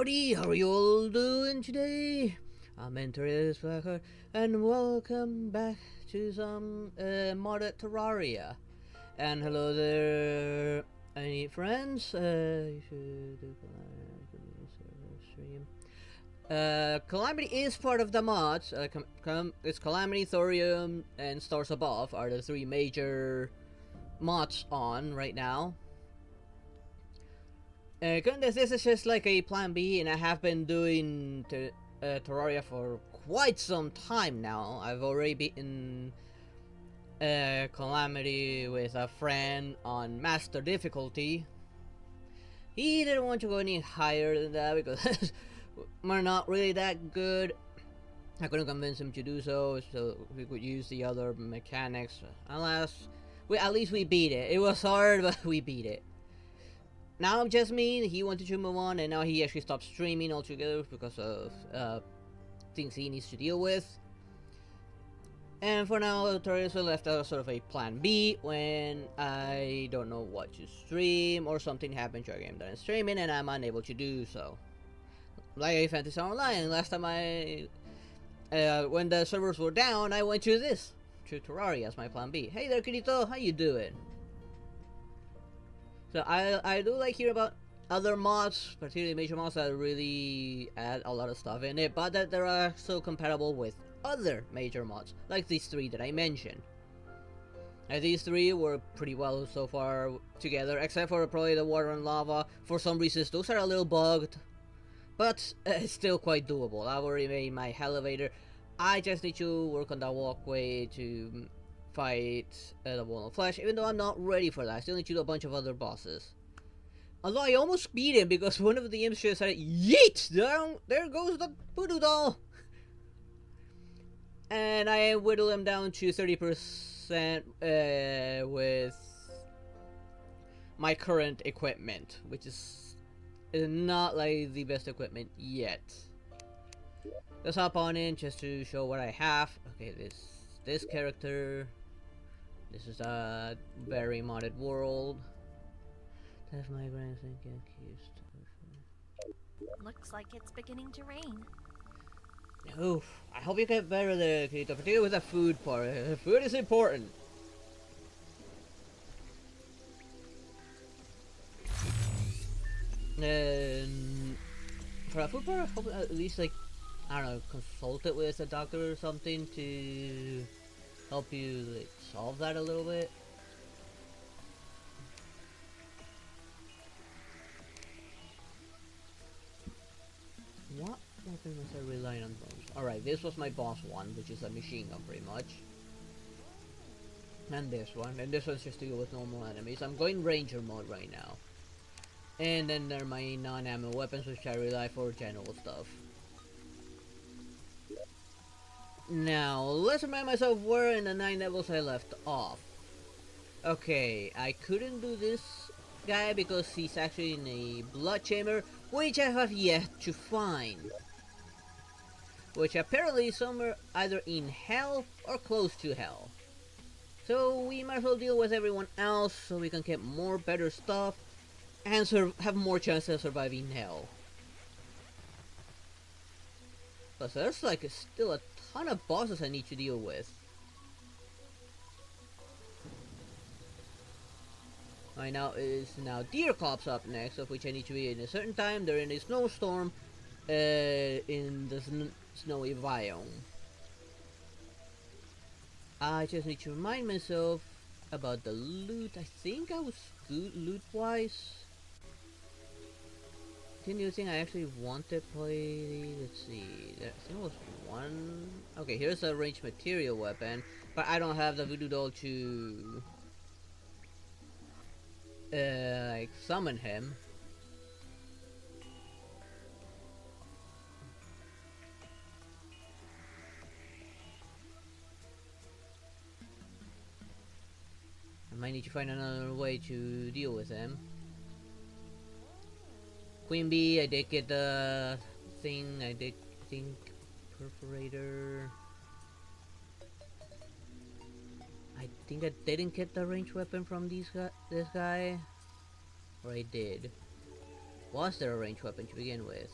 everybody, how are you all doing today? I'm Interest Blacker, and welcome back to some modded Terraria. And hello there, any friends? You should do stream. Calamity is part of the mods. It's Calamity, Thorium, and Stars Above are the three major mods on right now. Goodness, this is just like a plan B, and I have been doing Terraria for quite some time now. I've already beaten Calamity with a friend on Master difficulty. He didn't want to go any higher than that because we're not really that good. I couldn't convince him to do so we could use the other mechanics. At least we beat it. It was hard, but we beat it. Now just me, he wanted to move on, and now he actually stopped streaming altogether because of things he needs to deal with. And for now, Teresa left as sort of a plan B when I don't know what to stream, or something happened to our game that I'm streaming and I'm unable to do so. Like Fantasy Online, last time when the servers were down, I went to Terraria as my plan B. Hey there, Kirito, how you doing? So I do like hearing about other mods, particularly major mods that really add a lot of stuff in it, but that they're also compatible with other major mods, like these three that I mentioned. And these three were pretty well so far together, except for probably the water and lava. For some reasons, those are a little bugged, but it's still quite doable. I've already made my elevator. I just need to work on that walkway to fight the Wall of Flesh, even though I'm not ready for that. I still need to do a bunch of other bosses. Although I almost beat him because one of the imps just said, "Yeet! There goes the voodoo doll!" And I whittle him down to 30% with my current equipment, which is not like the best equipment yet. Let's hop on in just to show what I have. Okay, this character. This is a very modded world. That's my grandson get accused. Looks like it's beginning to rain. Oof. I hope you get better there, Kirito, particularly with the food part. Food is important. And for a food part, I hope at least, like, I don't know, consult it with a doctor or something to help you, like, solve that a little bit. What weapon was I relying on most? Alright, this was my boss one, which is a machine gun pretty much. And this one's just to deal with normal enemies. I'm going ranger mode right now. And then there are my non-ammo weapons, which I rely for general stuff. Now, let's remind myself where in the 9 levels I left off. Okay, I couldn't do this guy because he's actually in a blood chamber, which I have yet to find. Which apparently is somewhere either in hell or close to hell. So we might as well deal with everyone else so we can get more better stuff and have more chances of surviving hell. Plus there's like still a ton of bosses I need to deal with. Right now is Deer Cops up next, of which I need to be in a certain time. They're in a snowstorm in the snowy biome. I just need to remind myself about the loot. I think I was good loot wise. The new thing I actually want to play, let's see, I think it was one. Okay, here's a ranged material weapon, but I don't have the voodoo doll to like summon him. I might need to find another way to deal with him. Queen Bee, I did get the thing, I did think perforator. I think I didn't get the ranged weapon from this guy. Or I did. Was there a ranged weapon to begin with?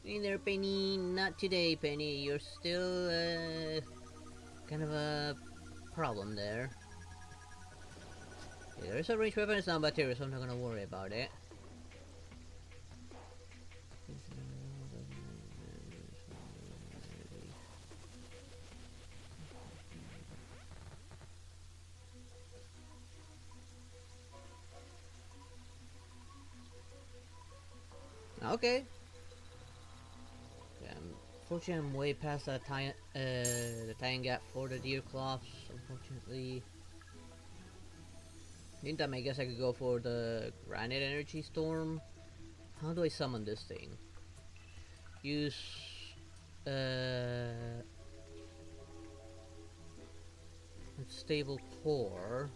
Hey there, Penny. Not today, Penny. You're still, kind of a problem there. Yeah, there's a ranged weapon, it's not material, so I'm not gonna worry about it. Okay. Yeah, unfortunately, I'm way past the time gap for the deer cloths, unfortunately. Meantime, I guess I could go for the granite energy storm. How do I summon this thing? Use unstable core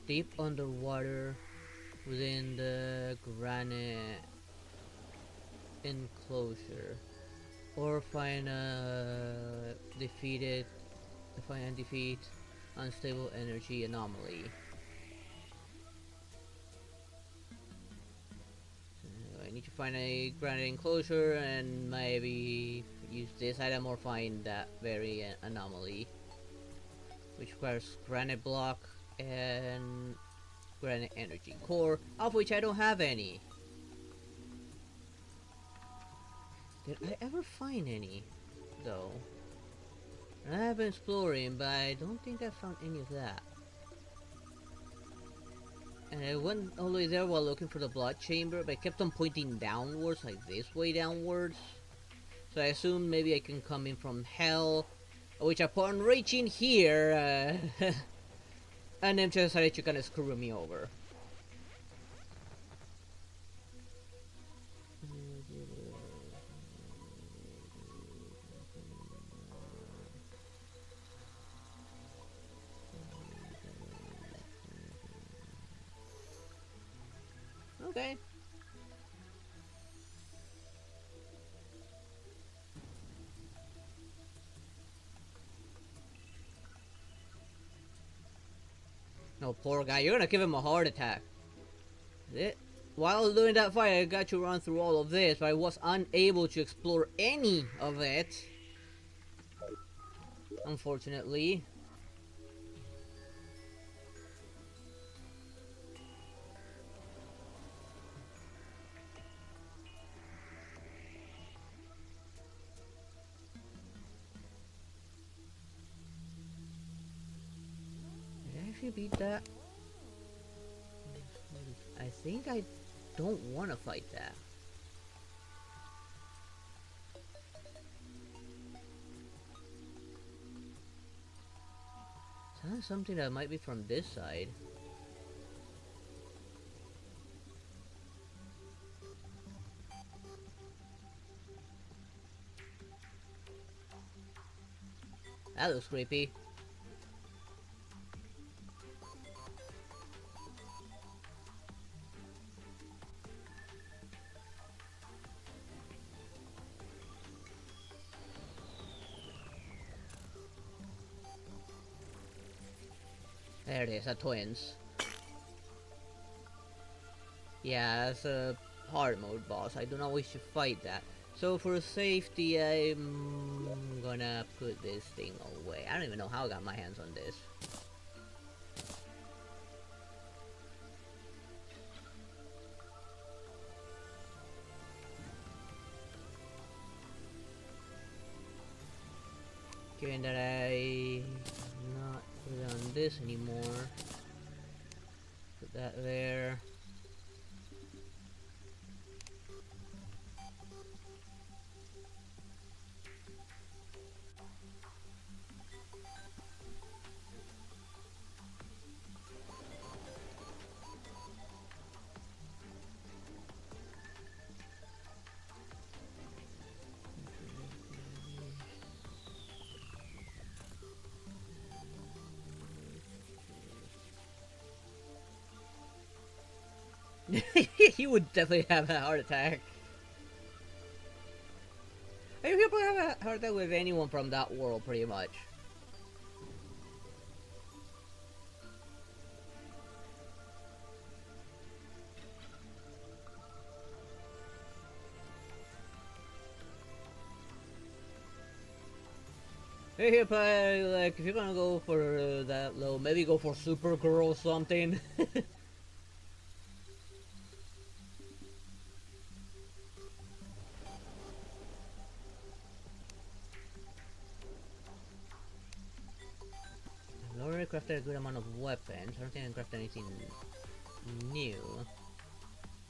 deep underwater within the granite enclosure, or find a find and defeat unstable energy anomaly. I need to find a granite enclosure and maybe use this item or find that very anomaly, which requires granite block and granite energy core, of which I don't have any. Did I ever find any, though? I have been exploring, but I don't think I found any of that. And I went all the way there while looking for the blood chamber, but I kept on pointing downwards, like this way downwards. So I assumed maybe I can come in from hell, which upon reaching here, and then just decided to kind of screw me over. Okay. No, poor guy, you're gonna give him a heart attack. While doing that fight, I got to run through all of this, but I was unable to explore any of it. Unfortunately. Did I actually beat that? I think I don't want to fight that. Sounds something that might be from this side. That looks creepy. There it is, a twins. Yeah, that's a hard mode boss. I do not wish to fight that. So for safety, I'm gonna put this thing away. I don't even know how I got my hands on this. Given that I not put on this anymore, put that there. He would definitely have a heart attack. I mean, people have a heart attack with anyone from that world, pretty much. Hey, but like, if you're gonna go for that low, maybe go for Supergirl or something. I've already crafted a good amount of weapons. I don't think I crafted anything new.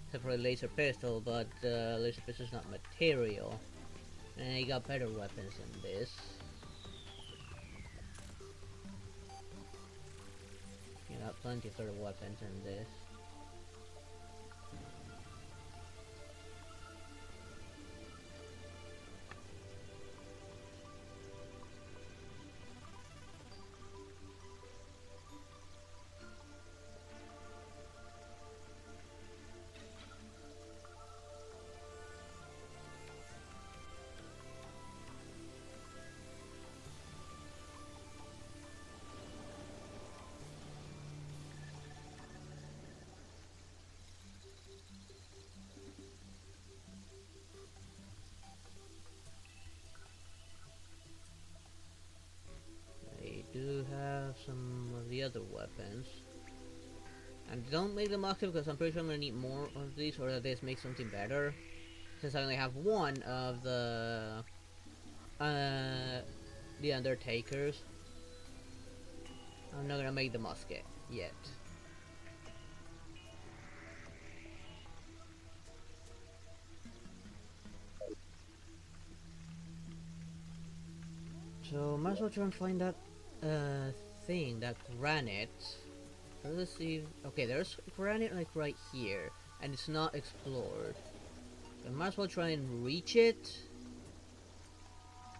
Except for a laser pistol, but laser pistol is not material. And I got better weapons than this. You got plenty of better weapons than this. I do have some of the other weapons. And don't make them active because I'm pretty sure I'm gonna need more of these, or that this makes something better. Since I only have one of the Undertakers, I'm not gonna make the musket yet. So might as well try and find that thing, that granite. So let's see. Okay, there's granite like right here, and it's not explored. So I might as well try and reach it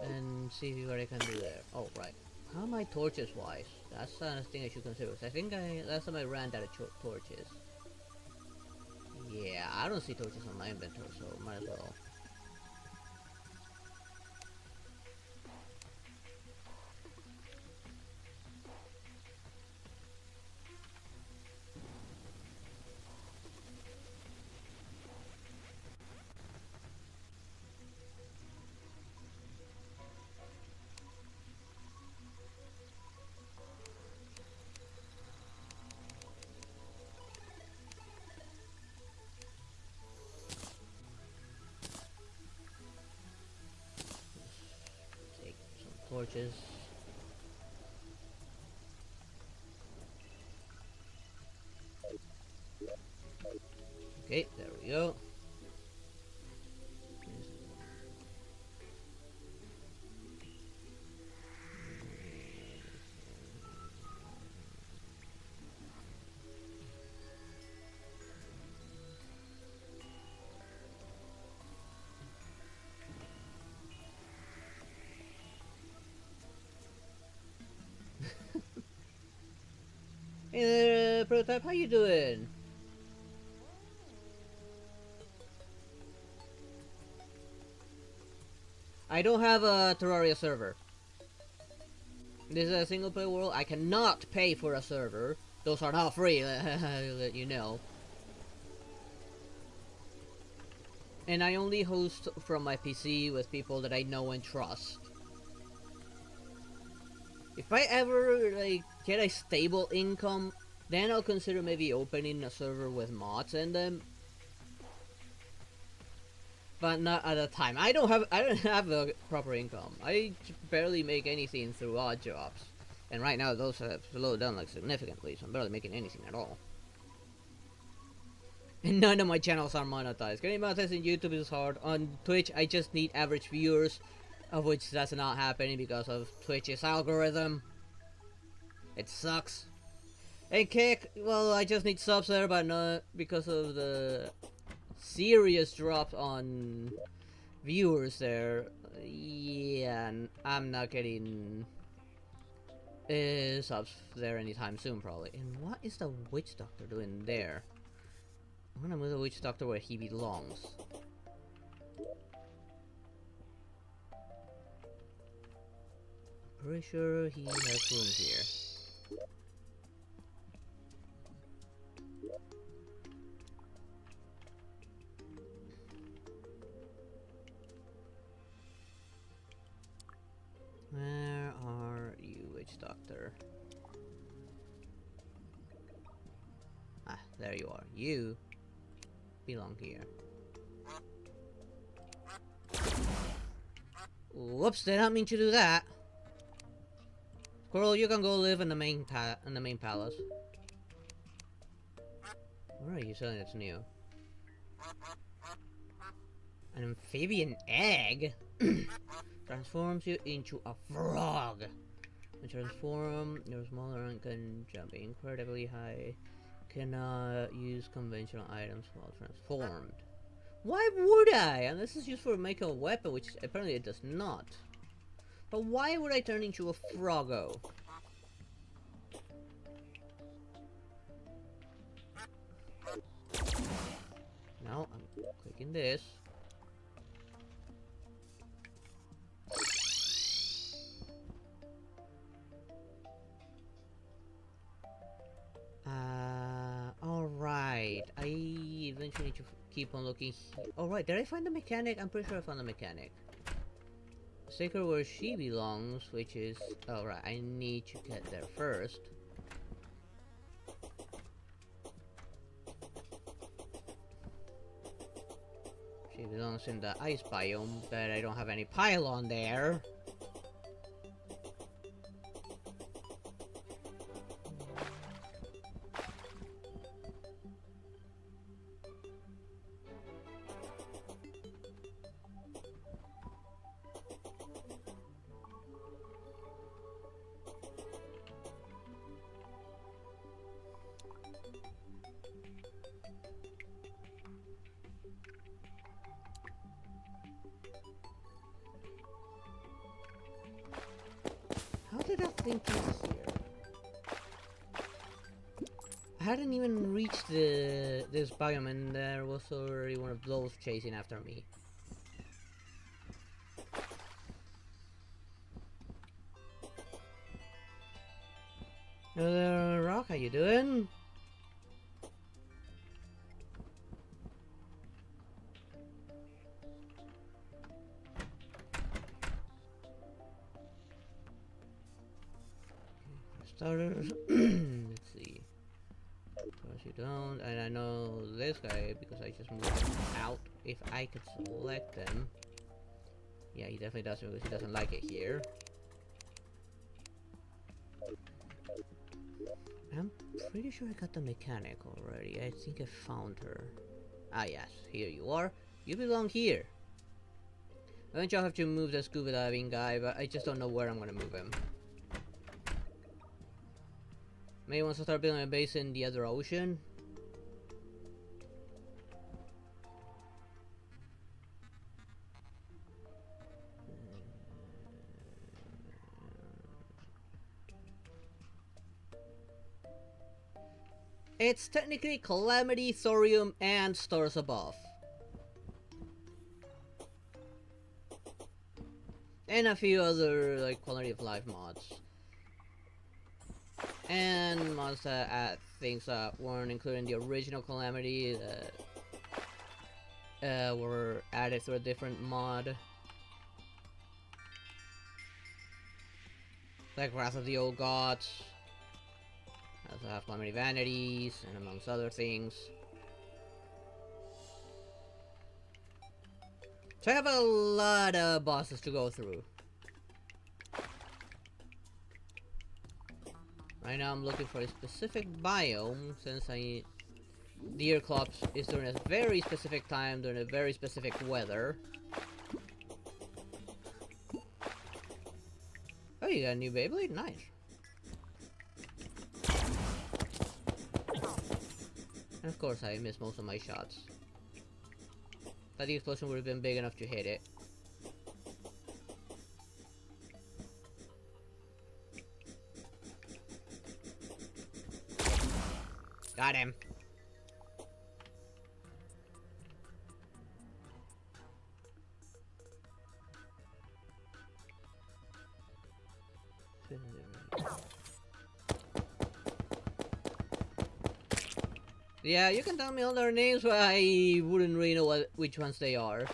and see what I can do there. Oh right, how am I torches wise? That's a thing I should consider. I think last time I ran out of torches. Yeah, I don't see torches on my inventory, so might as well. Take some torches. Okay, there we go. Hey there, Prototype, how you doing? I don't have a Terraria server. This is a single player world. I cannot pay for a server. Those are not free, I'll let you know. And I only host from my PC with people that I know and trust. If I ever like get a stable income, then I'll consider maybe opening a server with mods in them. But not at a time. I don't have a proper income. I barely make anything through odd jobs. And right now those have slowed down like significantly, so I'm barely making anything at all. And none of my channels are monetized. Getting monetized on YouTube is hard. On Twitch, I just need average viewers, of which that's not happening because of Twitch's algorithm. It sucks. And Kick, well, I just need subs there, but not because of the serious drops on viewers there. Yeah, I'm not getting subs there anytime soon, probably. And what is the witch doctor doing there? I'm gonna move the witch doctor where he belongs. I'm pretty sure he has room here. Where enter. Ah, there you are. You belong here. Whoops, did not mean to do that. Squirrel, you can go live in the main palace. Where are you selling that's new? An amphibian egg transforms you into a frog. When transformed, you're smaller and can jump incredibly high. Cannot use conventional items while transformed. Why would I? Unless it's used for making a weapon, which apparently it does not. But why would I turn into a froggo? Now I'm clicking this. Alright. I eventually need to keep on looking. Alright, did I find the mechanic? I'm pretty sure I found the mechanic. Take her where she belongs, which is... Alright, I need to get there first. She belongs in the ice biome, but I don't have any pylon there. How did that thing pass here? I hadn't even reached this biome and there was already one of those chasing after me. Hello there, Rock, how you doing? Starters. Let's see. Of course you don't, and I know this guy because I just moved him out. If I could select them. Yeah, he definitely doesn't because he doesn't like it here. I'm pretty sure I got the mechanic already. I think I found her. Ah yes, here you are. You belong here. Eventually I'll have to move the scuba diving guy, but I just don't know where I'm gonna move him. Maybe he wants to start building a base in the other ocean. It's technically Calamity, Thorium, and Stars Above. And a few other like quality of life mods. And mods that add things that weren't included in the original Calamity that were added through a different mod. Like Wrath of the Old Gods. I also have Calamity Vanities, and amongst other things. So I have a lot of bosses to go through. Right now I'm looking for a specific biome, since the eclipse is during a very specific time, during a very specific weather. Oh, you got a new Beyblade? Nice. And of course I missed most of my shots. But the explosion would have been big enough to hit it. Got him. Yeah, you can tell me all their names, but I wouldn't really know which ones they are.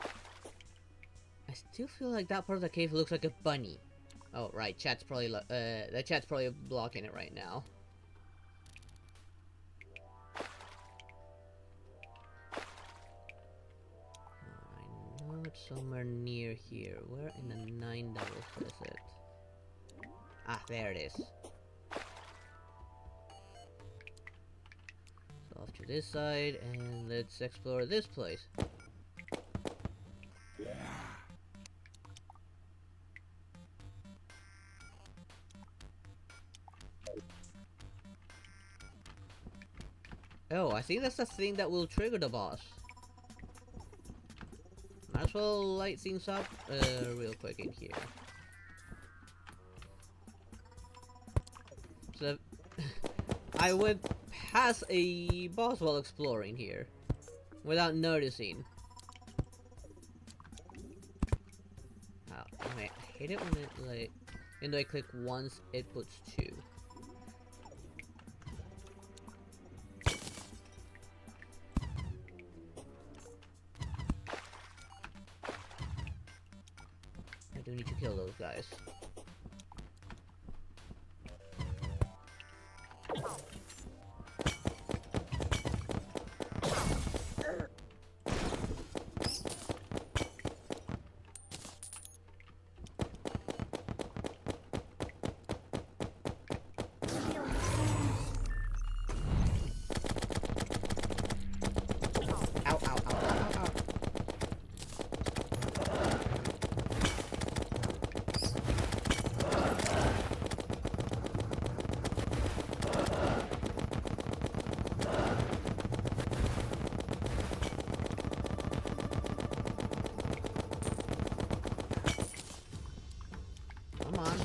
I still feel like that part of the cave looks like a bunny. Oh, right. Chat's probably the chat's probably blocking it right now. I know it's somewhere near here. Where in the 9 doubles is it? Ah, there it is. So off to this side, and let's explore this place. Oh, I think that's the thing that will trigger the boss. Might as well light things up real quick in here. So, I went past a boss while exploring here, without noticing. Oh, I hate it when it like, even though I click once, it puts 2. I do need to kill those guys. Ow, ow, ow, ow, ow, ow. Come on.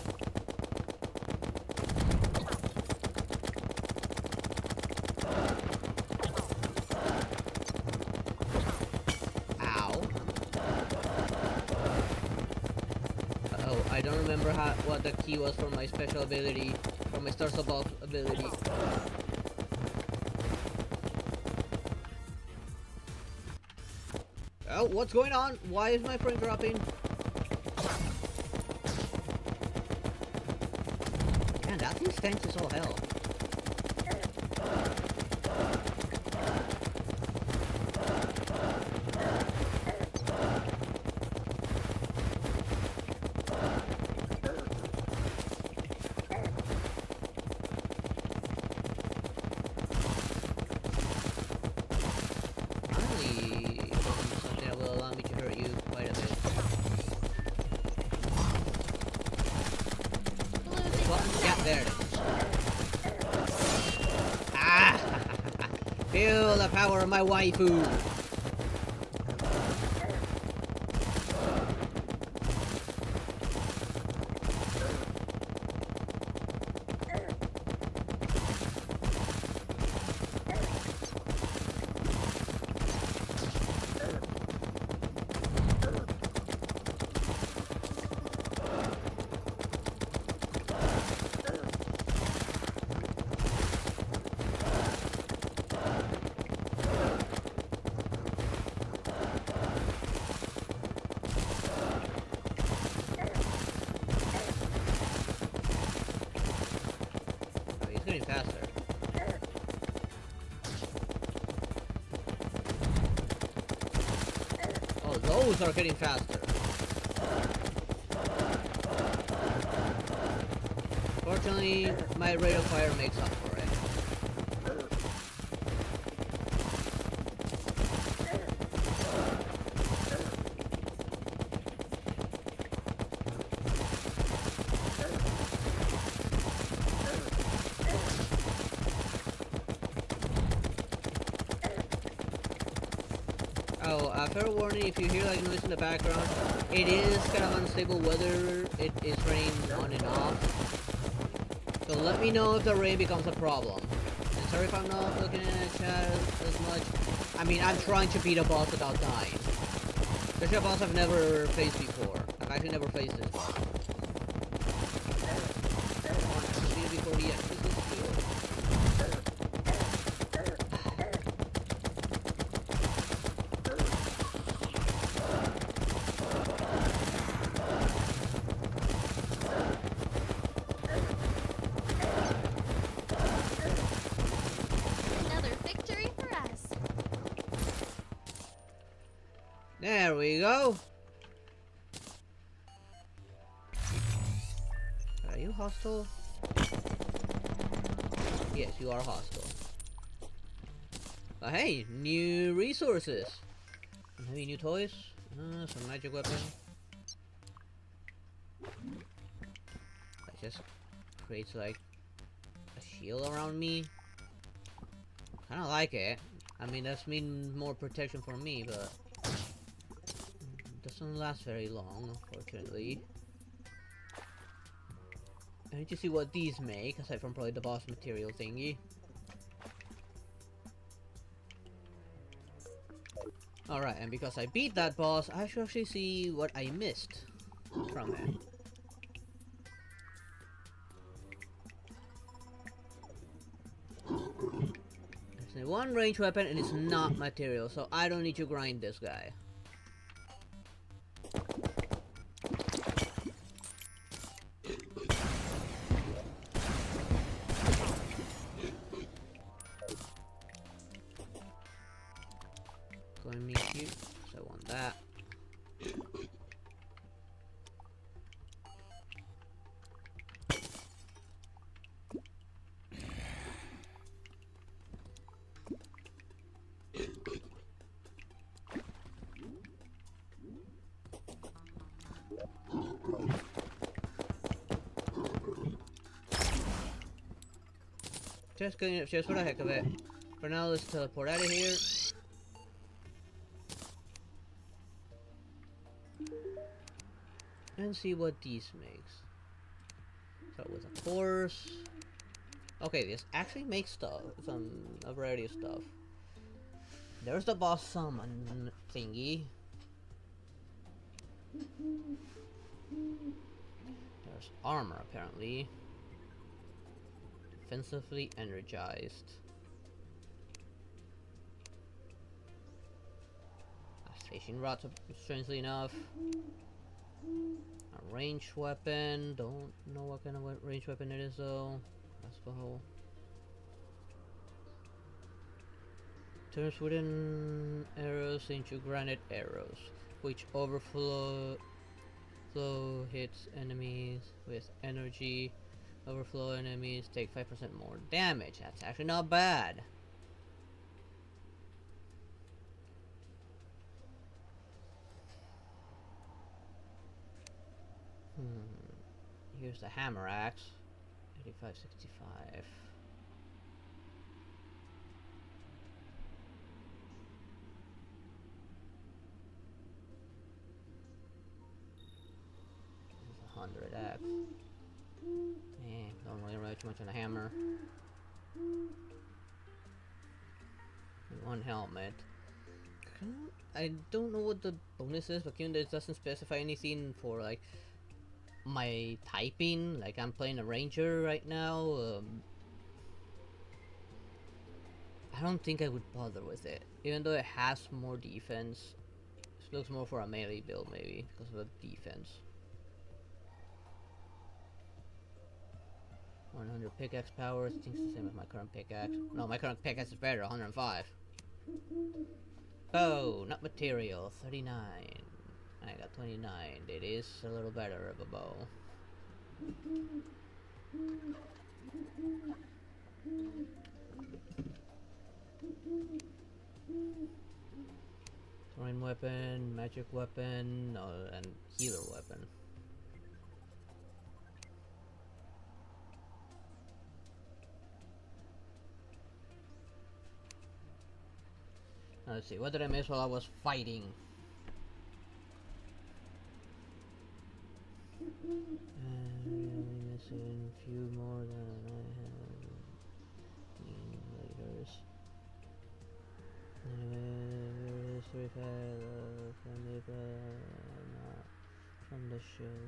Ow. Oh, I don't remember what the key was for my special ability, for my stars above ability. Oh, what's going on? Why is my frame dropping? Man, that thing stinks as all hell. Finally, something that will allow me to hurt you quite a bit. Well, yeah, there it is. Ah! Feel the power of my waifu! Oh, he's getting faster. Oh, those are getting faster. Fortunately, my rate of fire makes up for it. Oh, fair warning, if you hear like noise in the background, it is kind of unstable weather. It is raining on and off. So let me know if the rain becomes a problem. And sorry if I'm not looking at chat as much. I mean, I'm trying to beat a boss without dying. Especially a boss I've never faced before. I've actually never faced this boss. Come on, I can beat it before the end. This is cool. we go. Are you hostile? Yes, you are hostile. But hey, new resources. Maybe new toys? Some magic weapon. That just creates like a shield around me. Kinda like it. I mean, that's mean more protection for me, but it doesn't last very long, unfortunately. I need to see what these make, aside from probably the boss material thingy. Alright, and because I beat that boss, I should actually see what I missed from it. There's one range weapon and it's not material, so I don't need to grind this guy. Go and meet you, so I want that. Just for the heck of it. For now, let's teleport out of here. And see what these makes. Start with a horse. Okay, this actually makes stuff. A variety of stuff. There's the boss summon thingy. There's armor apparently. Defensively energized. A fishing rod, strangely enough. A ranged weapon. Don't know what kind of ranged weapon it is though. That's the whole. Turns wooden arrows into granite arrows, which overflow hits enemies with energy. Overflow enemies take 5% more damage. That's actually not bad. Here's the hammer axe. 8565. This is 100 axe. Don't really rely too much on the hammer. And one helmet. I don't know what the bonus is, but given that it doesn't specify anything for like my typing, like I'm playing a ranger right now, I don't think I would bother with it. Even though it has more defense, it looks more for a melee build maybe, because of the defense. 100 pickaxe power, I think it's the same as my current pickaxe. No, my current pickaxe is better, 105. Bow, not material, 39. I got 29. It is a little better of a bow. Throwing weapon, magic weapon, and healer weapon. Let's see, what did I miss while I was fighting? Really missing a few more than I have. Leaders. Anyway, history file family, but not from the show.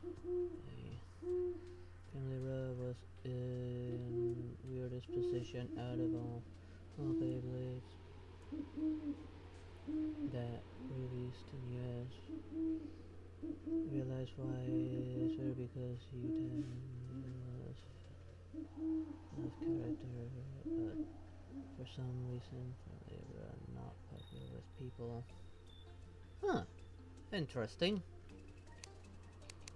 Okay. Family Row was in weirdest position out of all Beyblades that released in US. Realize why it's fair because you tend less character, but for some reason they were not Deal with people. Huh. Interesting.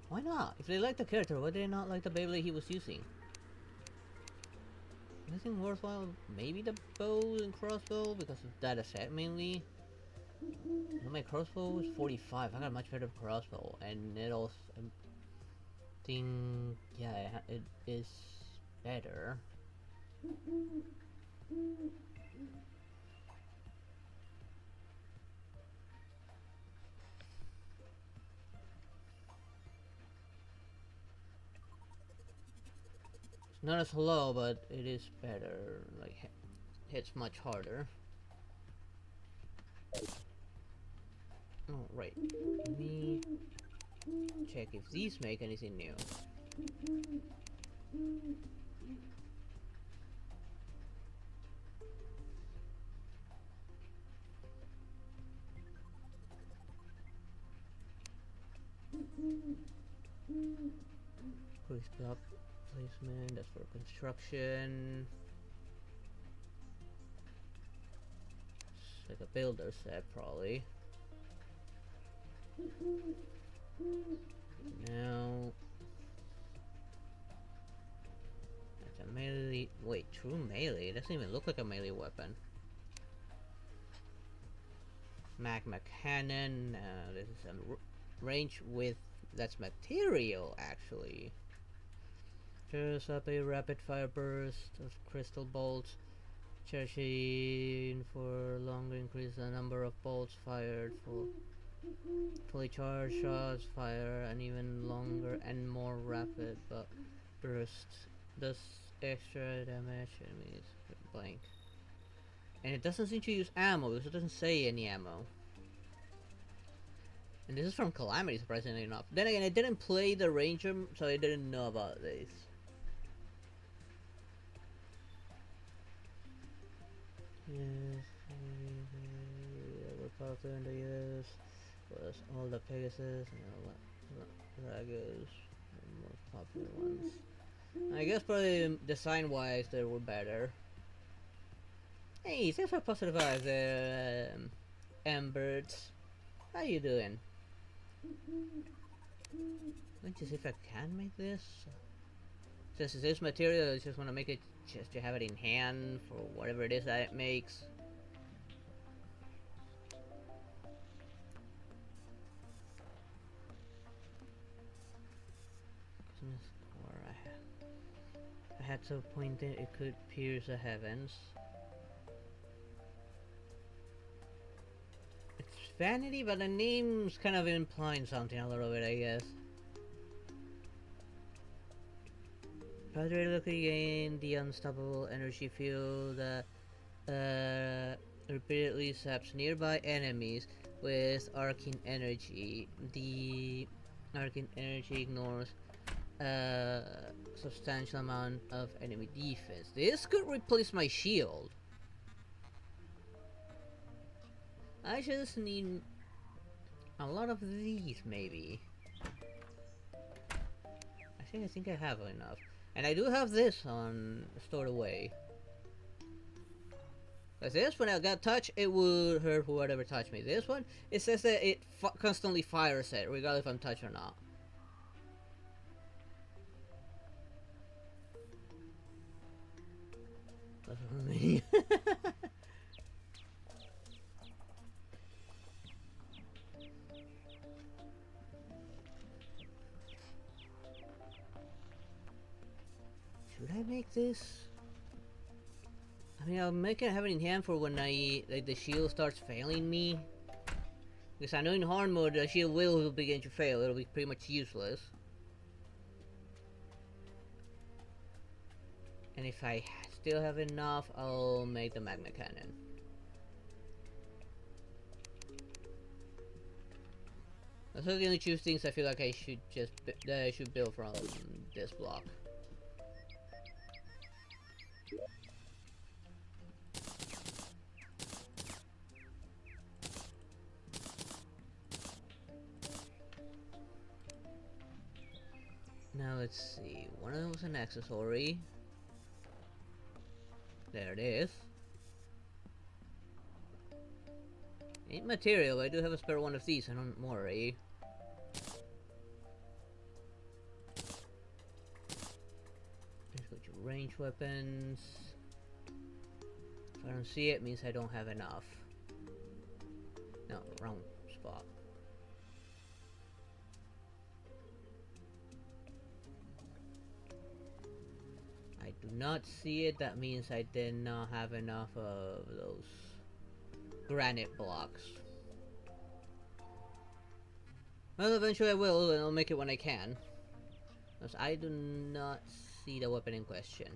Why not? If they like the character, why did they not like the Beyblade he was using? Anything worthwhile? Maybe the bow and crossbow, because of that asset mainly. My crossbow is 45. I got a much better crossbow, and it also, I think, yeah, it is better. It's not as low, but it is better. Like, hits much harder. Oh, right. Let me check if these make anything new. Quick block placement, that's for construction. It's like a builder set, probably. Now, that's a melee. Wait, true melee? It doesn't even look like a melee weapon. Magma cannon. This is a range with. That's material, actually. Just up a rapid fire burst of crystal bolts. Charging for longer, increase the number of bolts fired. For fully charged shots fire an even longer and more rapid burst. Does extra damage enemies blank. And it doesn't seem to use ammo because it doesn't say any ammo. And this is from Calamity, surprisingly enough. Then again, I didn't play the Ranger, so I didn't know about this. Yes, we're popular in the US. Was all the Pegasus and Lagos, the most popular ones. I guess probably design-wise they were better. Hey, thanks for positive vibes there, Emberts. How you doing? Let me see if I can make this. Since it's this material, I just want to make it just to have it in hand for whatever it is that it makes. I had to point that it could pierce the heavens. It's vanity, but the name's kind of implying something a little bit, I guess. Padre looking in the unstoppable energy field that repeatedly zaps nearby enemies with arcane energy. The arcane energy ignores a substantial amount of enemy defense. This could replace my shield. I just need a lot of these, maybe. I think I have enough. And I do have this on stored away. Because this, when I got touched, it would hurt whoever touched me. This one, it says that it constantly fires it, regardless if I'm touched or not. That's what I mean. Should I make this? I mean, I'll make it have it in hand for when like the shield starts failing me. Because I know in hard mode the shield will begin to fail. It'll be pretty much useless. And if I still have enough, I'll make the magma cannon. Those are the only two things I feel like I should just build from this block. Now let's see, one of them was an accessory. There it is. need material. I do have a spare one of these, so don't worry. Let's go to range weapons. If I don't see it, means I don't have enough. No, wrong spot. I do not see it, that means I did not have enough of those granite blocks. Well, eventually I will, and I'll make it when I can. Because I do not see the weapon in question.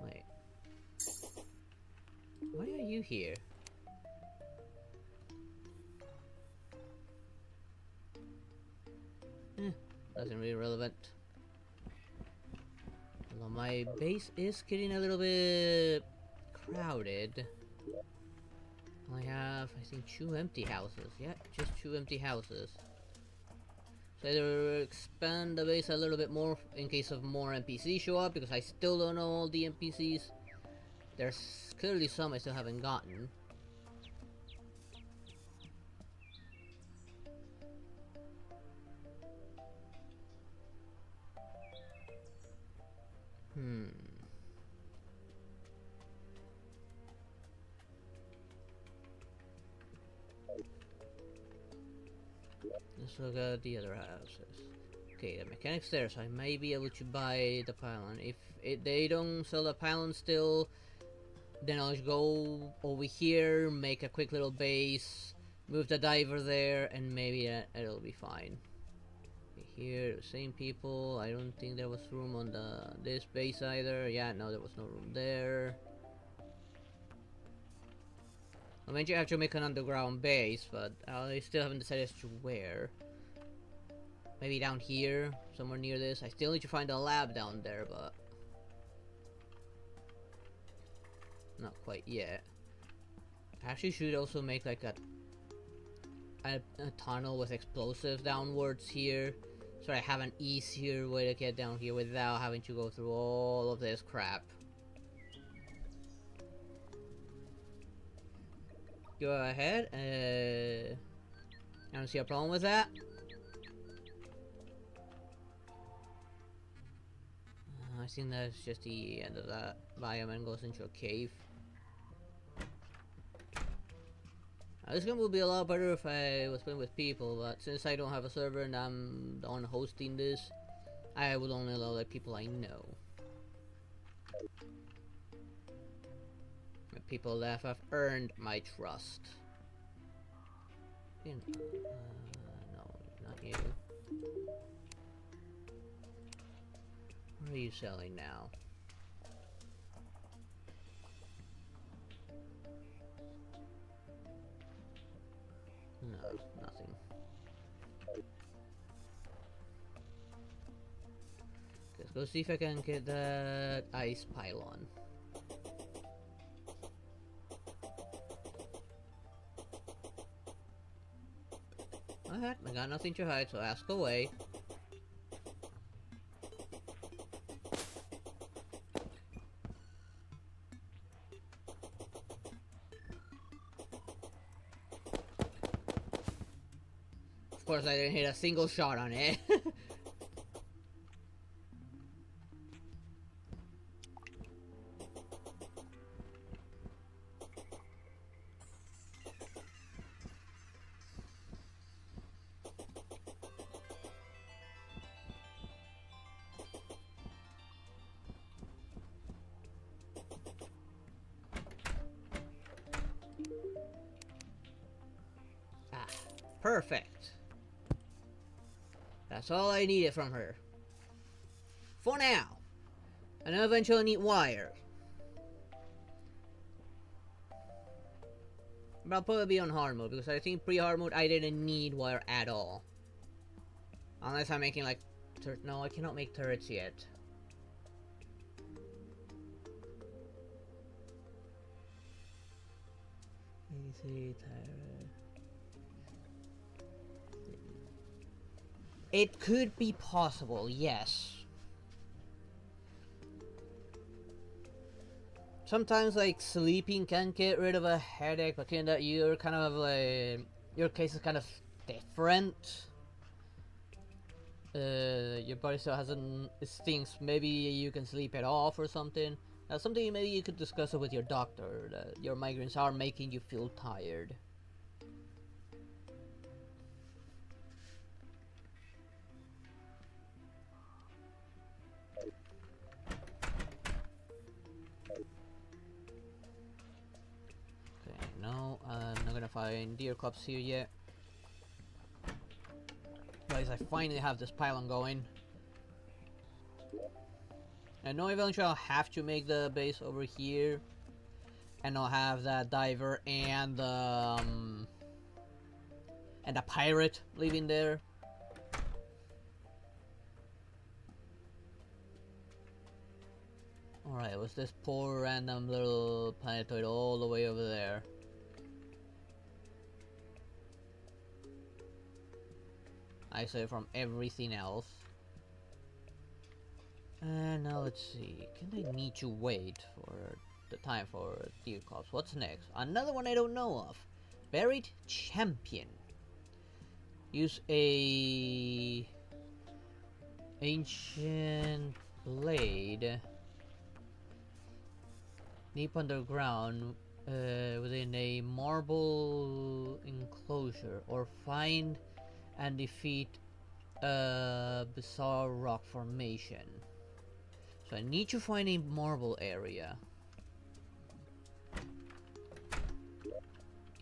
Wait. Why are you here? Nothing really relevant. Although my base is getting a little bit crowded. I have, I think, 2 empty houses. Yeah, just 2 empty houses. So either expand the base a little bit more in case of more NPCs show up, because I still don't know all the NPCs. There's clearly some I still haven't gotten. Let's look at the other houses. Okay, the mechanics there, so I may be able to buy the pylon. If they don't sell the pylon still, then I'll just go over here, make a quick little base, move the diver there, and maybe it'll be fine. Here, the same people. I don't think there was room on this base either. Yeah, no, there was no room there. Eventually I have to make an underground base, but I still haven't decided as to where. Maybe down here, somewhere near this. I still need to find a lab down there, but not quite yet. I actually should also make like a tunnel with explosives downwards here, so I have an easier way to get down here without having to go through all of this crap. Go ahead. I don't see a problem with that. I think that's just the end of that biome and goes into a cave. This game would be a lot better if I was playing with people, but since I don't have a server and I'm the one hosting this, I would only allow like people I know. The people that have earned my trust. No, not you. What are you selling now? No, nothing. Let's go see if I can get that ice pylon. Alright, I got nothing to hide, so ask away. Of course, I didn't hit a single shot on it. Ah, perfect. That's all I needed from her. For now. And I eventually need wire. But I'll probably be on hard mode, because I think pre-hard mode I didn't need wire at all. Unless I'm making like... no, I cannot make turrets yet. It could be possible, yes. sometimes like sleeping can get rid of a headache, but given that you're kind of like your case is kind of different. Your body still hasn't stinks. Maybe you can sleep it off or something. That's something maybe you could discuss it with your doctor. That your migraines are making you feel tired. Okay, no, I'm not gonna find deer cubs here yet. Guys, I finally have this pylon going. I know eventually I'll have to make the base over here. And I'll have that diver and the pirate living there. Alright, it was this poor random little planetoid all the way over there. Isolated from everything else. And now let's see. Can I need to wait for the time for deer cubs? What's next? Another one I don't know of. Buried champion. Use a ancient blade deep underground within a marble enclosure, or find and defeat a bizarre rock formation. So I need to find a marble area.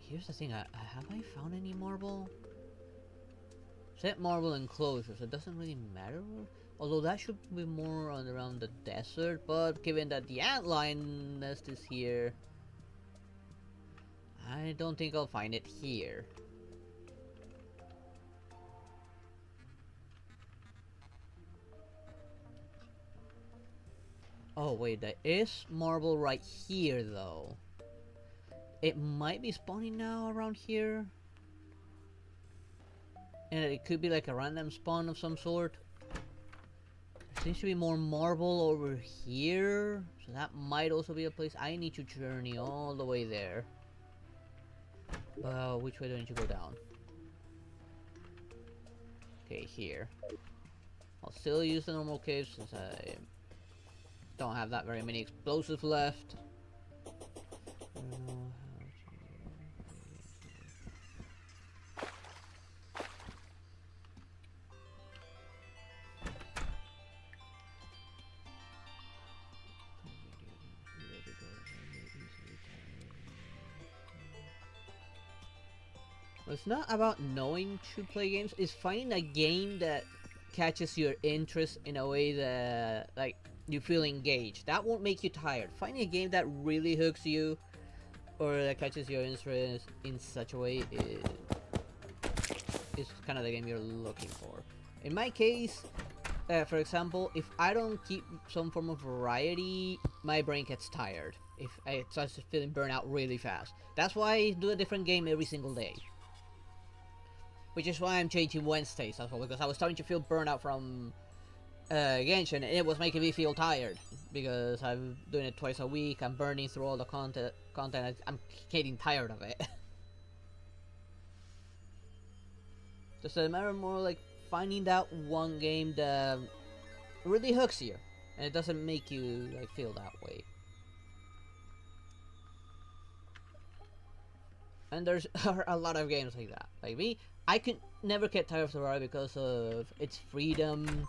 Here's the thing, have I found any marble? Set marble enclosure, so it doesn't really matter. Although that should be more on around the desert, but given that the antlion nest is here, I don't think I'll find it here. Oh wait, there is marble right here though. It might be spawning now around here. And it could be like a random spawn of some sort. There seems to be more marble over here. So that might also be a place I need to journey all the way there. Which way do I need to go down? Okay, here. I'll still use the normal cave since I don't have that very many explosives left. It's not about knowing to play games, it's finding a game that catches your interest in a way that, like, you feel engaged. That won't make you tired. Finding a game that really hooks you, or that catches your interest in such a way is kind of the game you're looking for. In my case, for example, if I don't keep some form of variety, my brain gets tired. If it starts feeling burnout really fast. That's why I do a different game every single day. Which is why I'm changing Wednesdays as well, because I was starting to feel burnout from Genshin, and it was making me feel tired. Because I'm doing it twice a week, I'm burning through all the content, I'm getting tired of it. Just a matter more like finding that one game that really hooks you, and it doesn't make you like feel that way. And there's a lot of games like that. Like me, I could never get tired of Terraria because of its freedom,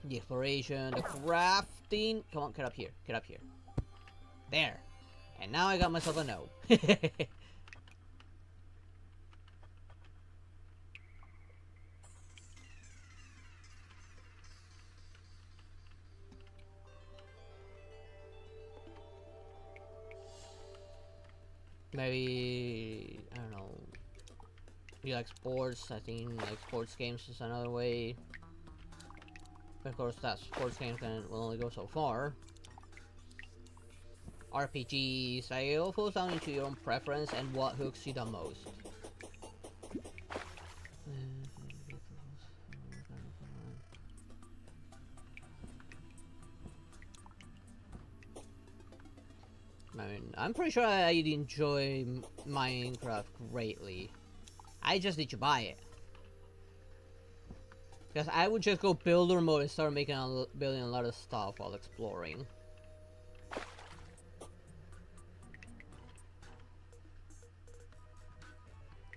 the exploration, the crafting. Come on, get up here, get up here. There. And now I got myself a no. Maybe, I don't know, you like sports. I think like sports games is another way. Of course, that sports games will only go so far. RPGs, like, it all falls down into your own preference and what hooks you the most. mean, I'm pretty sure I'd enjoy Minecraft greatly. I just need to buy it. Because I would just go builder mode and start building a lot of stuff while exploring.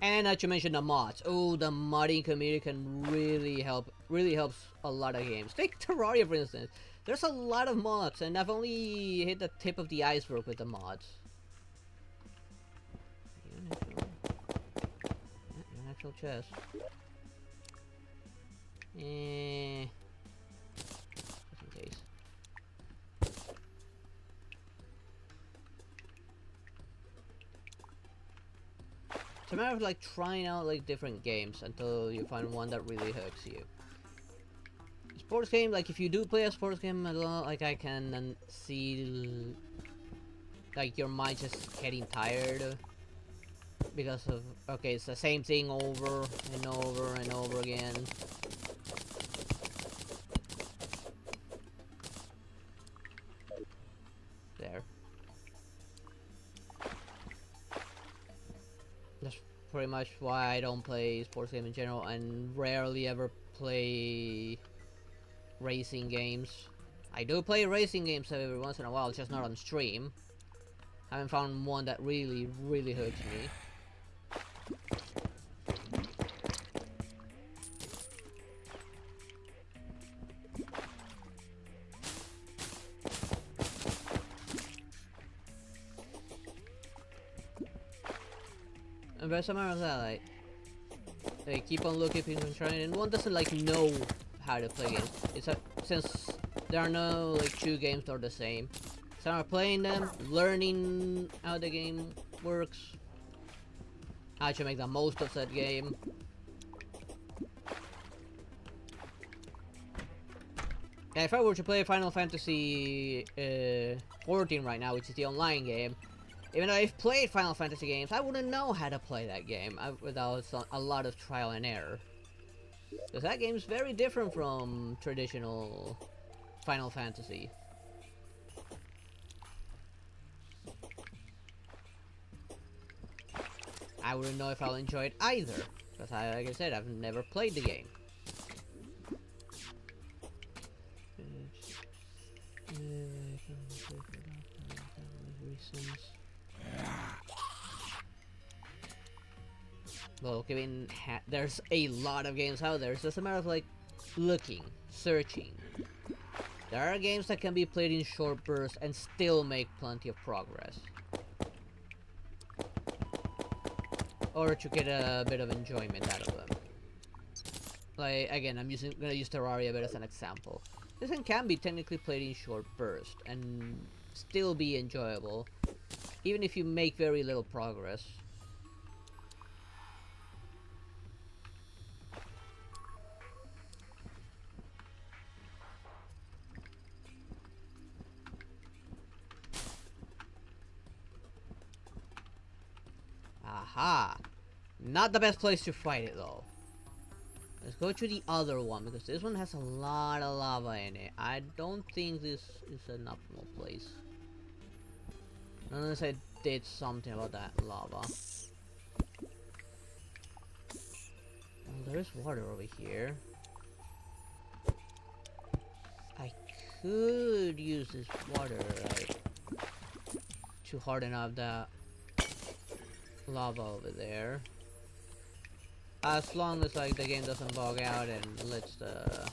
And not to mention the mods. Oh, the modding community can really helps a lot of games. Take Terraria for instance. There's a lot of mods, and I've only hit the tip of the iceberg with the mods. An actual chest. Just in case. It's a matter of like trying out like different games until you find one that really hooks you. Sports game, like if you do play a sports game a lot, like I can see like your mind just getting tired because of, okay, it's the same thing over and over and over again. There. That's pretty much why I don't play sports game in general and rarely ever play racing games. I do play racing games every once in a while, just not on stream. Haven't found one that really hurts me. And by some of that, like, they keep on looking, keep on trying, and one doesn't like know how to play games. It's since there are no like two games that are the same. Some are playing them, learning how the game works, how to make the most of that game. And if I were to play Final Fantasy 14 right now, which is the online game, even though I've played Final Fantasy games, I wouldn't know how to play that game without a lot of trial and error. Because that game is very different from traditional Final Fantasy. I wouldn't know if I'll enjoy it either. Because like I said, I've never played the game. Well, given there's a lot of games out there, it's just a matter of like looking, searching. There are games that can be played in short bursts and still make plenty of progress. Or to get a bit of enjoyment out of them. Like, again, I'm gonna use Terraria as an example. This one can be technically played in short bursts and still be enjoyable, even if you make very little progress. Aha! Not the best place to fight it though. Let's go to the other one, because this one has a lot of lava in it. I don't think this is an optimal place. Unless I did something about that lava. Oh, there is water over here. I could use this water, like, to harden up that lava over there. As long as like the game doesn't bug out and lets the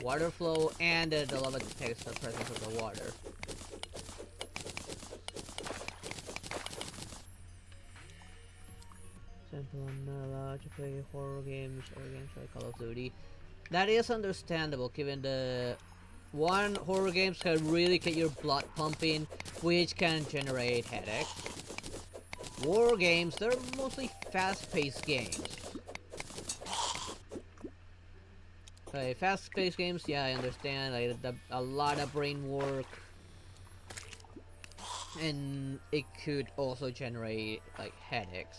water flow and the lava detects the presence of the water. Simple, I'm not allowed to play horror games or games like Call of Duty. That is understandable, given the horror games can really get your blood pumping, which can generate headaches. War games, they're mostly fast-paced games. Fast-paced games, yeah, I understand. Like a lot of brain work, and it could also generate like headaches.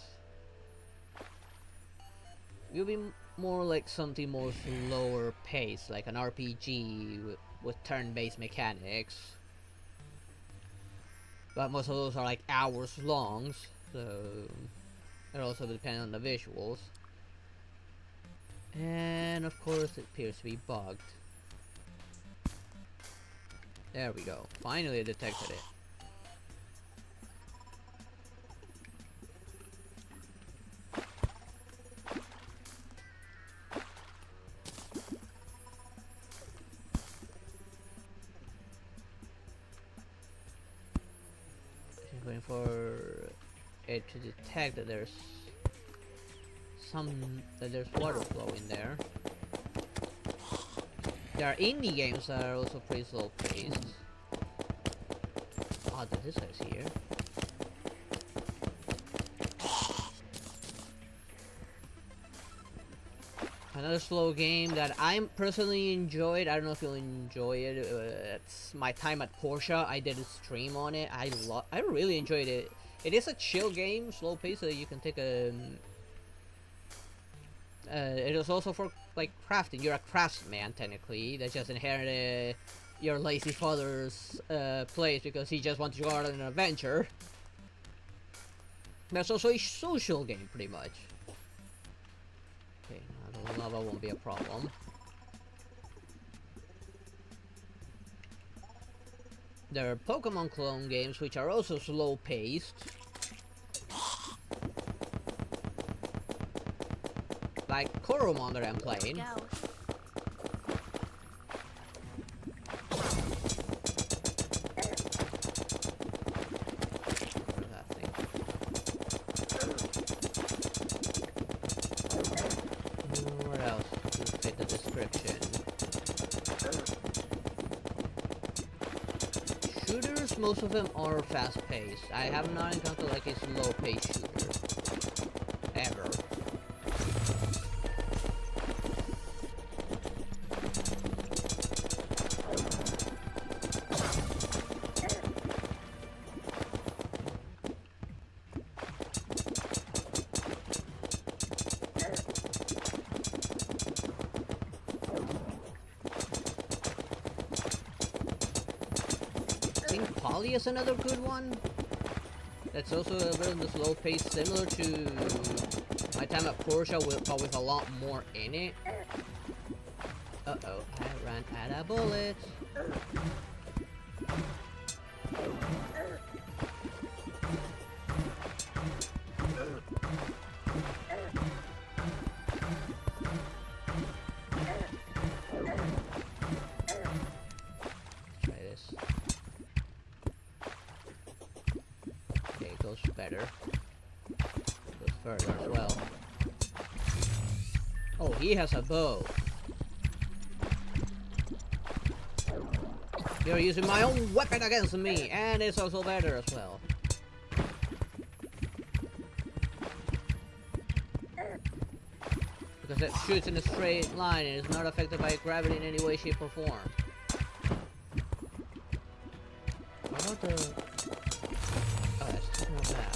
It would be more like something more slower pace, like an RPG with turn-based mechanics. but most of those are like hours long, so it also depends on the visuals. And of course it appears to be bugged. There we go. Finally detected it. Waiting for it to detect that there's water flow in there. There are indie games that are also pretty slow paced. Odd that this guy's here. Another slow game that I personally enjoyed. I don't know if you'll enjoy it. It's My Time at Porsche. I did a stream on it. I really enjoyed it. It is a chill game, slow pace, so you can take a. It is also for like crafting. You're a craftsman technically. That just inherited your lazy father's place because he just wanted to go on an adventure. That's also a social game, pretty much. Okay, now the lava won't be a problem. There are Pokemon clone games which are also slow paced. Like Koromon that I'm playing. What else to fit the description? Shooters, most of them are fast paced. I have not encountered like a slow paced shooter. Ever. Poly is another good one. That's also a bit of the slow pace, similar to My Time at Porsche, but with a lot more in it. Uh-oh, I ran out of bullets. Better. Goes further as well. Oh, he has a bow. You're using my own weapon against me, and it's also better as well. Because it shoots in a straight line and is not affected by gravity in any way, shape, or form. What about the... Oh, that's not bad.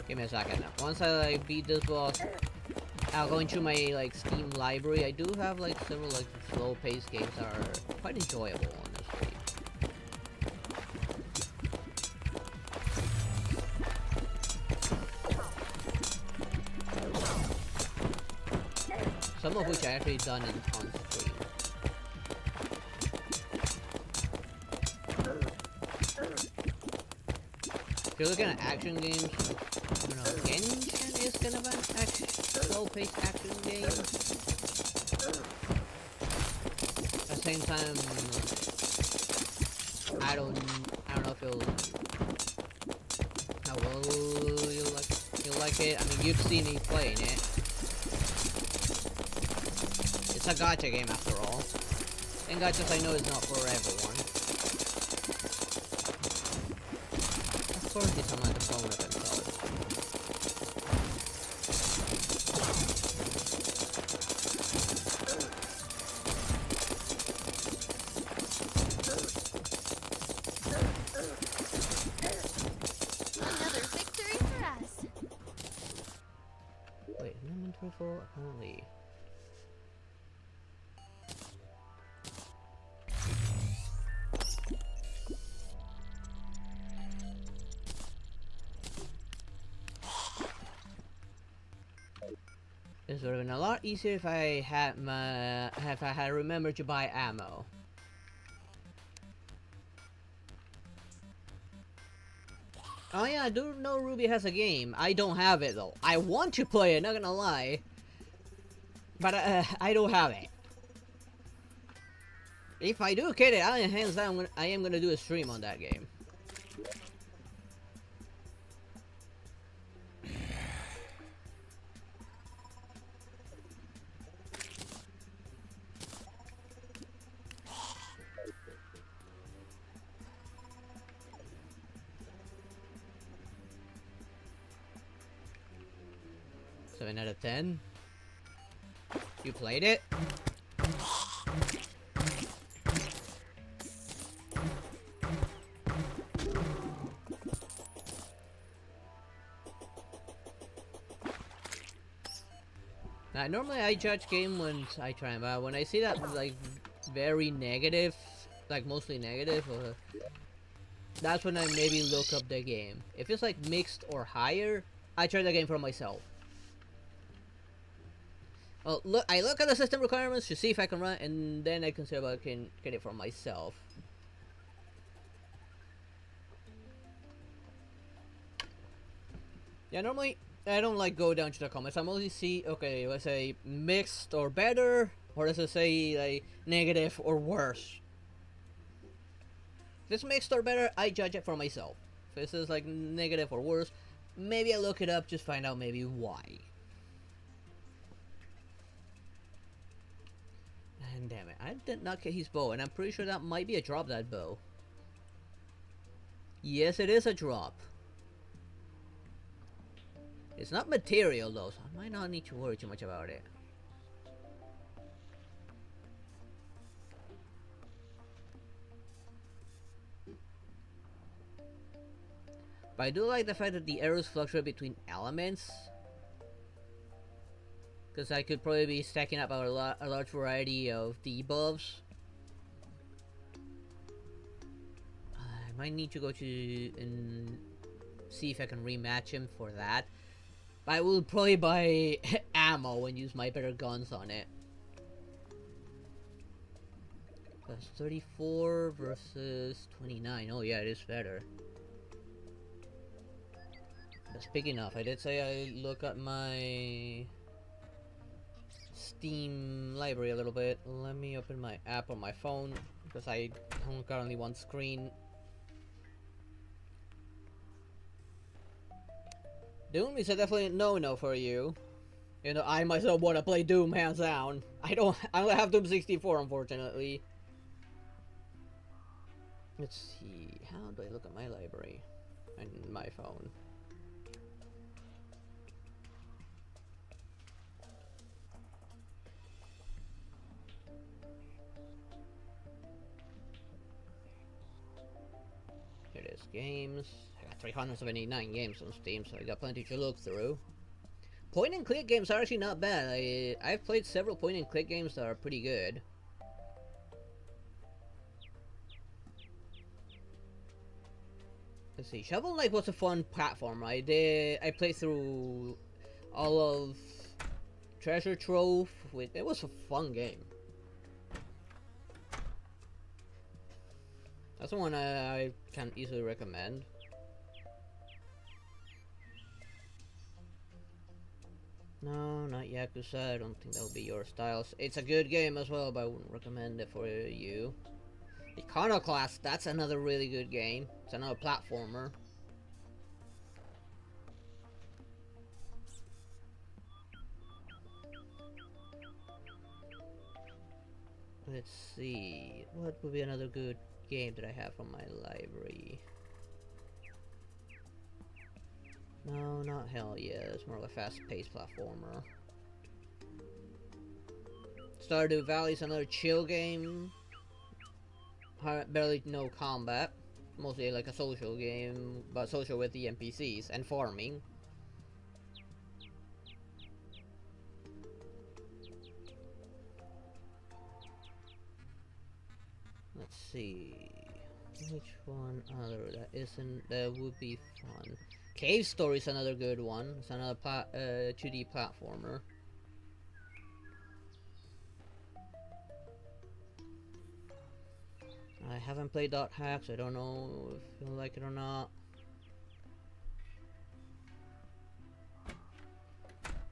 Give me a second. Once I like beat this boss, I'll go into my like Steam library. I do have like several like slow-paced games that are quite enjoyable, honestly. Some of which I actually done on stream. If you're looking at action games, you know, Genshin is kind of an slow-paced action game. At the same time, I don't know if how well you'll like it. I mean, you've seen me playing it. It's a gacha game after all, and gachas I know is not for everyone. Of course, he's on the phone with himself. This would have been a lot easier if I had remembered to buy ammo. Oh yeah, I do know Ruby has a game. I don't have it though. I want to play it, not gonna lie. But I don't have it. If I do get it, hands down, I am gonna do a stream on that game. Seven out of 10. You played it? Normally I judge game when I try them out. When I see that like very negative, like mostly negative, that's when I maybe look up the game. If it's like mixed or higher, I try the game for myself. Well, look, I look at the system requirements to see if I can run, and then I consider about can get it for myself. Yeah, normally I don't like go down to the comments. I mostly see, okay, let's say mixed or better, or let's say like negative or worse. If it's mixed or better, I judge it for myself. If this is like negative or worse, maybe I look it up, just find out maybe why. And damn it, I did not get his bow, and I'm pretty sure that might be a drop, that bow. Yes, it is a drop. It's not material though, so I might not need to worry too much about it. But I do like the fact that the arrows fluctuate between elements. Because I could probably be stacking up a large variety of debuffs. I might need to go to and see if I can rematch him for that. But I will probably buy ammo and use my better guns on it. That's 34 versus 29. Oh yeah, it is better. Speaking of, I did say I look at my Steam library a little bit. Let me open my app on my phone because I don't currently one screen. Doom is a definitely no for you. You know, I myself want to play Doom hands down. I don't have Doom 64 unfortunately. Let's see, how do I look at my library on my phone? Here it is, games. I got 379 games on Steam, so I got plenty to look through. Point and click games are actually not bad. I've played several point and click games that are pretty good. Let's see, Shovel Knight was a fun platform. I played through all of Treasure Trove. It was a fun game. That's the one I can easily recommend. No, not Yakuza. I don't think that would be your style. It's a good game as well, but I wouldn't recommend it for you. Iconoclast, that's another really good game. It's another platformer. Let's see, what would be another good game that I have from my library? No, not Hell Yeah, it's more of a fast-paced platformer. Stardew Valley is another chill game. Barely no combat. Mostly like a social game, but social with the NPCs and farming. Let's see, which one other that would be fun. Cave Story is another good one. It's another 2D platformer. I haven't played Dot Hack, so I don't know if you like it or not.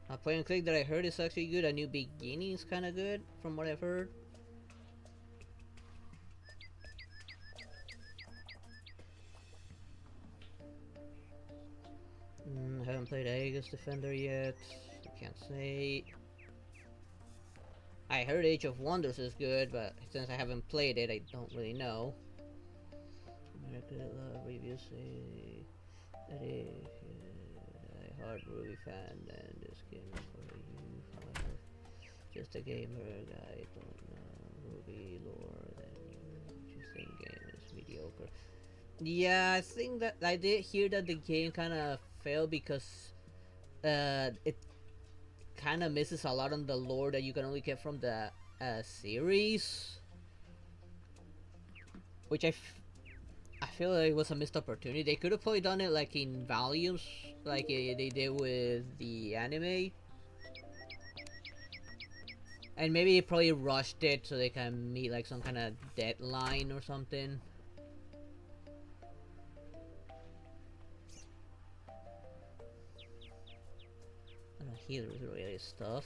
A point and click that I heard is actually good. A New Beginning is kind of good, from what I've heard. Haven't played Aegis Defender yet. I can't say. I heard Age of Wonders is good, but since I haven't played it, I don't really know. Reviews say that if a hard Ruby fan, then this game is for you. However, just a gamer guy don't know Ruby lore, then you think game is mediocre. Yeah, I think that I did hear that the game kind of failed because it kind of misses a lot on the lore that you can only get from the series, which I feel like it was a missed opportunity. They could have probably done it like in volumes, like they did with the anime, and maybe they probably rushed it so they can meet like some kind of deadline or something. Healers related stuff.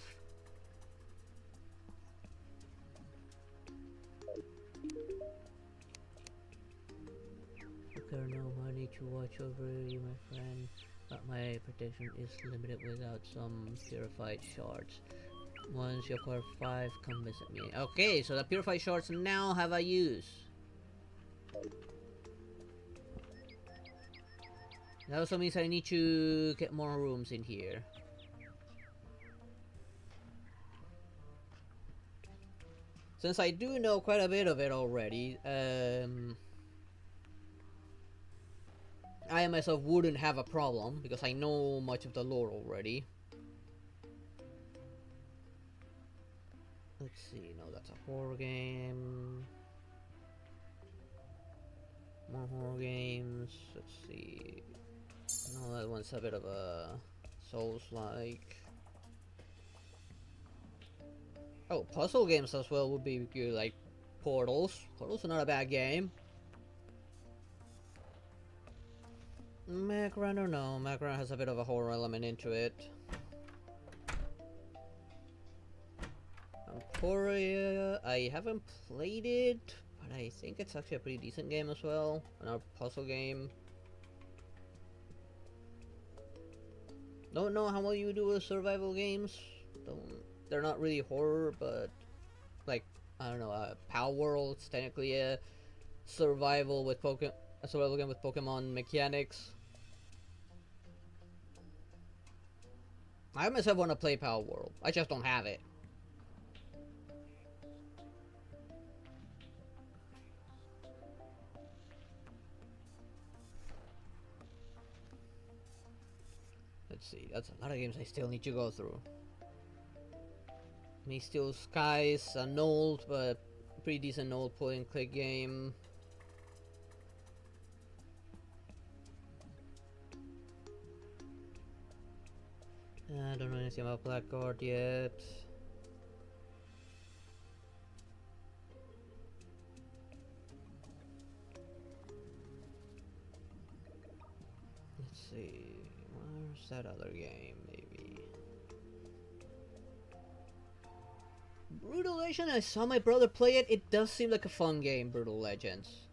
There no money to watch over you, my friend, but my protection is limited without some purified shards. Once you acquire 5, come visit me. Okay, so the purified shards now have a use. That also means I need to get more rooms in here. Since I do know quite a bit of it already, I myself wouldn't have a problem because I know much of the lore already. Let's see, no, that's a horror game. More horror games. Let's see. No, that one's a bit of a Souls-like. Oh, puzzle games as well would be good, like Portals. Portals are not a bad game. Macrunner, no. Macrunner has a bit of a horror element into it. Emporia, I haven't played it, but I think it's actually a pretty decent game as well. Another puzzle game. Don't know how well you do with survival games. They're not really horror, but like, I don't know, Power World's technically a survival with a survival game with Pokemon mechanics. I myself want to play Power World. I just don't have it. Let's see, that's a lot of games I still need to go through. Still Skies, an old but pretty decent old point and click game. I don't know anything about Blackguard yet. Let's see, where's that other game? Maybe Brutal Legend. I saw my brother play it. It does seem like a fun game, Brutal Legends.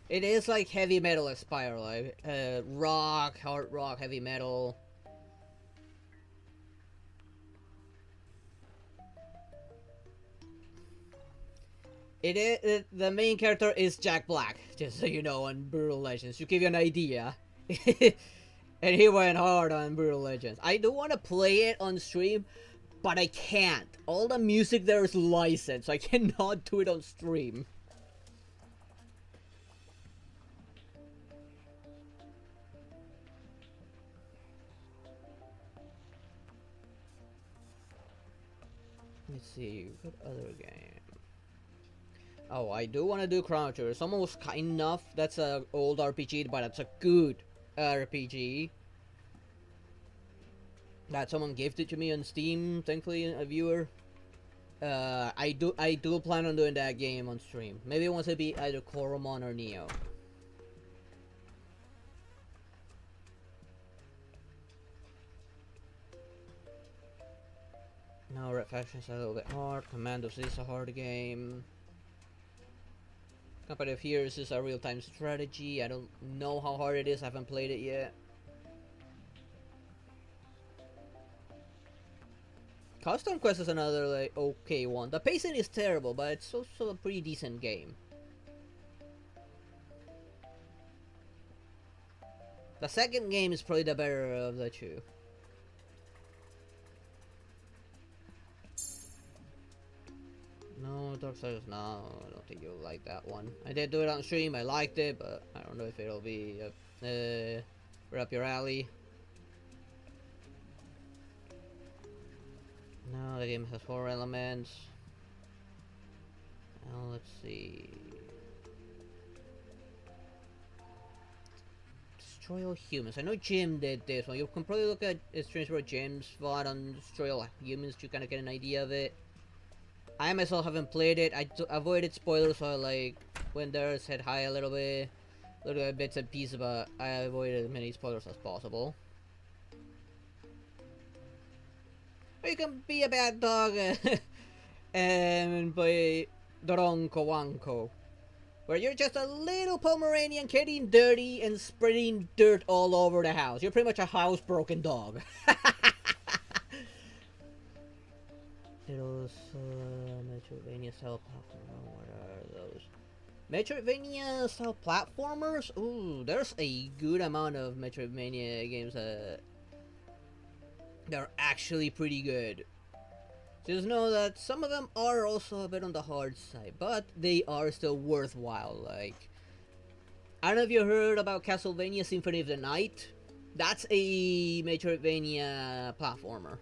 It is like heavy metal like Spiral, like rock, hard rock, heavy metal. It is the main character is Jack Black, just so you know, on Brutal Legends to give you an idea. And he went hard on Brutal Legends. I do want to play it on stream, but I can't. All the music there is licensed, so I cannot do it on stream. Let's see, what other game? Oh, I do want to do Chrono Trigger. It's almost kind enough. That's an old RPG, but it's a good RPG. That someone gifted to me on Steam, thankfully, a viewer. I do plan on doing that game on stream. Maybe once it be either Koromon or Neo. No, Red Faction's a little bit hard. Commandos is a hard game. Competitive Heroes is a real-time strategy. I don't know how hard it is. I haven't played it yet. Custom Quest is another like okay one. The pacing is terrible, but it's also a pretty decent game. The second game is probably the better of the two. No, Darksiders, no, I don't think you'll like that one. I did do it on stream, I liked it, but I don't know if it'll be right up your alley. No, the game has 4 elements. Now let's see. Destroy all humans. I know Jim did this one. You can probably look at streams where Jim's fought on Destroy all humans to kind of get an idea of it. I myself haven't played it. I avoided spoilers, so like when there said hi a little bit bits and pieces, but I avoided as many spoilers as possible. Or you can be a bad dog and play Doronko Wanko, where you're just a little Pomeranian getting dirty and spreading dirt all over the house. You're pretty much a housebroken dog. Those Metroidvania style platformers. What are those? Metroidvania style platformers? Ooh, there's a good amount of Metroidvania games that are actually pretty good. Just know that some of them are also a bit on the hard side, but they are still worthwhile. Like, I don't know if you heard about Castlevania Symphony of the Night. That's a Metroidvania platformer.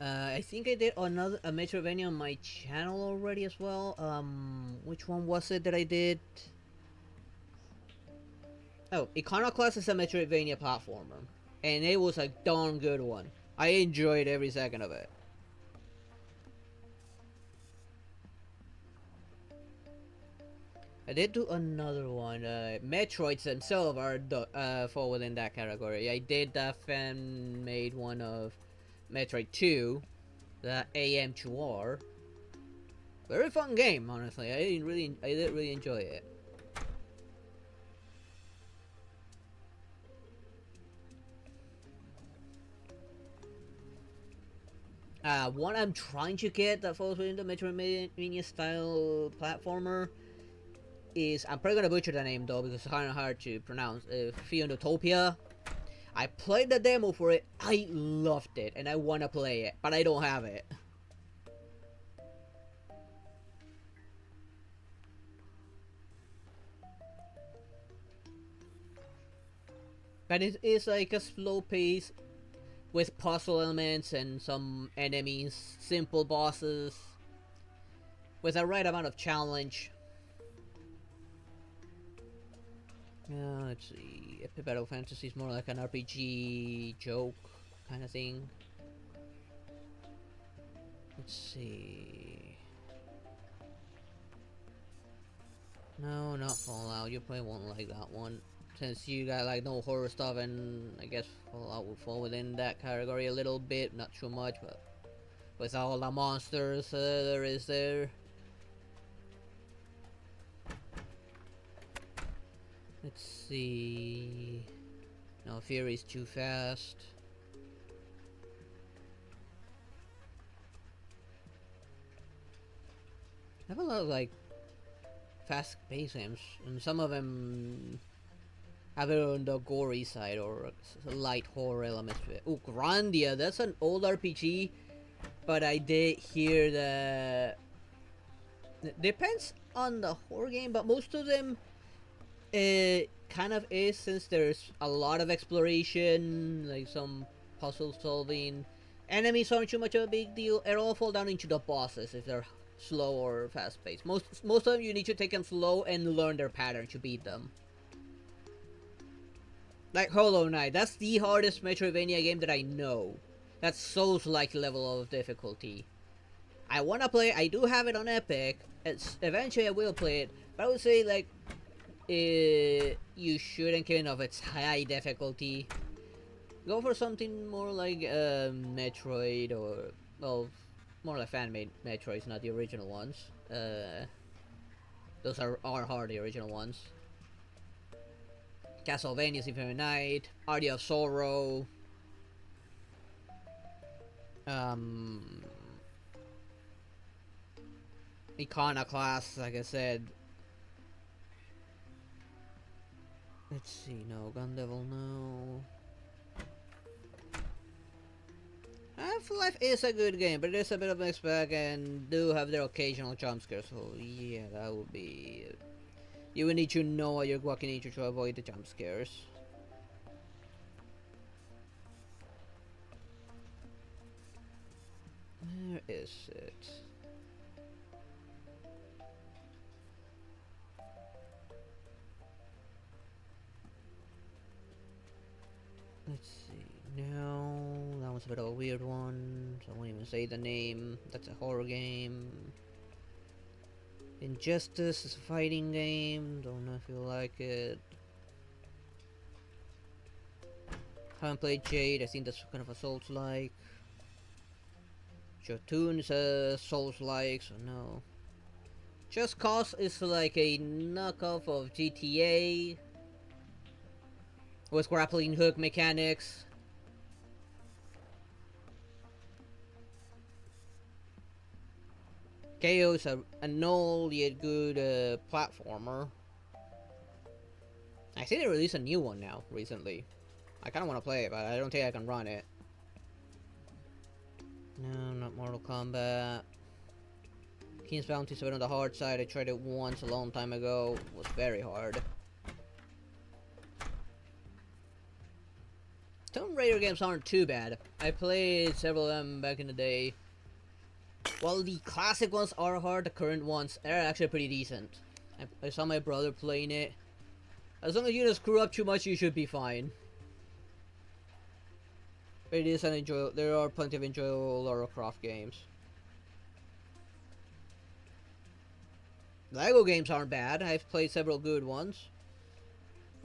I think I did a Metroidvania on my channel already as well. Which one was it that I did? Oh, Iconoclast is a Metroidvania platformer, and it was a darn good one. I enjoyed every second of it. I did do another one. Metroids themselves are fall within that category. I did fan made one of Metroid 2, the AM2R. Very fun game, honestly. I did really enjoy it. One I'm trying to get that falls within the Metroidvania style platformer is, I'm probably gonna butcher the name though because it's kind of hard to pronounce. Fionotopia. I played the demo for it. I loved it, and I want to play it, but I don't have it. But it is like a slow pace with puzzle elements and some enemies, simple bosses, with a right amount of challenge. Let's see. Epic Battle Fantasy is more like an RPG joke kind of thing. Let's see. No, not Fallout. You probably won't like that one, since you got like no horror stuff, and I guess Fallout would fall within that category a little bit, not too much, but with all the monsters there is there. Let's see. No, Fury's too fast. I have a lot of like fast-paced games, and some of them have it on the gory side or light horror elements to it. Oh, Grandia, that's an old RPG, but I did hear that depends on the horror game, but most of them it kind of is, since there's a lot of exploration, like some puzzle solving. Enemies aren't too much of a big deal. It all fall down into the bosses if they're slow or fast paced. Most of them you need to take them slow and learn their pattern to beat them. Like Hollow Knight, that's the hardest Metroidvania game that I know. That's Souls-like level of difficulty. I wanna play it, I do have it on Epic. Eventually I will play it, but I would say like you shouldn't kind of its high difficulty. Go for something more like Metroid or well, more like fan-made Metroids, not the original ones. Those are hard, the original ones. Castlevania Symphony of the Night, Art of Sorrow. Iconoclast, like I said. Let's see, no, Gun Devil, no. Half-Life is a good game, but it is a bit of a mixed bag and do have their occasional jump scares, so yeah, that would be... You would need to know what you're walking into to avoid the jump scares. Where is it? Let's see. No, that was a bit of a weird one, so I won't even say the name. That's a horror game. Injustice is a fighting game. Don't know if you like it. Haven't played Jade. I think that's kind of a Souls-like. Jotun is a Souls-like, so no. Just Cause is like a knockoff of GTA with grappling hook mechanics. KO is a null yet good platformer. I think they released a new one now recently. I kind of want to play it, but I don't think I can run it. No, not Mortal Kombat. King's Bounty is a bit on the hard side. I tried it once a long time ago. It was very hard. Tomb Raider games aren't too bad. I played several of them back in the day. While the classic ones are hard, the current ones are actually pretty decent. I saw my brother playing it. As long as you don't screw up too much, you should be fine. It is an enjoyable. There are plenty of enjoyable Lara Croft games. Lego games aren't bad. I've played several good ones.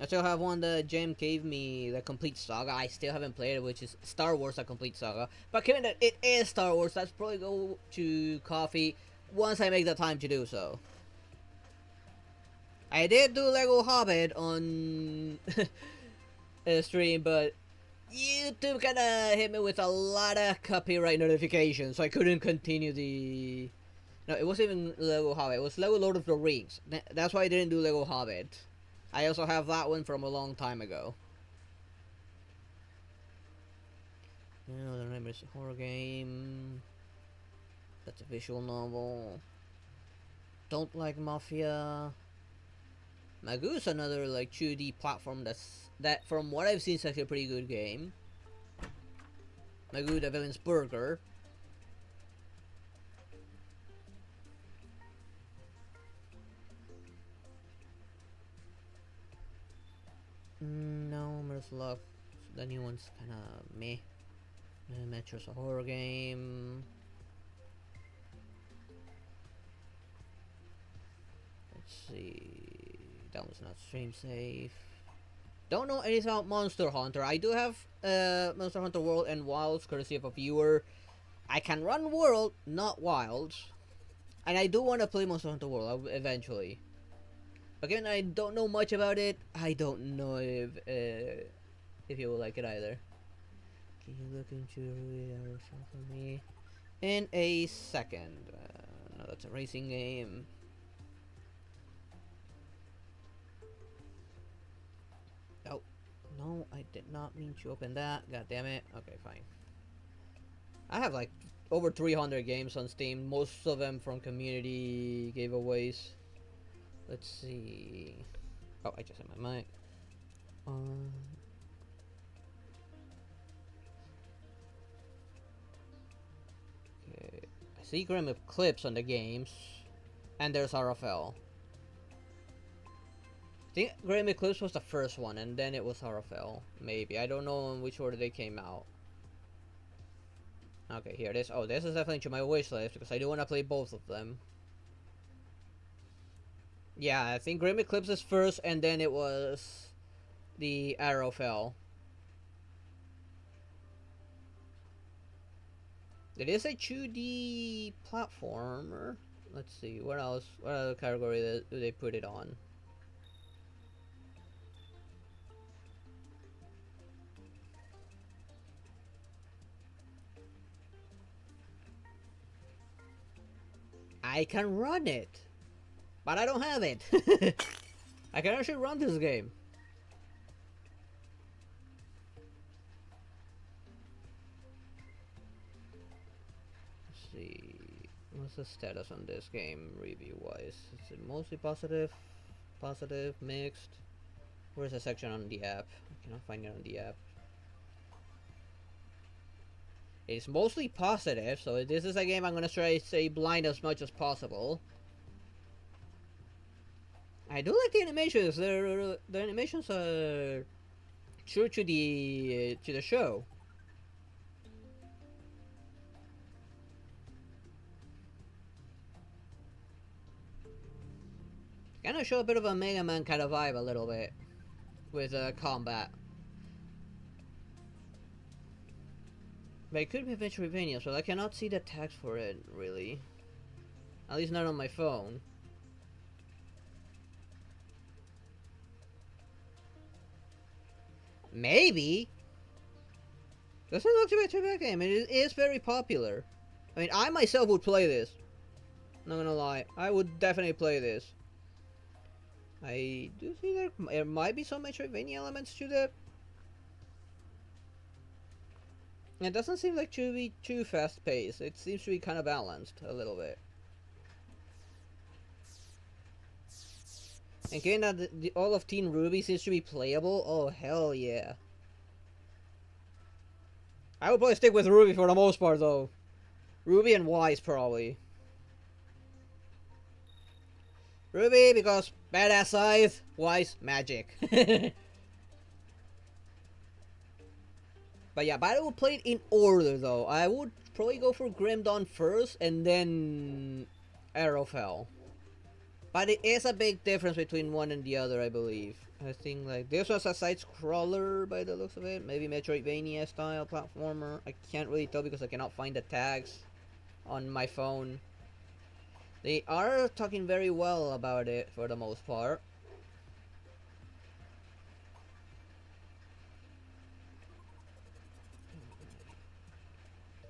I still have one that Jem gave me, the Complete Saga. I still haven't played it, which is Star Wars: The Complete Saga. But given that it is Star Wars, let's probably go to coffee once I make the time to do so. I did do Lego Hobbit on stream, but YouTube kinda hit me with a lot of copyright notifications, so I couldn't continue the... No, it wasn't even Lego Hobbit, it was Lego Lord of the Rings. That's why I didn't do Lego Hobbit. I also have that one from a long time ago. No, the name is a horror game. That's a visual novel. Don't like Mafia. Magoo's another like 2D platform that from what I've seen is actually a pretty good game. Magoo the Villain's Burger. No, Murder's Love. The new one's kinda meh. Metro's a horror game. Let's see. That was not stream safe. Don't know anything about Monster Hunter. I do have Monster Hunter World and Wilds, courtesy of a viewer. I can run World, not Wilds. And I do want to play Monster Hunter World eventually. Again, I don't know much about it. I don't know if you will like it either. Can you look into it for me? In a second. No, that's a racing game. Oh, no, I did not mean to open that. God damn it. Okay, fine. I have like over 300 games on Steam, most of them from community giveaways. Let's see. Oh, I just had my mic. Okay. I see Grim clips on the games. And there's RFL. I think Grim Eclipse was the first one, and then it was Horrorfell. Maybe. I don't know in which order they came out. Okay, here it is. Oh, this is definitely to my wish list, because I do want to play both of them. Yeah, I think Grim Eclipse is first, and then it was the Arrowfell. It is a 2D platformer. Let's see, what else? What other category do they put it on? I can run it, but I don't have it. I can actually run this game. Let's see, what's the status on this game review-wise? Is it mostly positive, mixed? Where's the section on the app? I cannot find it on the app. It's mostly positive, so this is a game I'm gonna try to stay blind as much as possible. I do like the animations. The animations are true to the show. Kind of show a bit of a Mega Man kind of vibe a little bit with combat. But it could be Metroidvania, so I cannot see the text for it, really. At least not on my phone. Maybe? Doesn't look to be a too bad game. It is very popular. I mean, I myself would play this. Not gonna lie. I would definitely play this. I do see there might be some Metroidvania elements to the... It doesn't seem like to be too fast-paced. It seems to be kind of balanced a little bit. And given that all of Teen Ruby seems to be playable, oh hell yeah. I would probably stick with Ruby for the most part though. Ruby and Wise probably. Ruby because badass scythe, Wise magic. But yeah, but I would play it in order though. I would probably go for Grim Dawn first and then Arrowfell. But it is a big difference between one and the other, I believe. I think like this was a side-scroller by the looks of it. Maybe Metroidvania style platformer. I can't really tell because I cannot find the tags on my phone. They are talking very well about it for the most part.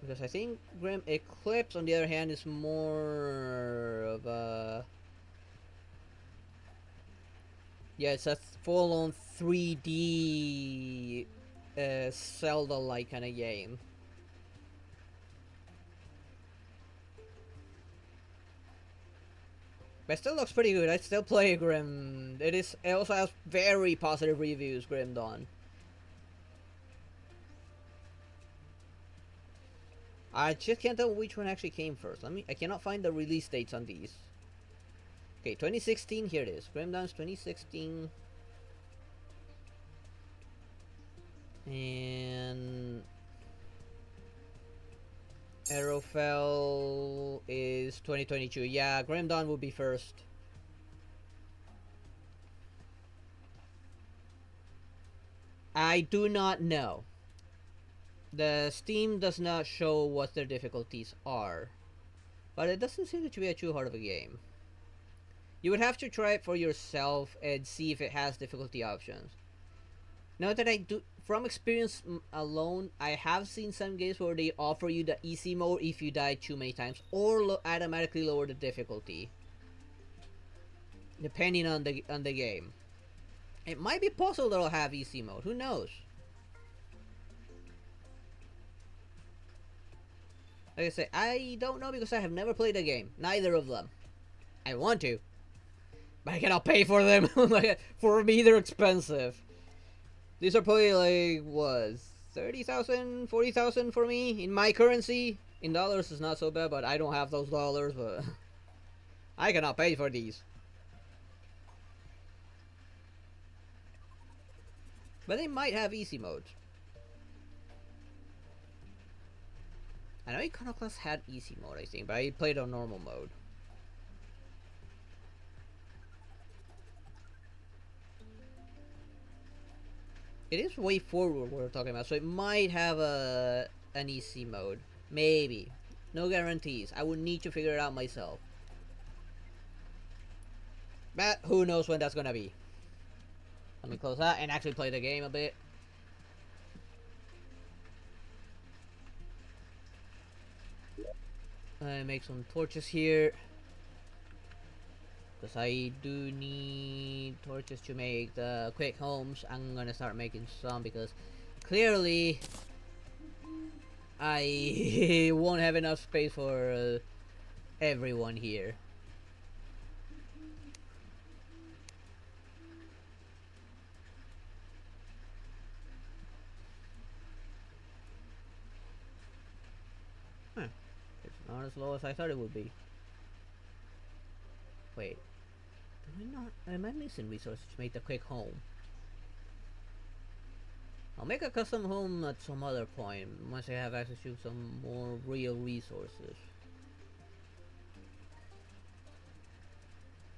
Because I think Grim Eclipse, on the other hand, is more of a... Yeah, it's a full-on 3D Zelda-like kind of game. But it still looks pretty good. I still play Grim. It also has very positive reviews, Grim Dawn. I just can't tell which one actually came first. I cannot find the release dates on these. Okay, 2016, here it is. Grim Dawn's 2016. And Arrowfell is 2022. Yeah, Grim Dawn will be first. I do not know. The Steam does not show what their difficulties are. But it doesn't seem to be too hard of a game. You would have to try it for yourself and see if it has difficulty options. Now that I do, from experience alone, I have seen some games where they offer you the easy mode if you die too many times, or automatically lower the difficulty, depending on the game. It might be possible that I'll have easy mode. Who knows? Like I say, I don't know because I have never played the game. Neither of them. I want to, but I cannot pay for them. For me, they're expensive. These are probably like, what, 30,000, 40,000 for me in my currency. In dollars is not so bad, but I don't have those dollars, but I cannot pay for these. But they might have easy modes. I know Iconoclast had easy mode, I think, but I played on normal mode. It is way forward we're talking about, so it might have an easy mode. Maybe. No guarantees. I would need to figure it out myself. But who knows when that's gonna be. Let me close that and actually play the game a bit. Make some torches here. Because I do need torches to make the quick homes. I'm gonna start making some because clearly I won't have enough space for everyone here. Huh. It's not as low as I thought it would be. Wait. Do I not? Am I missing resources to make the quick home? I'll make a custom home at some other point once I have access to some more real resources.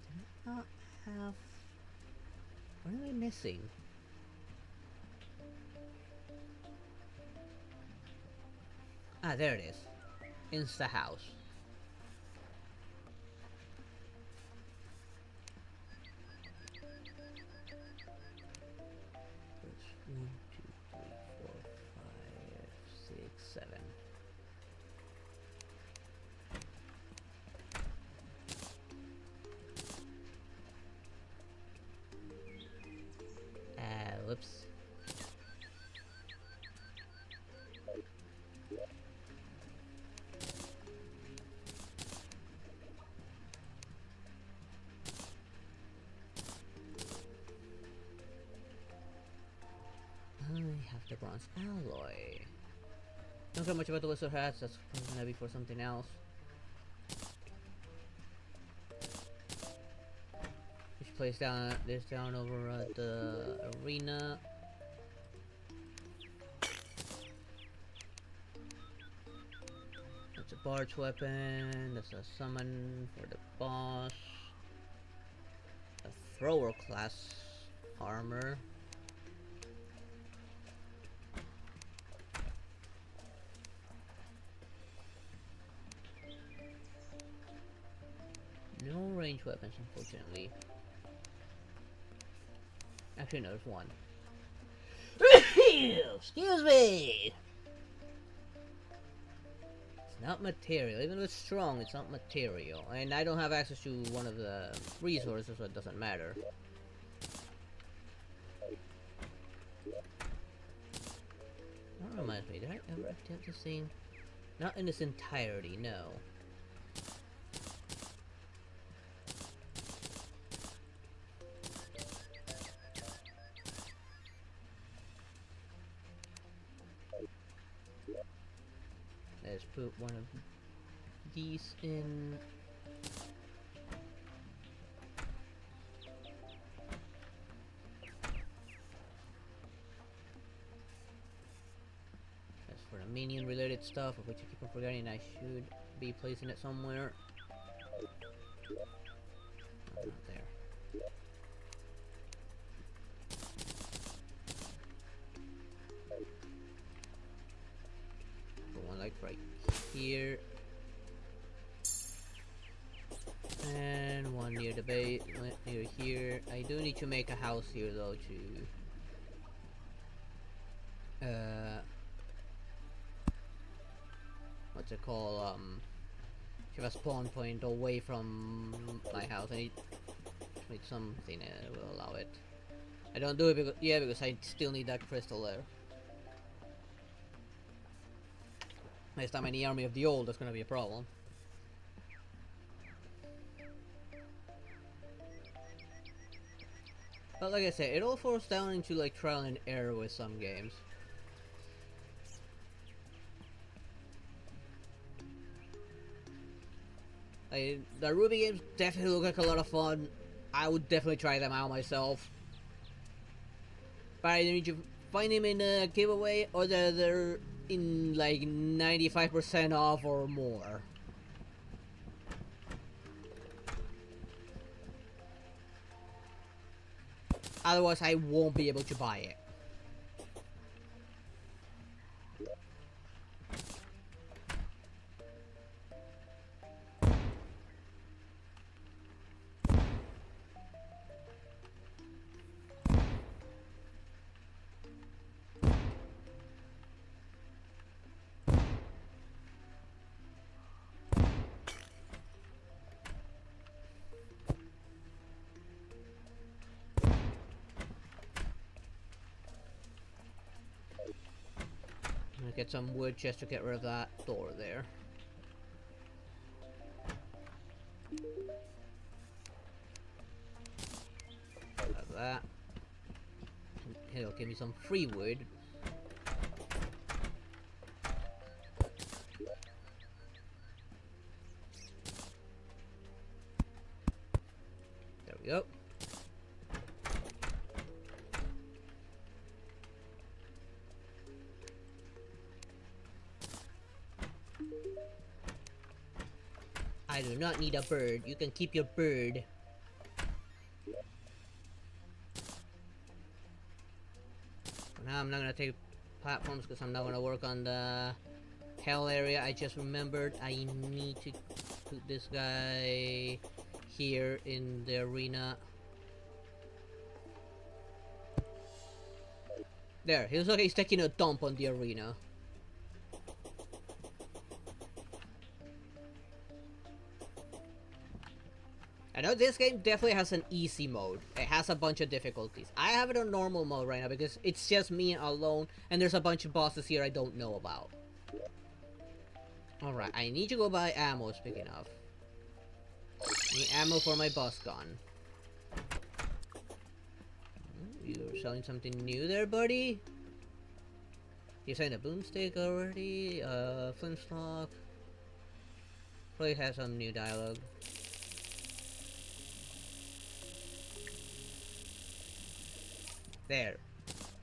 Did I not have... What am I missing? Ah, there it is. Insta house. There's 1, 2, 3, 4, 5, 6, 7. Whoops. I have the bronze alloy. Don't care much about the wizard hats, that's gonna be for something else. We should place this down over at the arena. That's a barge weapon, that's a summon for the boss. A thrower class armor. No range weapons, unfortunately. Actually, no, there's one. Excuse me! It's not material. Even though it's strong, it's not material. And I don't have access to one of the resources, so it doesn't matter. That reminds me, did I ever attempt this thing? Not in its entirety, no. Let's put one of these in. That's for the minion related stuff, of which I keep on forgetting I should be placing it somewhere. Oh, not there. Like right here, and one near the base, near here. I do need to make a house here though to what's it called, to have a spawn point away from my house. I need to make something that will allow it. I don't do it because because I still need that crystal there. Next time any army of the old, that's gonna be a problem. But like I said, it all falls down into like trial and error with some games. Like, the Ruby games definitely look like a lot of fun. I would definitely try them out myself. But I need to find him in a giveaway, or they're in like 95% off or more. Otherwise, I won't be able to buy it. I'm gonna get some wood just to get rid of that door there. Like that. It'll give me some free wood. There we go. I do not need a bird. You can keep your bird. For now, I'm not gonna take platforms because I'm not gonna work on the hell area. I just remembered I need to put this guy here in the arena. There, he looks like he's taking a dump on the arena. I know this game definitely has an easy mode. It has a bunch of difficulties. I have it on normal mode right now because it's just me alone and there's a bunch of bosses here I don't know about. Alright, I need to go buy ammo, speaking of. I need ammo for my boss gun. You're selling something new there, buddy? You're selling a boomstick already? Flintlock. Probably has some new dialogue. There.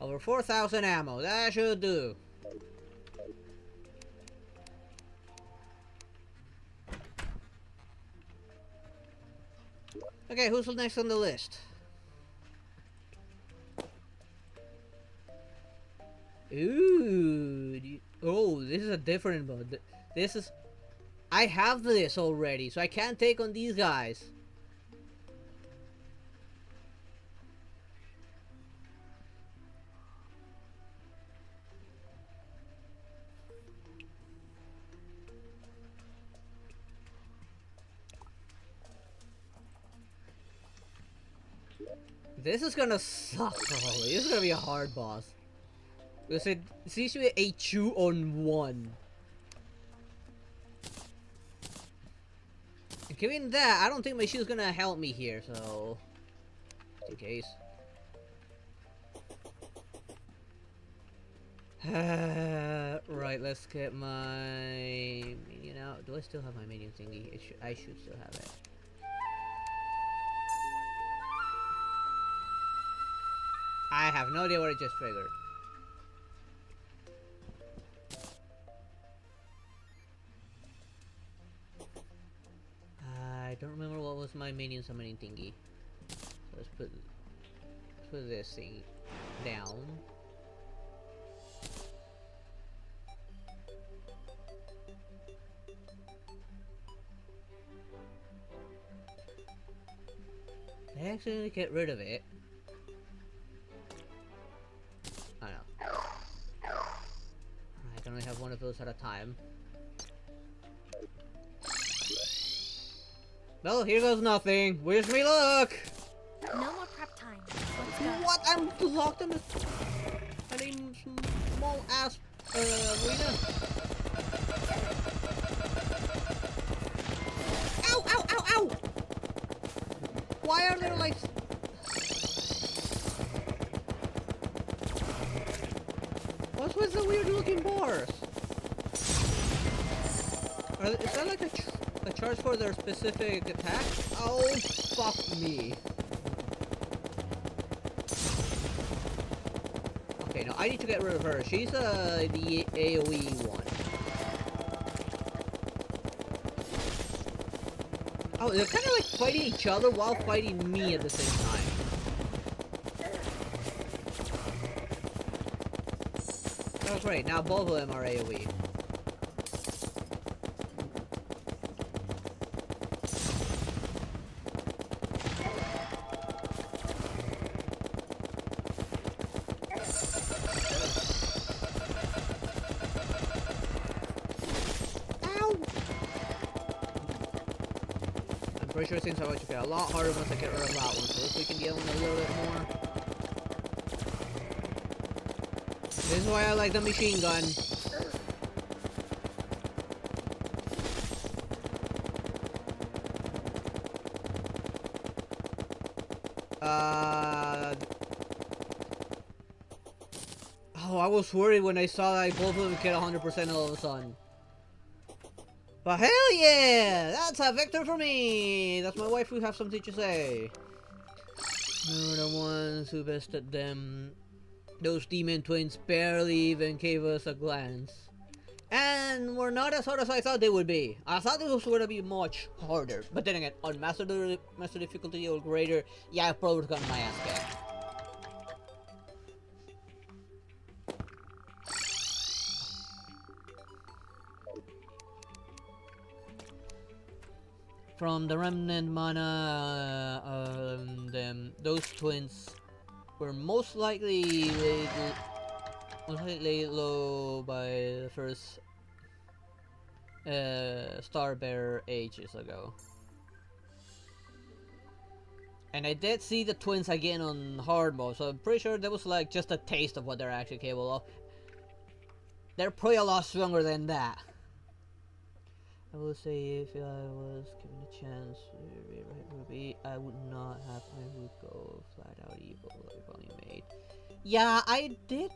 Over 4,000 ammo. That should do. Okay, who's next on the list? Ooh. Oh, this is a different mode. This is... I have this already, so I can't take on these guys. This is gonna suck, probably. This is gonna be a hard boss. Because it seems to be a 2-on-1. And given that, I don't think my shield's gonna help me here, so... in case. Right, let's get my minion out. Do I still have my minion thingy? I should still have it. I have no idea what it just triggered. I don't remember what was my minion summoning thingy. So let's put this thing down. I accidentally get rid of it. I know. I can only have one of those at a time. Well, here goes nothing. Wish me luck! No more prep time. Let's go. What? I'm locked in a small ass arena. Ow! Ow! Ow! Ow! Why are there like... What's with the weird looking bars? Is that like a charge for their specific attack? Oh, fuck me. no, I need to get rid of her. She's the AoE one. Oh, they're kind of like fighting each other while fighting me at the same time. Oh great, now both of them are AoE. I'm pretty sure things are going to get a lot harder once I get rid of that one, so if we can get one a little bit more. This is why I like the machine gun. Oh, I was worried when I saw that both of them get 100% all of a sudden. But hell yeah! That's a victory for me! That's my wife who have something to say. We're the ones who bested them. Those demon twins barely even gave us a glance. And we're not as hard as I thought they would be. I thought it was going to be much harder. But then again, on master difficulty or greater, yeah, I probably would have gotten my ass kicked. From the remnant mana, those twins were most likely laid low by the first Star Bearer ages ago. And I did see the twins again on hard mode, so I'm pretty sure that was like just a taste of what they're actually capable of. They're probably a lot stronger than that. I will say if I was given a chance Ruby, I would not have. I would go flat out evil like only made. Yeah, I did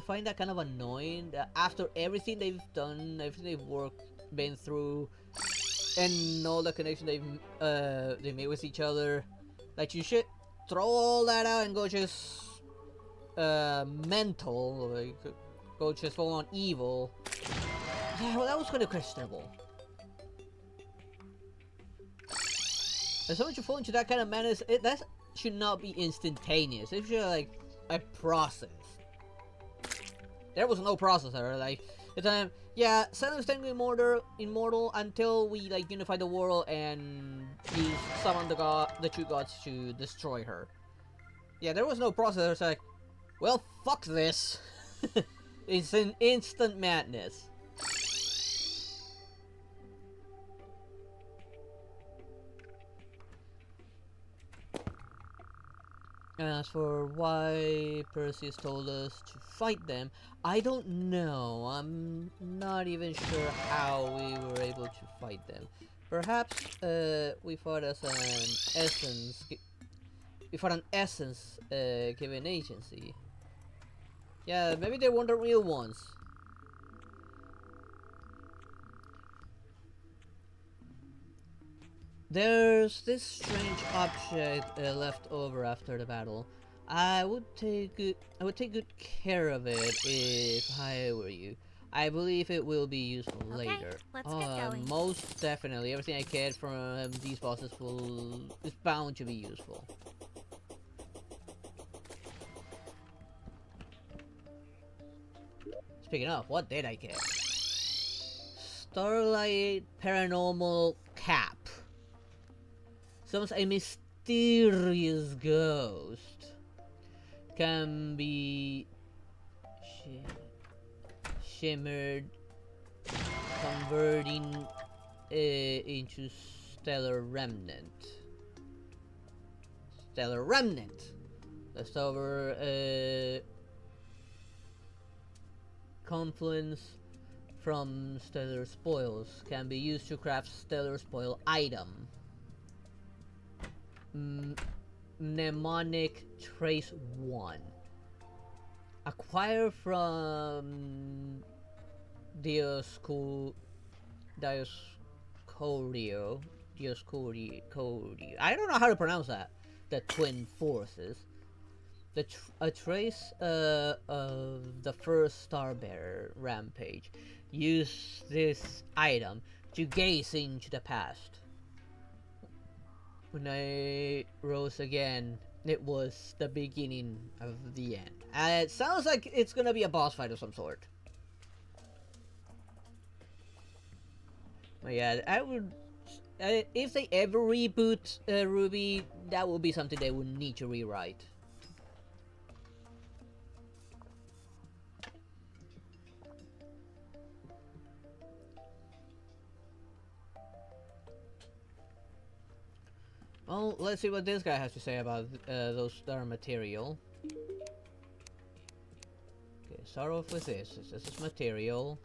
find that kind of annoying that after everything they've done, everything they've been through, and all the connection they made with each other, like you should throw all that out and go just mental, like go just full on evil. Yeah, well, that was kind of questionable. As soon as you fall into that kind of madness, that should not be instantaneous. It should like a process. There was no processor. Like the time, yeah, Silence staying immortal until we like unify the world and use summon the true gods to destroy her. Yeah, there was no processor. It's like, well, fuck this. It's an instant madness. As for why Perseus told us to fight them, I don't know. I'm not even sure how we were able to fight them. Perhaps we fought as an essence. We fought an essence given agency. Yeah, maybe they weren't the real ones. There's this strange object left over after the battle. I would take good care of it if I were you. I believe it will be useful later. Let's get going. Most definitely. Everything I get from these bosses is bound to be useful. Speaking of, what did I get? Starlight Paranormal Cap. Summons a mysterious ghost. Can be shimmered, converting into stellar remnant. Stellar remnant. Leftover confluence from stellar spoils can be used to craft stellar spoil item. Mnemonic Trace 1. Acquire from Dioscorio. I don't know how to pronounce that. The twin forces. A trace of the first Star Bearer rampage. Use this item to gaze into the past. When I rose again, it was the beginning of the end. It sounds like it's gonna be a boss fight of some sort. But yeah, I would. If they ever reboot Ruby, that would be something they would need to rewrite. Well, let's see what this guy has to say about those star material. Okay, start off with this. This is material.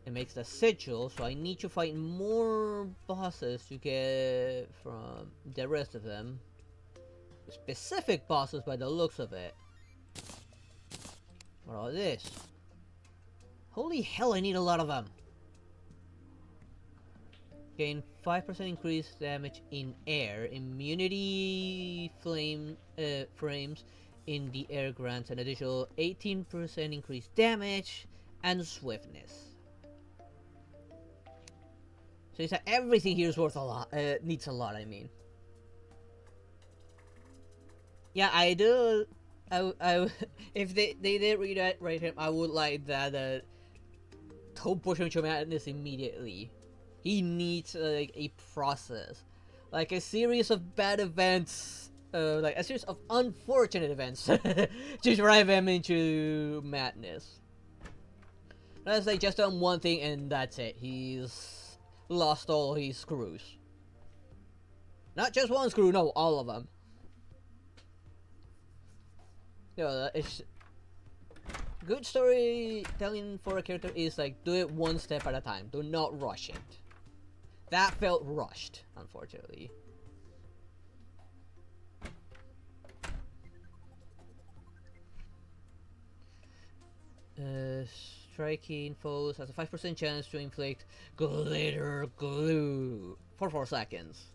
It makes the sigil, so I need to fight more bosses to get from the rest of them. Specific bosses by the looks of it. What about this? Holy hell, I need a lot of them. Gain 5% increased damage in air. Immunity frames in the air grants an additional 18% increased damage and swiftness. So it's like everything here is worth a lot. Needs a lot, I mean. Yeah, I do. If they did rewrite him, I would like that. Don't push him to madness immediately. He needs like a process, like a series of bad events, like a series of unfortunate events to drive him into madness. Let's say just done one thing and that's it. He's lost all his screws. Not just one screw, no, all of them. You know, it's good storytelling for a character is like do it one step at a time. Do not rush it. That felt rushed, unfortunately. Striking foes has a 5% chance to inflict glitter glue for 4 seconds.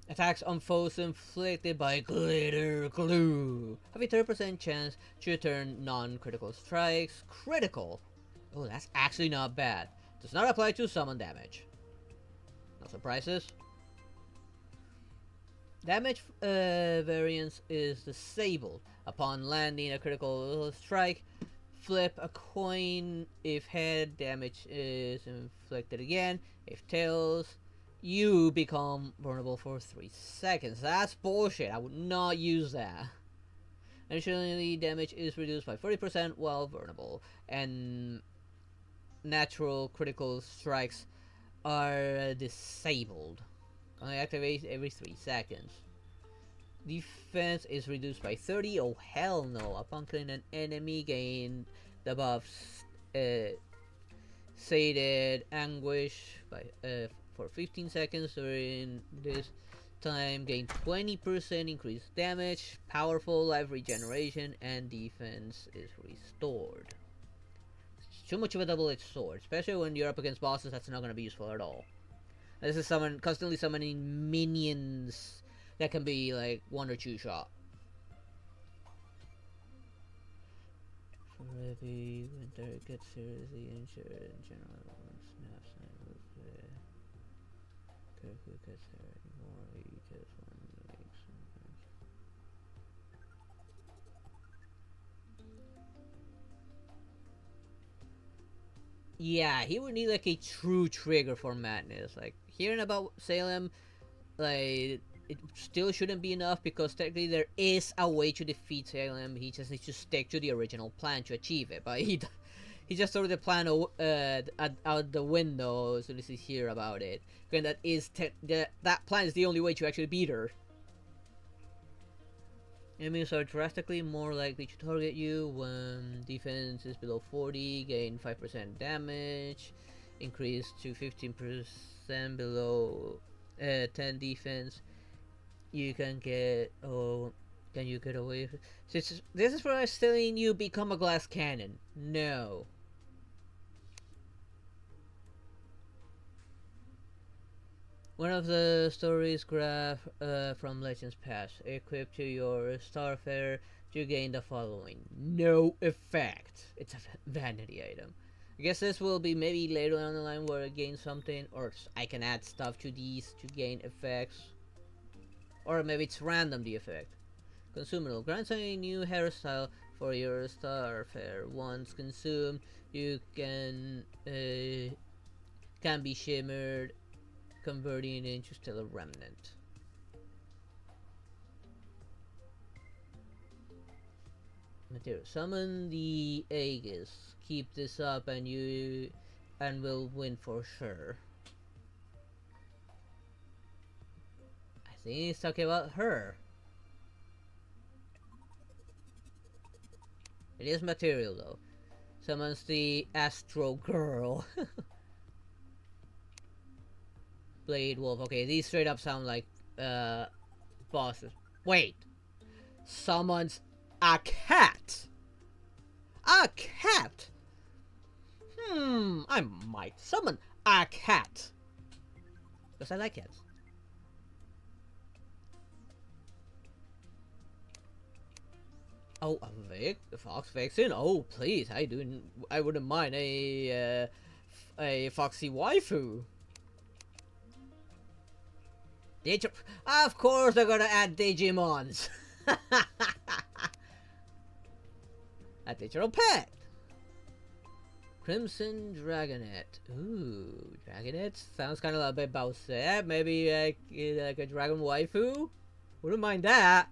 Attacks on foes inflicted by glitter glue have a 30% chance to return non-critical strikes critical. Oh, that's actually not bad. Does not apply to summon damage. No surprises. Damage variance is disabled. Upon landing a critical strike, flip a coin. If head, damage is inflicted again. If tails, you become vulnerable for 3 seconds. That's bullshit. I would not use that. Additionally, damage is reduced by 40% while vulnerable. And natural critical strikes are disabled. Only activate every 3 seconds. Defense is reduced by 30. Oh hell no! Upon killing an enemy, gain the buffs sated anguish by for 15 seconds. During this time, gain 20% increased damage, powerful life regeneration, and defense is restored. Too much of a double-edged sword, especially when you're up against bosses. That's not going to be useful at all. This is constantly summoning minions that can be like 1 or 2 shot. For heavy winter, gets seriously injured in general. Snaps with the carefully gets there anymore. You just want to make something. Yeah, he would need like a true trigger for madness. Like hearing about Salem, like it still shouldn't be enough because technically there is a way to defeat Salem. He just needs to stick to the original plan to achieve it. But he just threw the plan out the window as soon as he hear about it. And that plan is the only way to actually beat her. Enemies are drastically more likely to target you when defense is below 40, gain 5% damage, increase to 15% below 10 defense. You can get, can you get away? This is where I was telling you become a glass cannon. No. One of the stories graph from Legends Past. Equipped to your Starfare, you gain the following. No effect. It's a vanity item. I guess this will be maybe later on the line where I gain something, or I can add stuff to these to gain effects. Or maybe it's random, the effect. Consumable. Grants a new hairstyle for your Starfare. Once consumed, you can be shimmered, converting it into still a remnant. Material. Summon the Aegis. Keep this up and will win for sure. I think he's talking about her. It is material though. Summons the Astro Girl. Blade Wolf. Okay, these straight up sound like bosses. Wait. Summons a cat. A cat. I might summon a cat. Because I like cats. Oh, a fox vixen. Oh, please, I wouldn't mind a foxy waifu. Of course, they're gonna add Digimons. A digital pet. Crimson Dragonet. Ooh, Dragonet sounds kind of a bit Bowser. Maybe like a dragon waifu. Wouldn't mind that.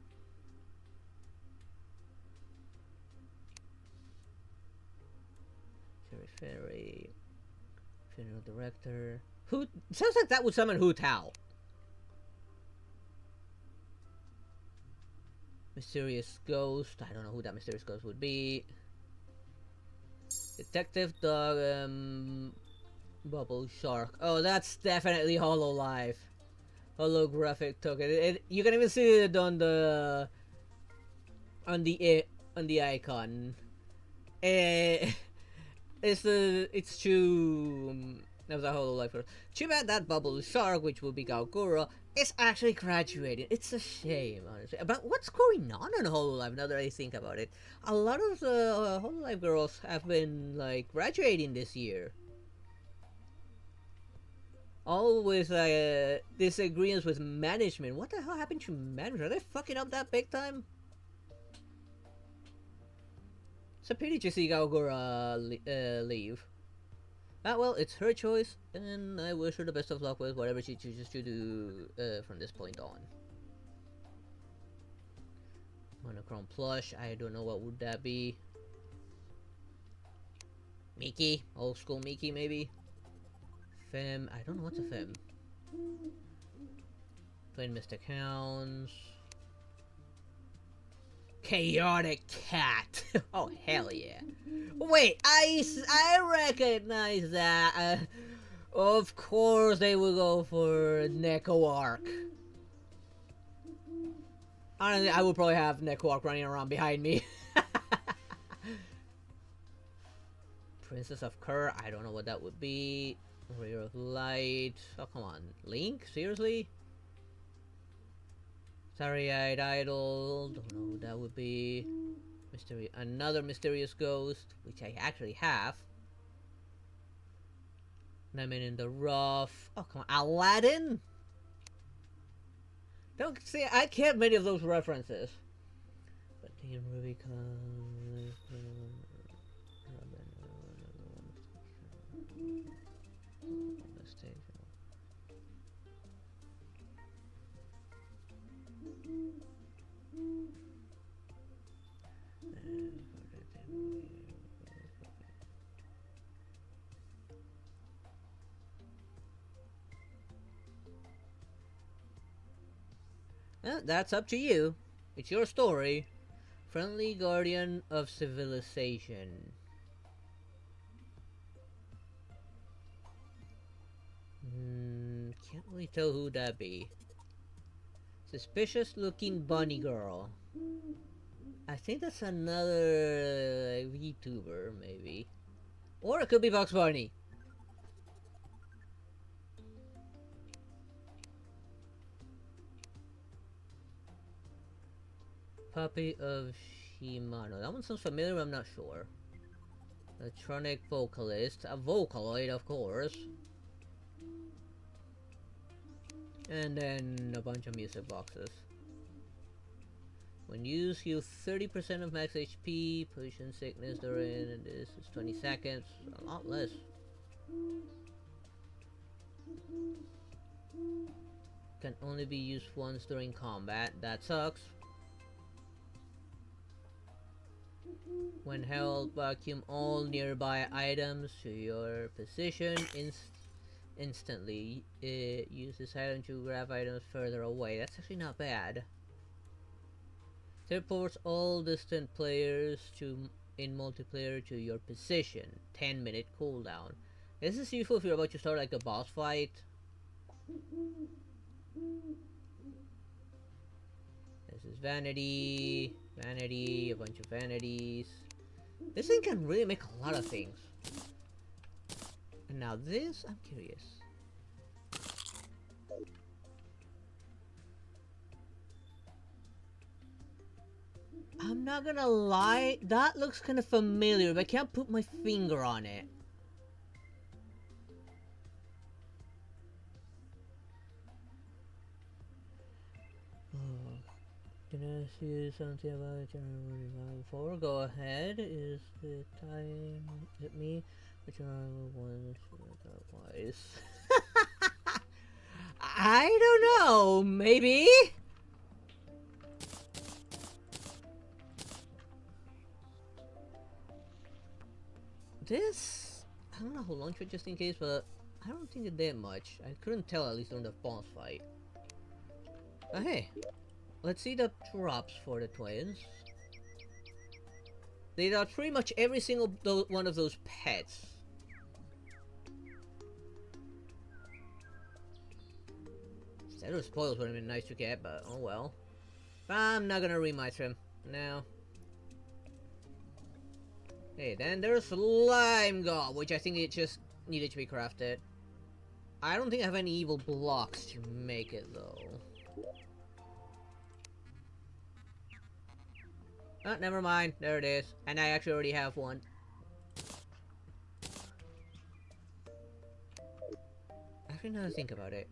Fairy, funeral director. Who sounds like that would summon Hu Tao. Mysterious ghost. I don't know who that mysterious ghost would be. Detective dog. Bubble shark. Oh, that's definitely Hololive. Holographic token. You can even see it on the icon. It's too. That was a Hololive. Too bad that bubble shark, which will be Gaogura, is actually graduating. It's a shame, honestly. But what's going on in Hololive now that I think about it? A lot of the Hololive girls have been like graduating this year. All with disagreements with management. What the hell happened to management? Are they fucking up that big time? It's a pity to see Gaogura leave. Ah, well, it's her choice, and I wish her the best of luck with whatever she chooses to do from this point on. Monochrome plush, I don't know what would that be. Mickey, old school Mickey maybe. Femme, I don't know what's a femme. Twin Mystic Hounds. Chaotic cat. Oh hell yeah! Wait, I recognize that. Of course they will go for Neko Arc. Honestly, I would probably have Neko Arc running around behind me. Princess of Kerr. I don't know what that would be. Warrior of Light. Oh come on, Link? Seriously? Starry-eyed idol, don't know who that would be. Another mysterious ghost, which I actually have. Lemon in the Rough. Oh come on, Aladdin. Don't see, I can't many of those references. But the Rubicon. That's up to you. It's your story. Friendly guardian of civilization. Can't really tell who that be. Suspicious looking bunny girl. I think that's another Vtuber, maybe. Or it could be Bugs Bunny. Puppy of Shimano. That one sounds familiar, I'm not sure. Electronic vocalist. A Vocaloid, of course. And then a bunch of music boxes. When used, heal 30% of max HP. Potion sickness during, and this is 20 seconds. A lot less. Can only be used once during combat. That sucks. When held, vacuum all nearby items to your position instantly. Use this item to grab items further away. That's actually not bad. Teleports all distant players in multiplayer to your position. 10-minute cooldown. This is useful if you're about to start like a boss fight. This is vanity, vanity, a bunch of vanities. This thing can really make a lot of things. And now this, I'm curious. I'm not gonna lie, that looks kind of familiar, but I can't put my finger on it. Can I ask you something about it? Before, go ahead. Is the time at me? Which are ones wise? I don't know. Maybe. This, I don't know how long it just in case, but I don't think it did much. I couldn't tell, at least during the boss fight. Oh hey, let's see the drops for the twins. They are pretty much every single one of those pets. Instead of spoils would have been nice to get, but oh well. I'm not gonna read my trim now. Hey, then there's Slime God, which I think it just needed to be crafted. I don't think I have any evil blocks to make it, though. Oh, never mind. There it is. And I actually already have one. Actually, now that I think about it.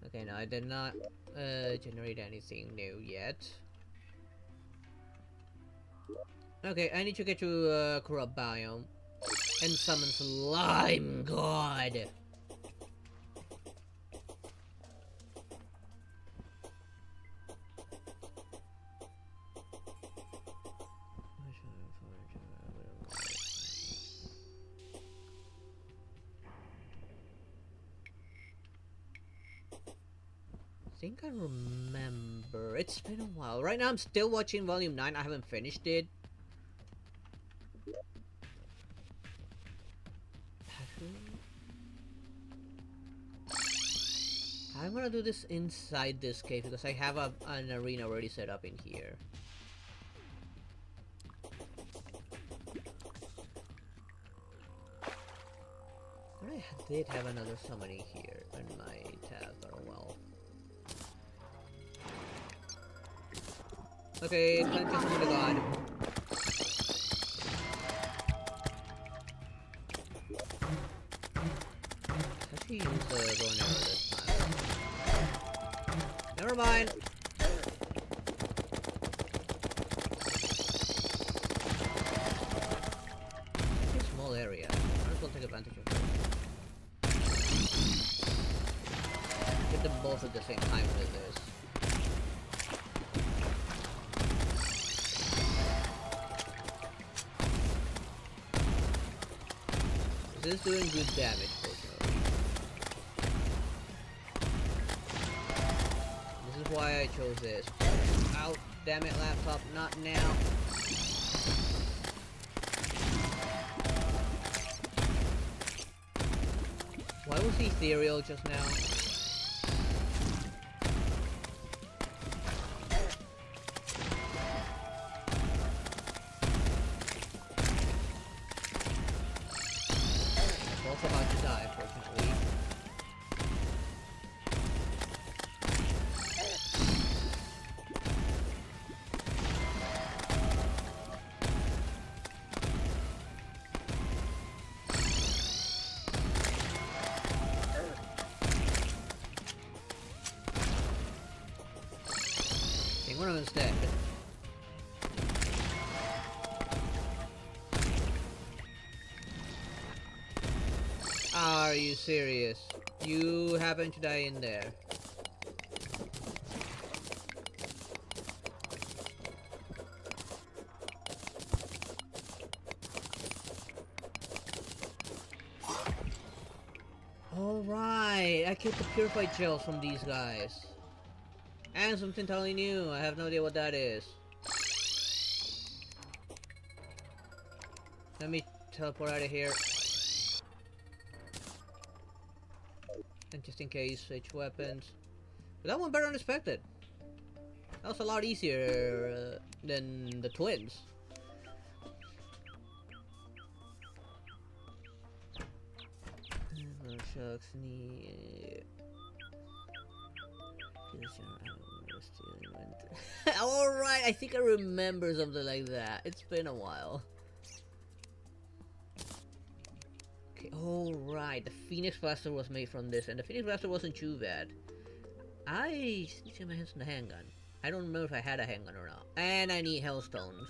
Okay, no, I did not generate anything new yet. Okay, I need to get to corrupt biome and summon Slime God. I think I remember. It's been a while. Right now I'm still watching Volume 9. I haven't finished it. I'm gonna do this inside this cave because I have an arena already set up in here. I did have another summoning here in my tab, but oh well. Okay, time to summon the god. Actually use the bow and arrow this time. Never mind. It's a small area. Might as well take advantage of it. Get them both at the same time with this. This is doing good damage, fortunately. This is why I chose this. Out, damn it, laptop, not now. Why was he ethereal just now? About to die, unfortunately. One of them's dead. Are you serious? You happen to die in there. Alright, I get the purified gels from these guys. And something totally new. I have no idea what that is. Let me teleport out of here. And just in case, switch weapons. But that one better than expected. That was a lot easier than the twins. Shucks, knee. Alright, I think I remember something like that. It's been a while. Okay, alright, the Phoenix Blaster was made from this, and the Phoenix Blaster wasn't too bad. I just need to get my hands on the handgun. I don't remember if I had a handgun or not. And I need Hellstones.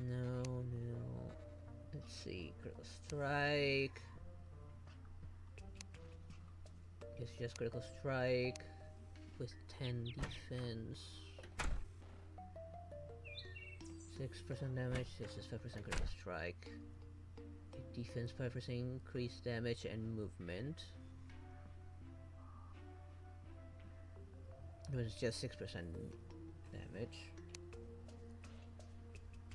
No. Let's see, Critical Strike. It's just Critical Strike with 10 defense. 6% damage, this is 5% Critical Strike. Defense 5% increased damage and movement. It was just 6% damage.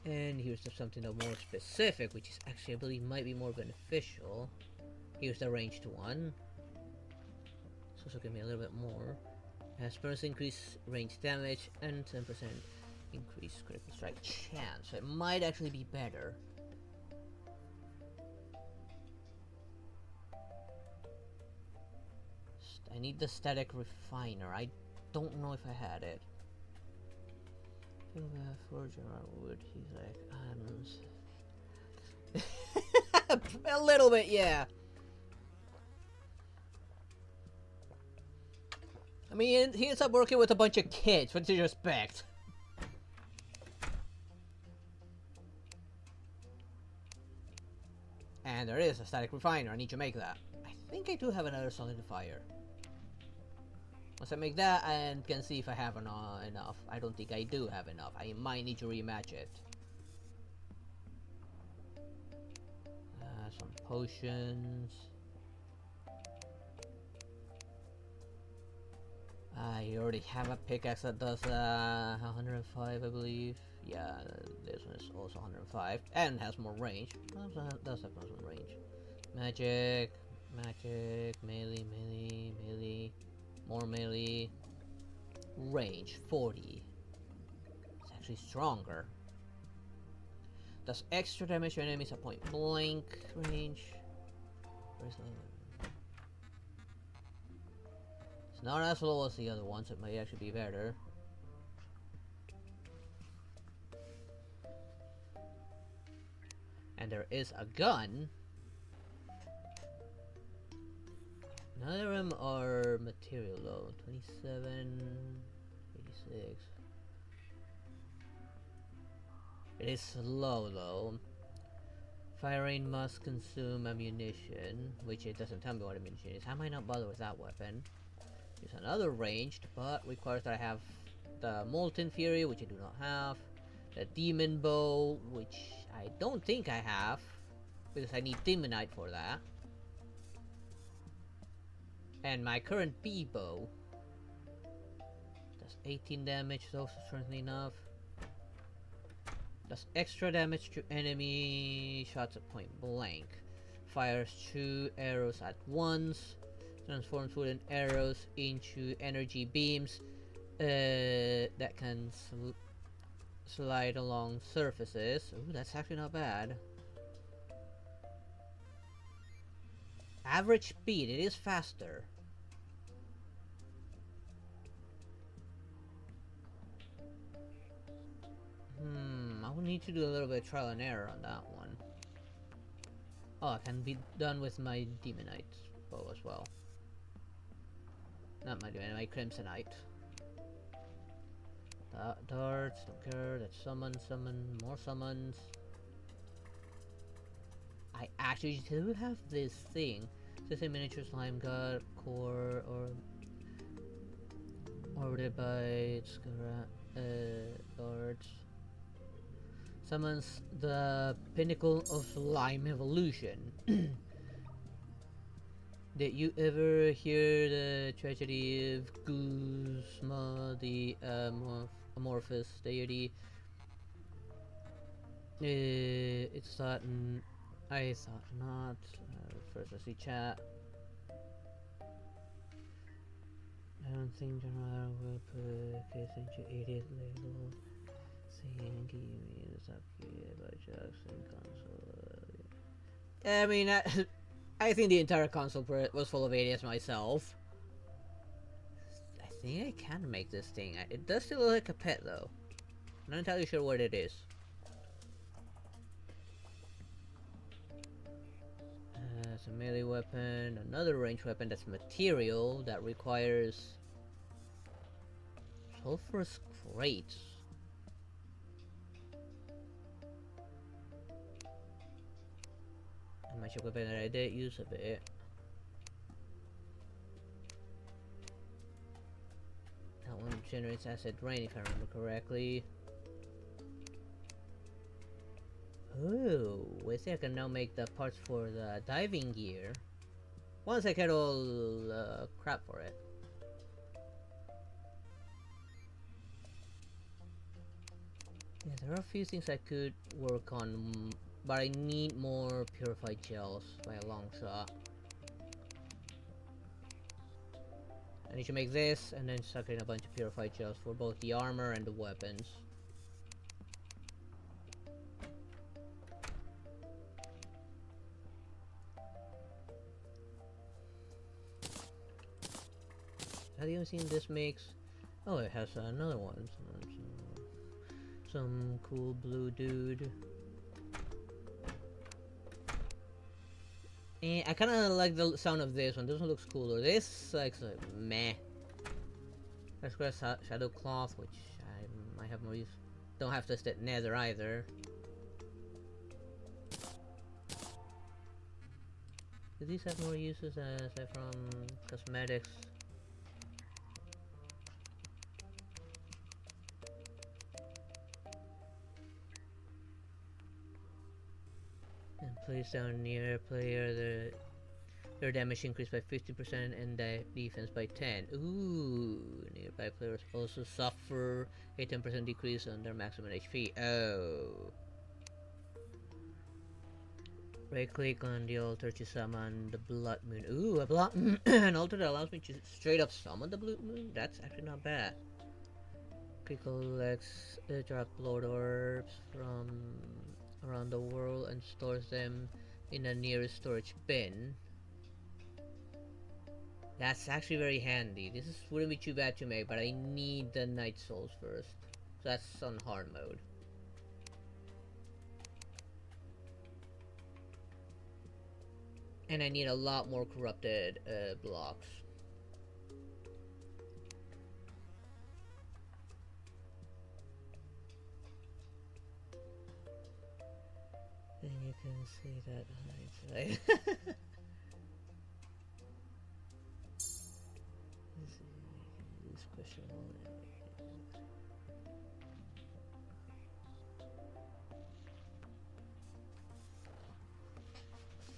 And here's something more specific, which is actually I believe might be more beneficial. Here's the ranged one. This also give me a little bit more. Has % increased range damage and 10% increased critical strike chance. So it might actually be better. I need the static refiner. I don't know if I had it. For general wood, he's like, a little bit, yeah. I mean, he ends up working with a bunch of kids. What do you expect? And there is a static refiner. I need to make that. I think I do have another solidifier. Once I make that, and can see if I have enough. I don't think I do have enough. I might need to rematch it. Some potions. I already have a pickaxe that does 105, I believe. Yeah, this one is also 105 and has more range. Does have more range. Magic, melee. More melee. Range 40. It's actually stronger. Does extra damage to enemies at point blank range. Where's the other one? It's not as low as the other ones, it might actually be better. And there is a gun. None of them are material though. 27, 86. It is slow though. Firing must consume ammunition, which it doesn't tell me what ammunition is. I might not bother with that weapon. There's another ranged, but requires that I have the Molten Fury, which I do not have. The Demon Bow, which I don't think I have, because I need Demonite for that. And my current B-bow does 18 damage, so certainly enough. Does extra damage to enemy shots at point blank. Fires 2 arrows at once. Transforms wooden arrows into energy beams that can slide along surfaces. Ooh, that's actually not bad. Average speed, it is faster. I We'll need to do a little bit of trial and error on that one. Oh, I can be done with my Demonite bow as well. Not my Demonite, my Crimsonite. Darts, don't care. That's summon, more summons. I actually do have this thing. It's a miniature slime god, core, or orbited by darts. Summons the pinnacle of slime evolution. Did you ever hear the tragedy of Guzma, the amorphous deity? It's thought. I thought not. First, I see chat. I don't think General will put case into idiot label. Saying give me the subject about Jackson console. I mean, I think the entire console was full of idiots myself. I think I can make this thing. It does still look like a pet though. I'm not entirely sure what it is. It's a melee weapon, another ranged weapon that's material that requires sulfurous crates. A magic weapon that I did use a bit. That one generates acid rain if I remember correctly. Oh, I think I can now make the parts for the diving gear. Once I get all crap for it. Yeah, there are a few things I could work on, but I need more purified gels by a long shot. I need to make this and then suck in a bunch of purified gels for both the armor and the weapons. Have you seen this mix? Oh, it has another one. Some cool blue dude. And I kind of like the sound of this one. This one looks cooler. This like meh. Let's grab Shadow Cloth, which I might have more use. Don't have to set Nether either. Do these have more uses aside from cosmetics? And place down near player, their damage increased by 50% and defense by 10. Ooh, nearby players also suffer a 10% decrease on their maximum HP. Oh. Right click on the altar to summon the Blood Moon. Ooh, an altar that allows me to straight up summon the Blood Moon? That's actually not bad. Collects drop Blood Orbs from around the world and stores them in a nearest storage bin. That's actually very handy. This wouldn't be too bad to make, but I need the Night Souls first. So that's on hard mode. And I need a lot more corrupted blocks. Then you can see that right. This question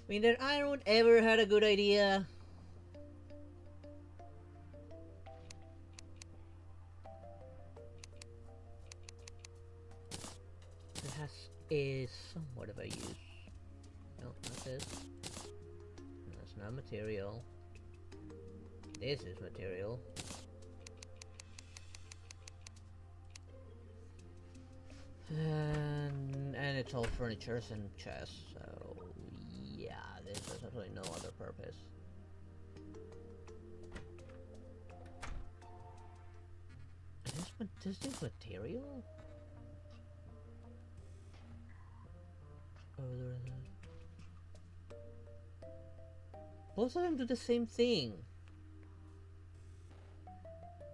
I mean, that Iron ever had a good idea. It is somewhat of a use. No, not this. No, that's not material. This is material. And it's all furnitures and chests, so yeah, this has absolutely no other purpose. Is this material? Both of them do the same thing.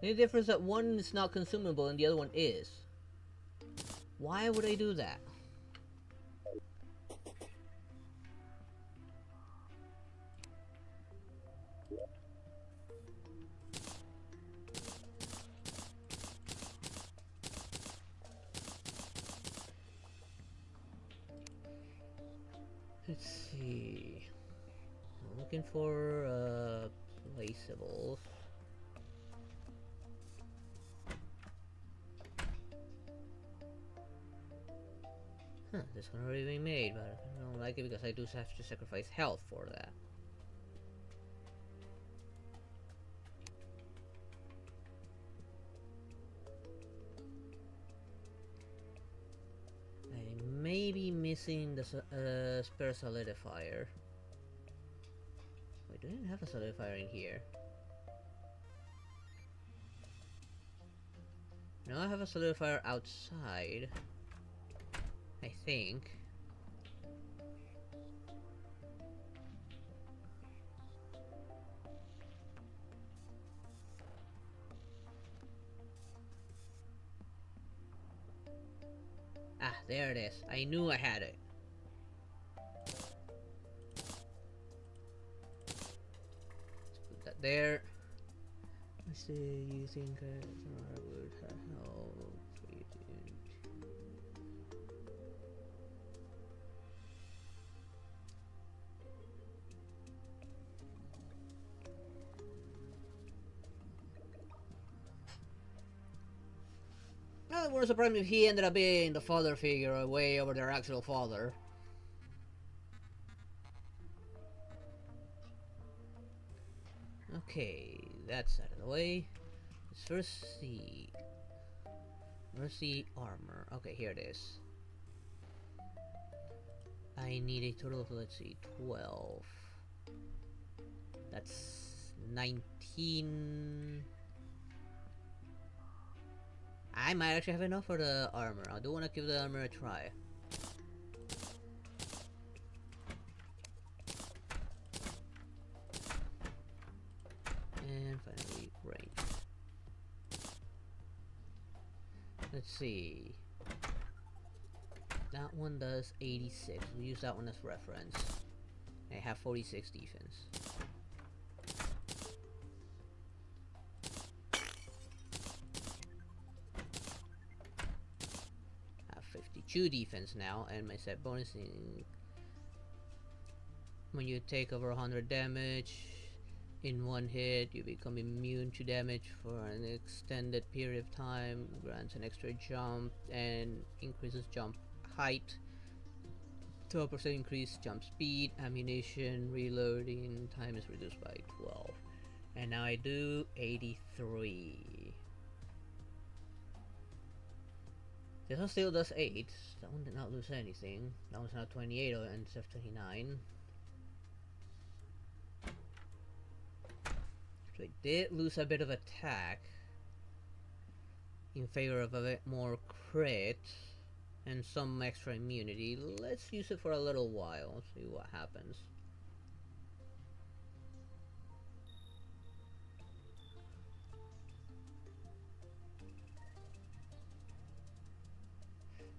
The only difference is that one is not consumable and the other one is. Why would I do that? Let's see. I'm looking for placeables. Huh, this one already been made, but I don't like it because I do have to sacrifice health for that. I may be missing the spare solidifier. Wait, do I even have a solidifier in here? No, I have a solidifier outside. I think. Ah, there it is. I knew I had it. Let's put that there. Let's see, you think I would have helped? Well, it wouldn't surprise me if he ended up being the father figure way over their actual father. Okay, that's out of the way. Let's first see. Mercy armor. Okay, here it is. I need a total of, let's see, 12. That's 19. I might actually have enough for the armor. I do want to give the armor a try. And finally, range. Let's see. That one does 86. We'll use that one as reference. I have 46 defense. I have 52 defense now, and my set bonus in when you take over 100 damage in one hit, you become immune to damage for an extended period of time, grants an extra jump, and increases jump height. 12% increase jump speed, ammunition, reloading time is reduced by 12. And now I do 83. This one still does 8. That one did not lose anything. That one's now 28 instead of 29. So it did lose a bit of attack in favor of a bit more crit and some extra immunity. Let's use it for a little while, see what happens.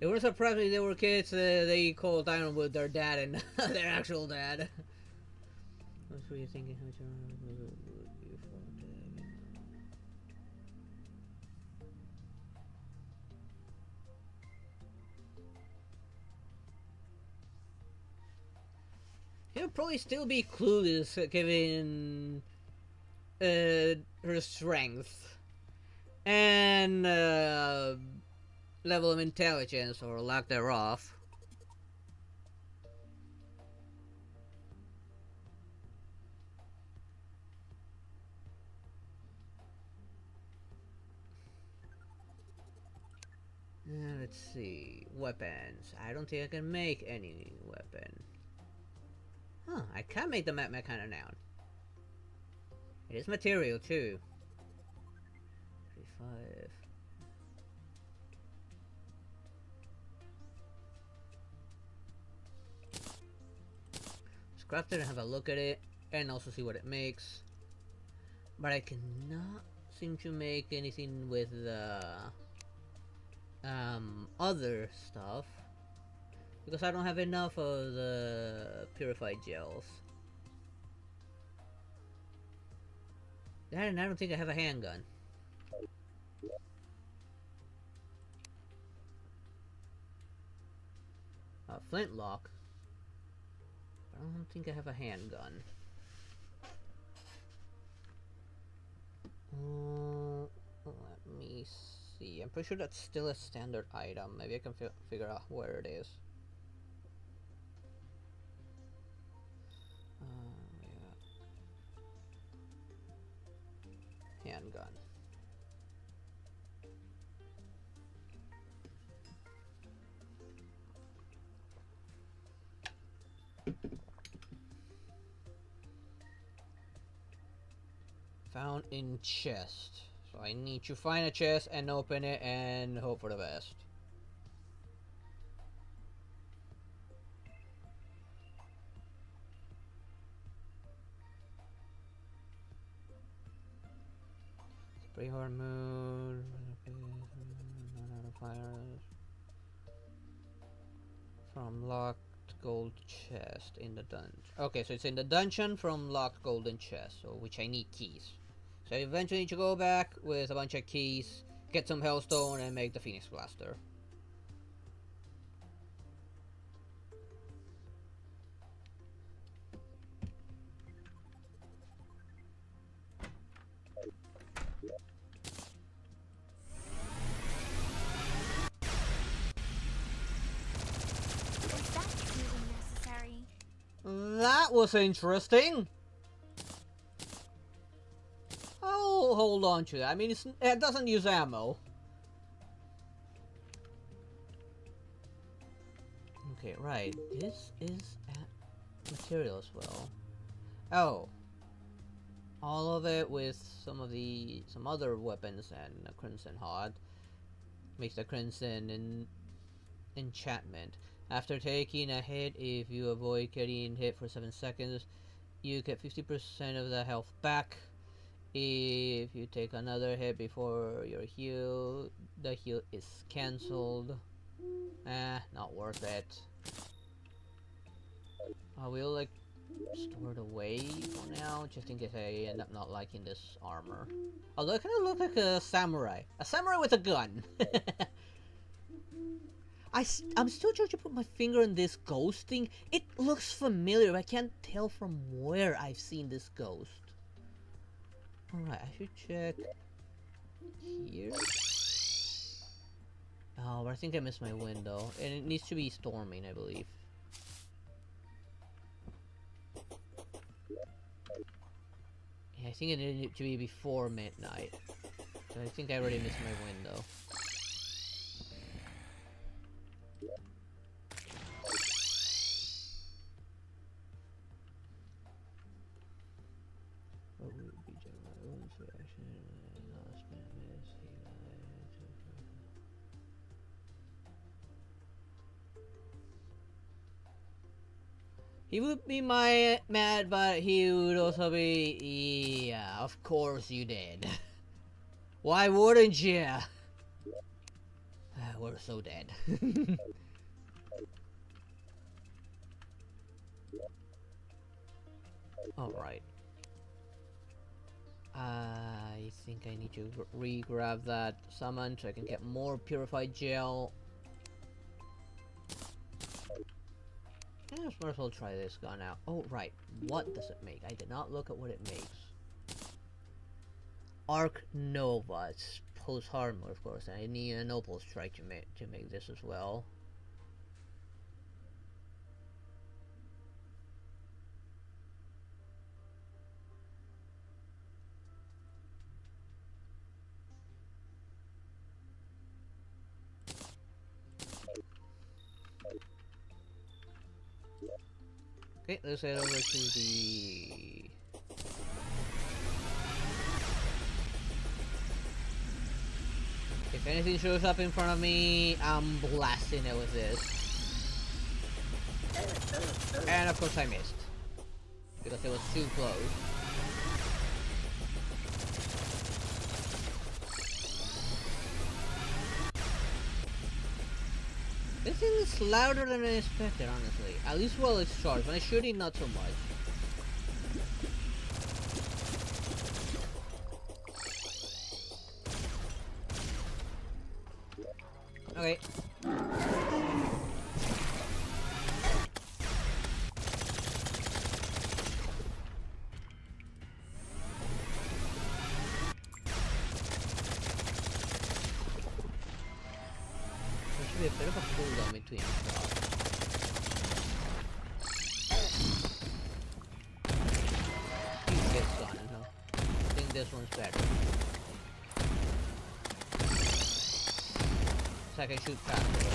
It would surprise me if they were kids, they called Ironwood their dad and their actual dad. What were you thinking? How much would be for dad? He'll probably still be clueless given her strength and level of intelligence or lack thereof. Let's see. Weapons. I don't think I can make any weapon. Huh, I can make the map kind of noun. It is material too. 35. craft it and have a look at it, and also see what it makes. But I cannot seem to make anything with the other stuff because I don't have enough of the purified gels. And I don't think I have a handgun. A flintlock. I don't think I have a handgun. Let me see. I'm pretty sure that's still a standard item. Maybe I can figure out where it is. Yeah. Handgun. Found in chest. So I need to find a chest and open it and hope for the best. Spray hard mode. From locked gold chest in the dungeon. Okay, so it's in the dungeon from locked golden chest, so which I need keys. So I eventually need to go back with a bunch of keys, get some hellstone, and make the Phoenix Blaster. Is that really necessary? That was interesting. I'll hold on to that. I mean, it doesn't use ammo. Okay, right. This is material as well. Oh. All of it with some other weapons and a Crimson Heart. Makes the Crimson enchantment. After taking a hit, if you avoid getting hit for 7 seconds, you get 50% of the health back. If you take another hit before your heal, the heal is cancelled. Not worth it. I will like store it away for now, just in case I end up not liking this armor. Although it kind of looks like a samurai with a gun. I'm still trying to put my finger on this ghost thing. It looks familiar, but I can't tell from where I've seen this ghost. Alright, I should check here. Oh, but I think I missed my window. And it needs to be storming, I believe. Yeah, I think it needed to be before midnight. So I think I already missed my window. He would be mad, but he would also be, yeah, of course you did. Why wouldn't you? We're so dead. Alright. I think I need to re-grab that summon so I can get more purified gel. I just might as well try this gun out. Oh, right. What does it make? I did not look at what it makes. Arc Nova. It's post armor, of course. And I need an Opal Strike to make this as well. Okay, let's head over to the... If anything shows up in front of me, I'm blasting it with this. And of course I missed. because it was too close. This thing is louder than I expected, honestly. At least while it's charged. When it's shooting, not so much. Okay. There should be a bit of a cooldown between shots. Keep this one, huh? I think this one's better. So I can shoot faster.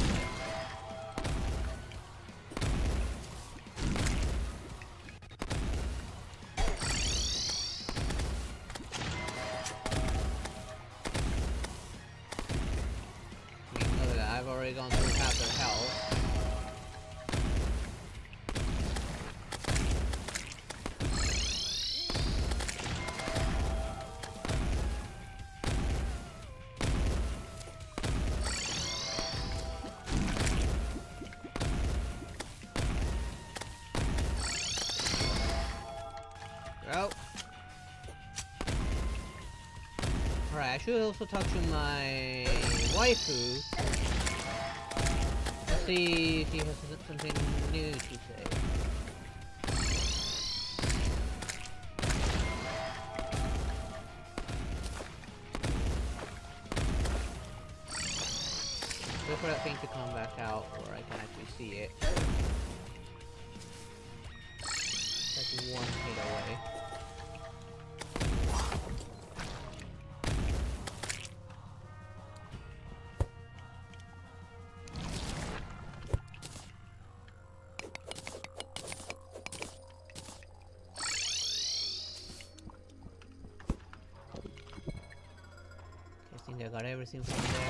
Look at that, I've already gone through half their health. Oh. Alright, I should also talk to my waifu. Let's see if she has something new to say. Wait for that thing to come back out where I can actually see it. That's one hit away. I think I got everything from there.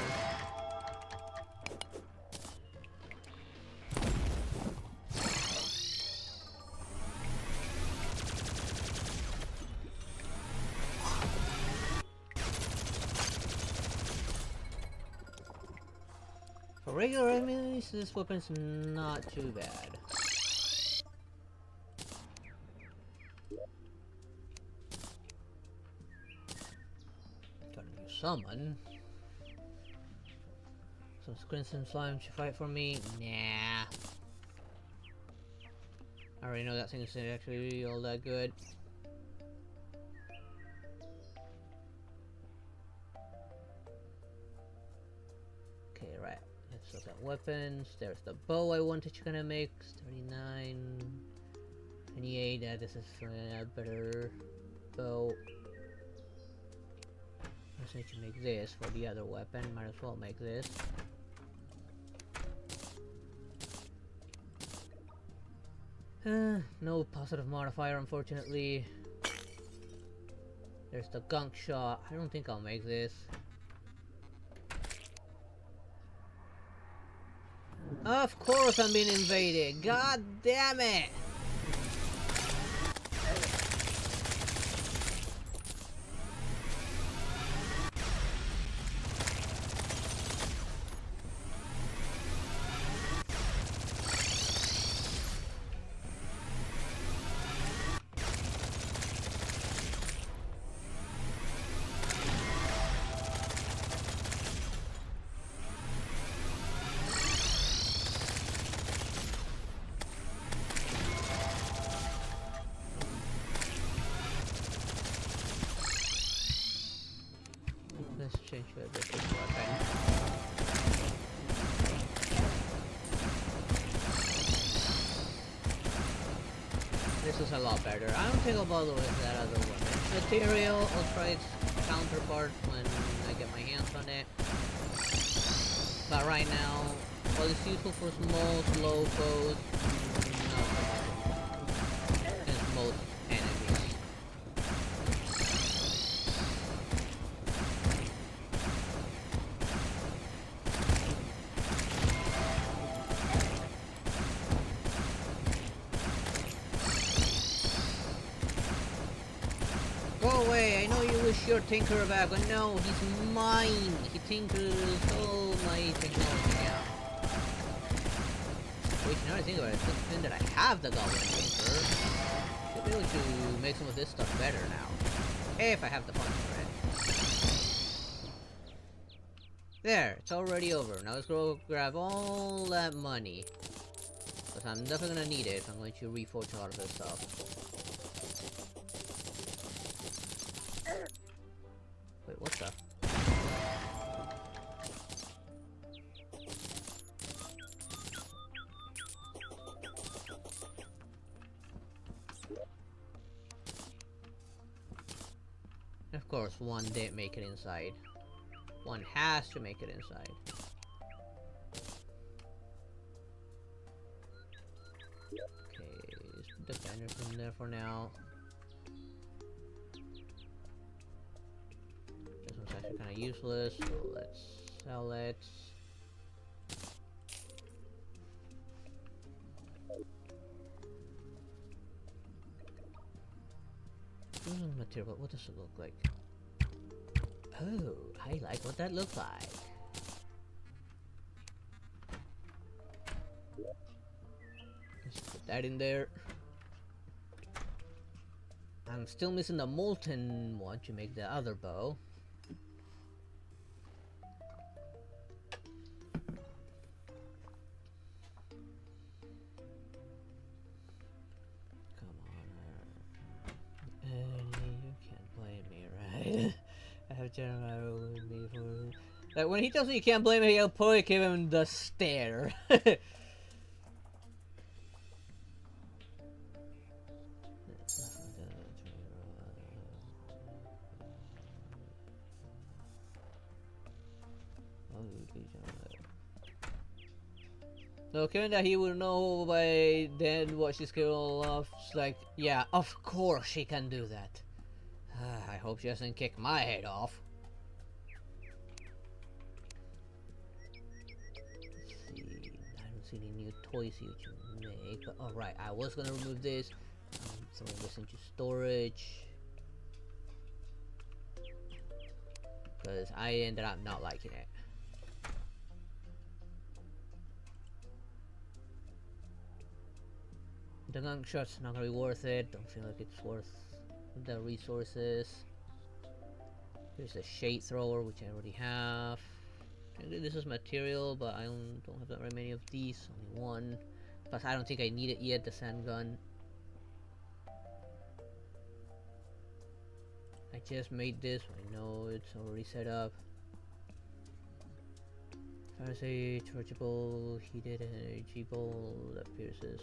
For regular enemies, this weapon's not too bad. Gotta use summon. Some crimson slime to fight for me? Nah. I already know that thing is actually all that good. Okay, right. Let's look at weapons. There's the bow I wanted to kind of make. 39, 28. Yeah, this is a better bow. I just need to make this for the other weapon. Might as well make this. No positive modifier, unfortunately. There's the gunk shot. I don't think I'll make this. Of course I'm being invaded. God damn it! Let's change to a different weapon. This is a lot better. I don't think I'll bother with that other weapon. Material, I'll try its counterpart when I get my hands on it. But right now, while it's useful for small, slow foes, not so much against most enemies. I know you wish your tinker back, but no, he's mine. He tinkers all my technology now. Which, now I think about it, it's a good thing that I have the goblin tinker. Should be able to make some of this stuff better now. If I have the funds for it. There, it's already over. Now let's go grab all that money. Because I'm definitely gonna need it if I'm going to reforge a lot of this stuff. Wait, what the? Of course, one didn't make it inside. One has to make it inside. Okay, let's put the banners in there for now. This one's actually kind of useless, so let's sell it. Material, what does it look like? Oh, I like what that looks like. Let's put that in there. I'm still missing the molten one to make the other bow. Come on. You can't blame me, right? I have Jeremiah with me for... Like, when he tells me you can't blame me, I'll probably give him the stare. So, given that he will know by then what she's capable of, it's like, yeah, of course she can do that. I hope she doesn't kick my head off. Let's see, I don't see any new toys here to make, but alright, I was gonna remove this. I'm throwing this into storage. Because I ended up not liking it. The gun shot's not gonna be worth it. Don't feel like it's worth the resources. Here's a shade thrower, which I already have. This is material, but I don't have that very many of these. Only one. Plus, I don't think I need it yet. The sand gun. I just made this. I know it's already set up. Fire say chargeable, heated energy ball that pierces.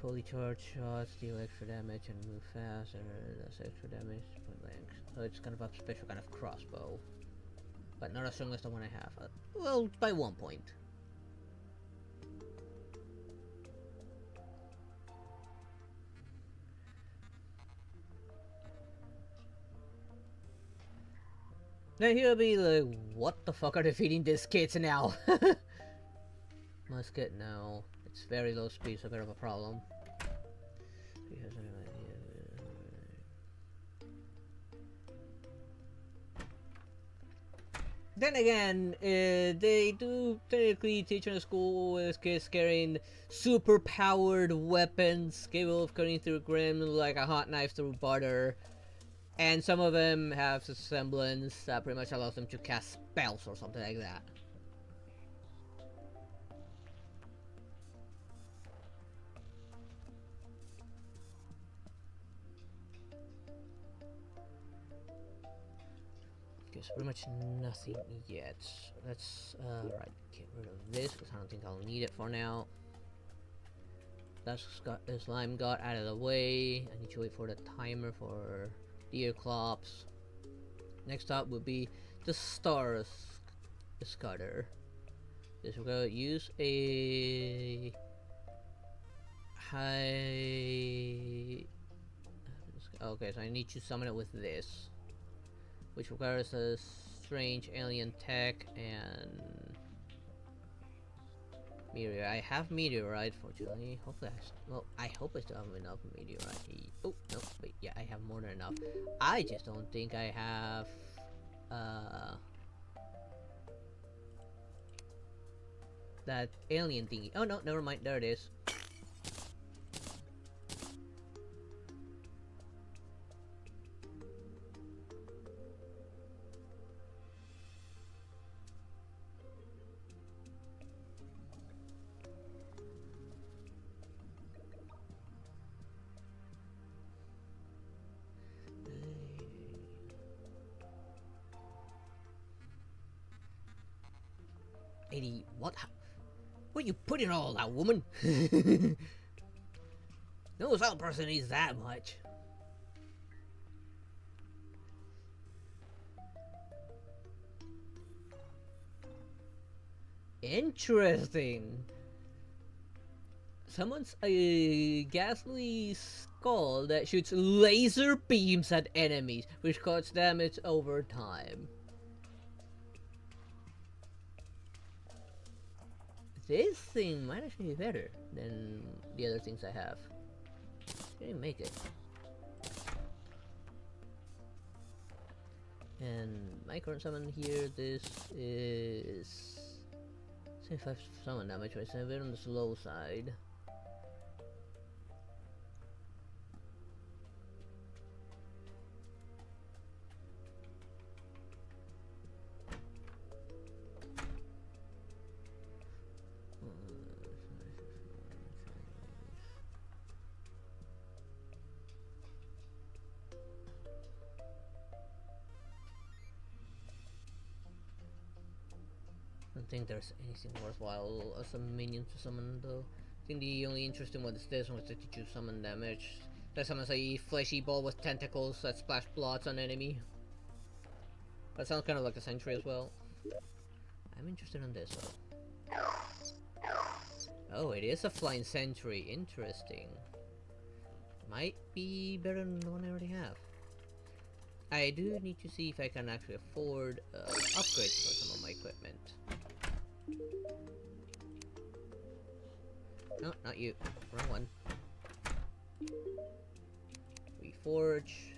Fully charged shots deal extra damage and move faster. That's extra damage. Point blank. So it's kind of a special kind of crossbow, but not as strong as the one I have. Well, by 1 point. Then he'll be like, what the fuck are they feeding these kids now? Musket, no. It's very low speed, so a bit of a problem. Then again, they do technically teach in a school with kids carrying super powered weapons capable of cutting through grim like a hot knife through butter. And some of them have a semblance that pretty much allows them to cast spells or something like that. Okay, so pretty much nothing yet. Let's, right, get rid of this because I don't think I'll need it for now. That's got the slime got out of the way. I need to wait for the timer for the Earclops. Next up would be the Star Scutter. This we're gonna use a high. Okay, so I need to summon it with this, which requires a strange alien tech and Meteor. I have meteorite, fortunately. Hopefully, well, I hope I still have enough meteorite. Oh no, wait, yeah, I have more than enough. I just don't think I have. That alien thingy. Oh no, never mind. There it is. What? Where you put it all out, woman? No sound person needs that much. Interesting. Summons a ghastly skull that shoots laser beams at enemies, which causes damage over time. This thing might actually be better than the other things I have. Didn't make it. And my current summon here, this is 75 summon damage, but it's a bit on the slow side. I don't think there's anything worthwhile as a minion to summon though. I think the only interesting one is this one, which you summon damage. That summons a fleshy ball with tentacles that splash bloods on enemy. That sounds kind of like a sentry as well. I'm interested in this though. Oh, it is a flying sentry. Interesting. Might be better than the one I already have. I do need to see if I can actually afford upgrades for some of my equipment. No, not you. Wrong one. Reforge.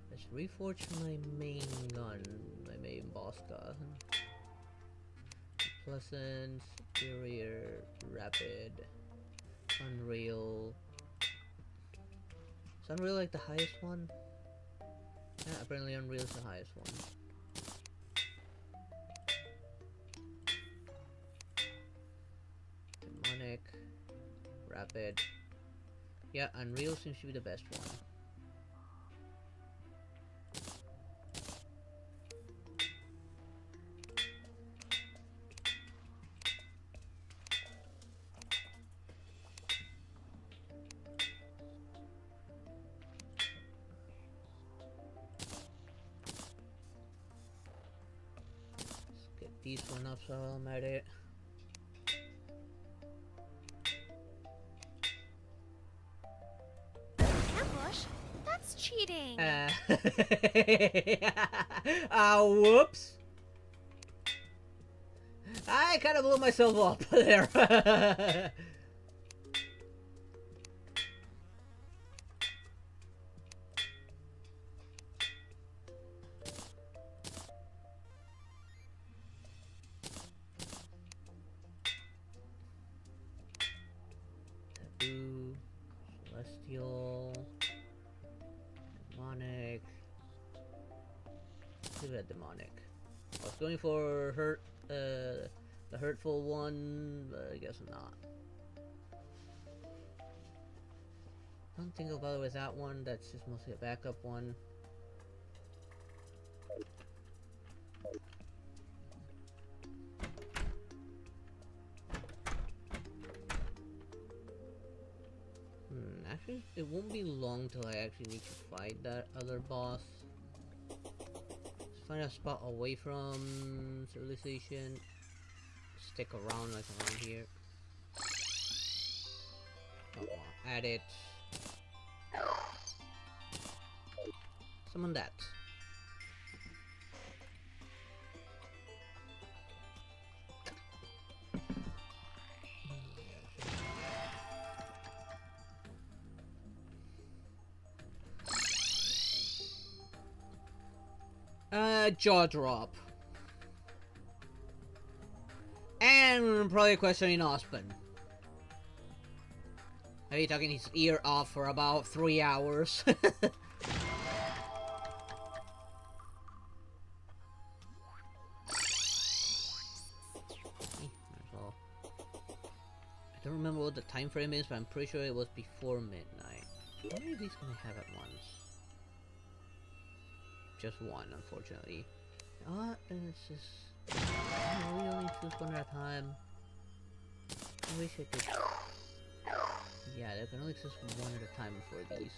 Let's reforge my main gun, my main boss gun. Pleasant, Superior, Rapid, Unreal. Is Unreal like the highest one? Yeah, apparently Unreal is the highest one. Demonic, Rapid. Yeah, Unreal seems to be the best one. These one up so I'm at it. Ambush? That's cheating. Whoops. I kind of blew myself up there. Celestial, demonic. Leave it at demonic. I was going for the hurtful one, but I guess not. Don't think I'll bother with that one. That's just mostly a backup one. Actually, it won't be long till I actually need to fight that other boss. Let's find a spot away from civilization. Stick around like around here. Oh, add it. Summon that. jaw drop. And probably questioning Ospen. Maybe talking his ear off for about 3 hours. I don't remember what the time frame is, but I'm pretty sure it was before midnight. How many of these can I have at once? Just one, unfortunately. It's just... we only choose one at a time. I wish I could... Yeah, there can only exist one at a time for these.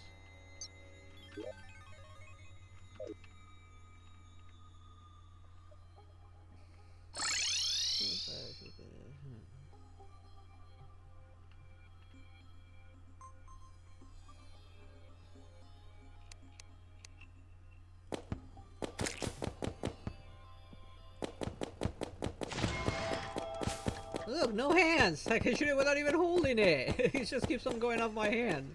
Look, no hands! I can shoot it without even holding it! It just keeps on going off my hand.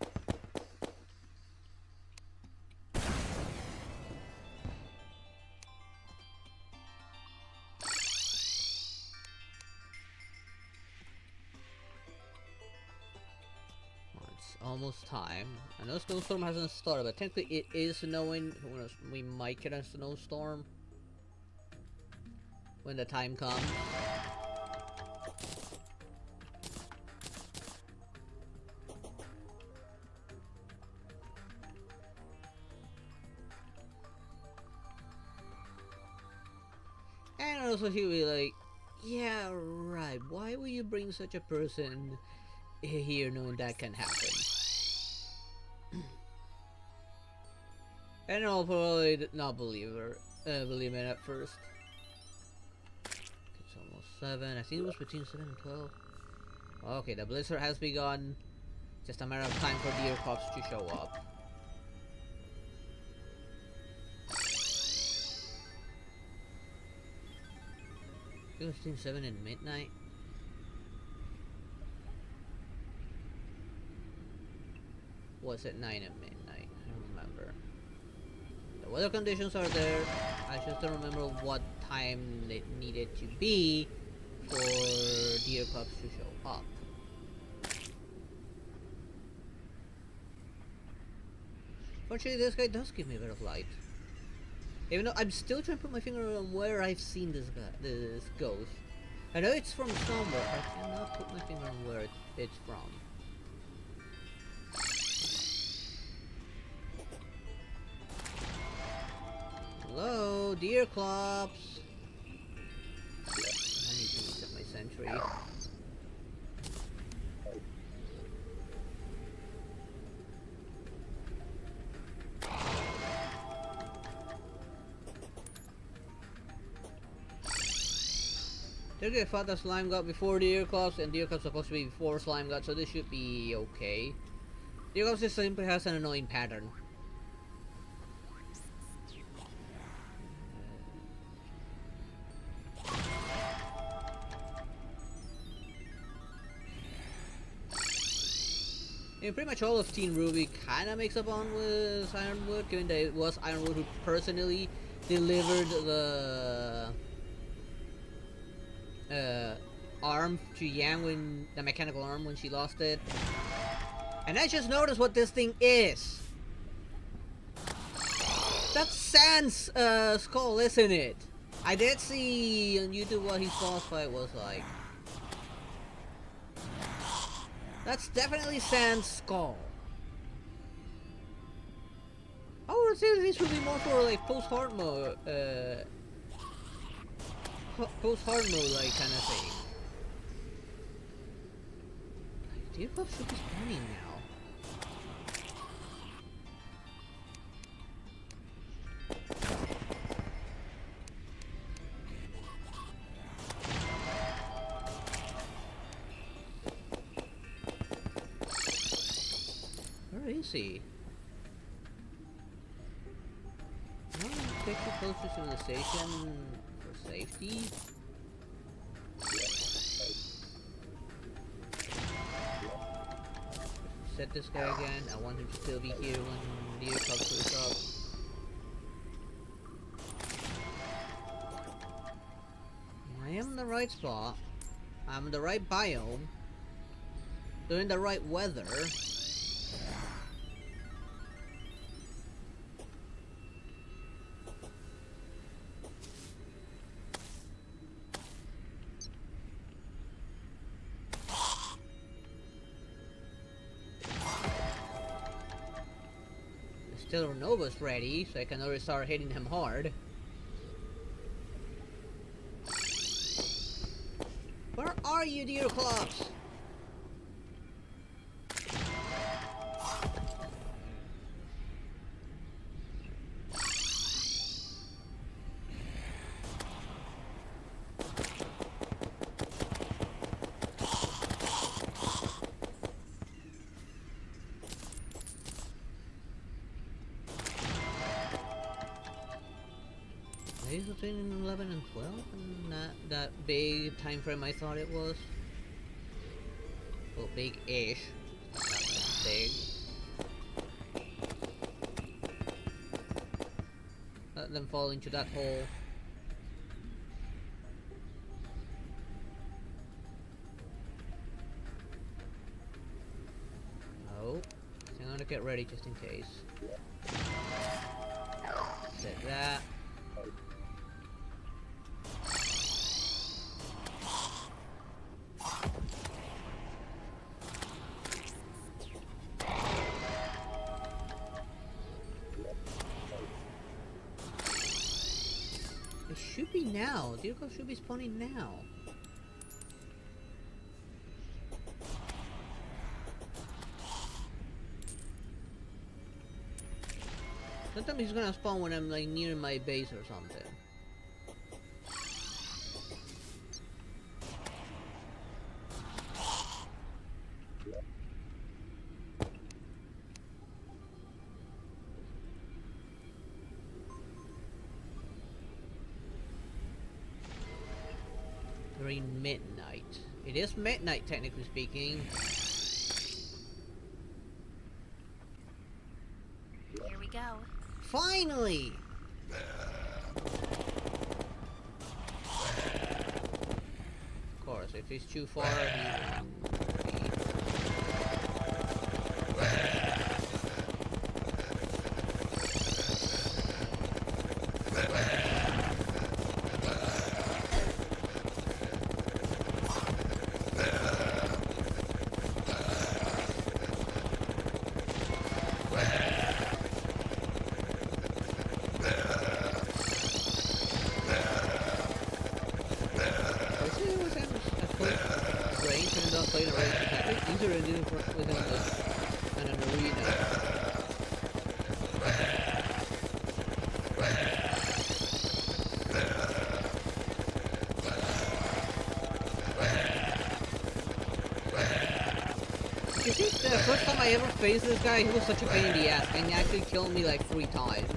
It's almost time. I know snowstorm hasn't started, but technically it is snowing. We might get a snowstorm when the time comes. And also he'll be like, yeah, right, why would you bring such a person here knowing that can happen? And I'll probably not believe it at first. It's almost 7, I think it was between 7 and 12. Okay, the blizzard has begun. Just a matter of time for deer cops to show up. It was between 7 and midnight. Was it 9 at midnight? I don't remember. The weather conditions are there. I just don't remember what time it needed to be for deer cubs to show up. Fortunately, this guy does give me a bit of light. Even though I'm still trying to put my finger on where I've seen this ghost. I know it's from somewhere, I cannot put my finger on where it's from. Hello, deer clops. I need to reset my sentry. Technically, I thought that slime got before deer clops, and deer clops supposed to be before slime got, so this should be okay. Deer clops just simply has an annoying pattern. And pretty much all of Teen Ruby kinda makes up on with Ironwood, given that it was Ironwood who personally delivered the arm to Yang when the mechanical arm when she lost it. And I just noticed what this thing is. That's Sans skull, isn't it? I did see on YouTube what his boss fight was like. That's definitely Sans skull. I would say this would be more for like post-hard mode, post-hard mode like kind of thing. Like, deer cubs should be spawning now. Where is he? I want to get you close to civilization for safety. Set this guy again. I want him to still be here when deer cubs shows up. the right spot. I'm in the right biome. Doing the right weather. Still Nova's ready, so I can already start hitting him hard. Where are you, dear clubs? Is it between 11 and 12? And not that big time frame I thought it was. Well, big-ish. Not that big. Let them fall into that hole. Oh, I'm gonna get ready just in case. Set that. It should be now. Deerclaw should be spawning now. Sometimes he's gonna spawn when I'm like near my base or something. During midnight. It is midnight, technically speaking. Here we go. Finally! Of course, if he's too far, he easier to do within an arena. You think the first time I ever faced this guy, he was such a pain in the ass, and he actually killed me like 3 times.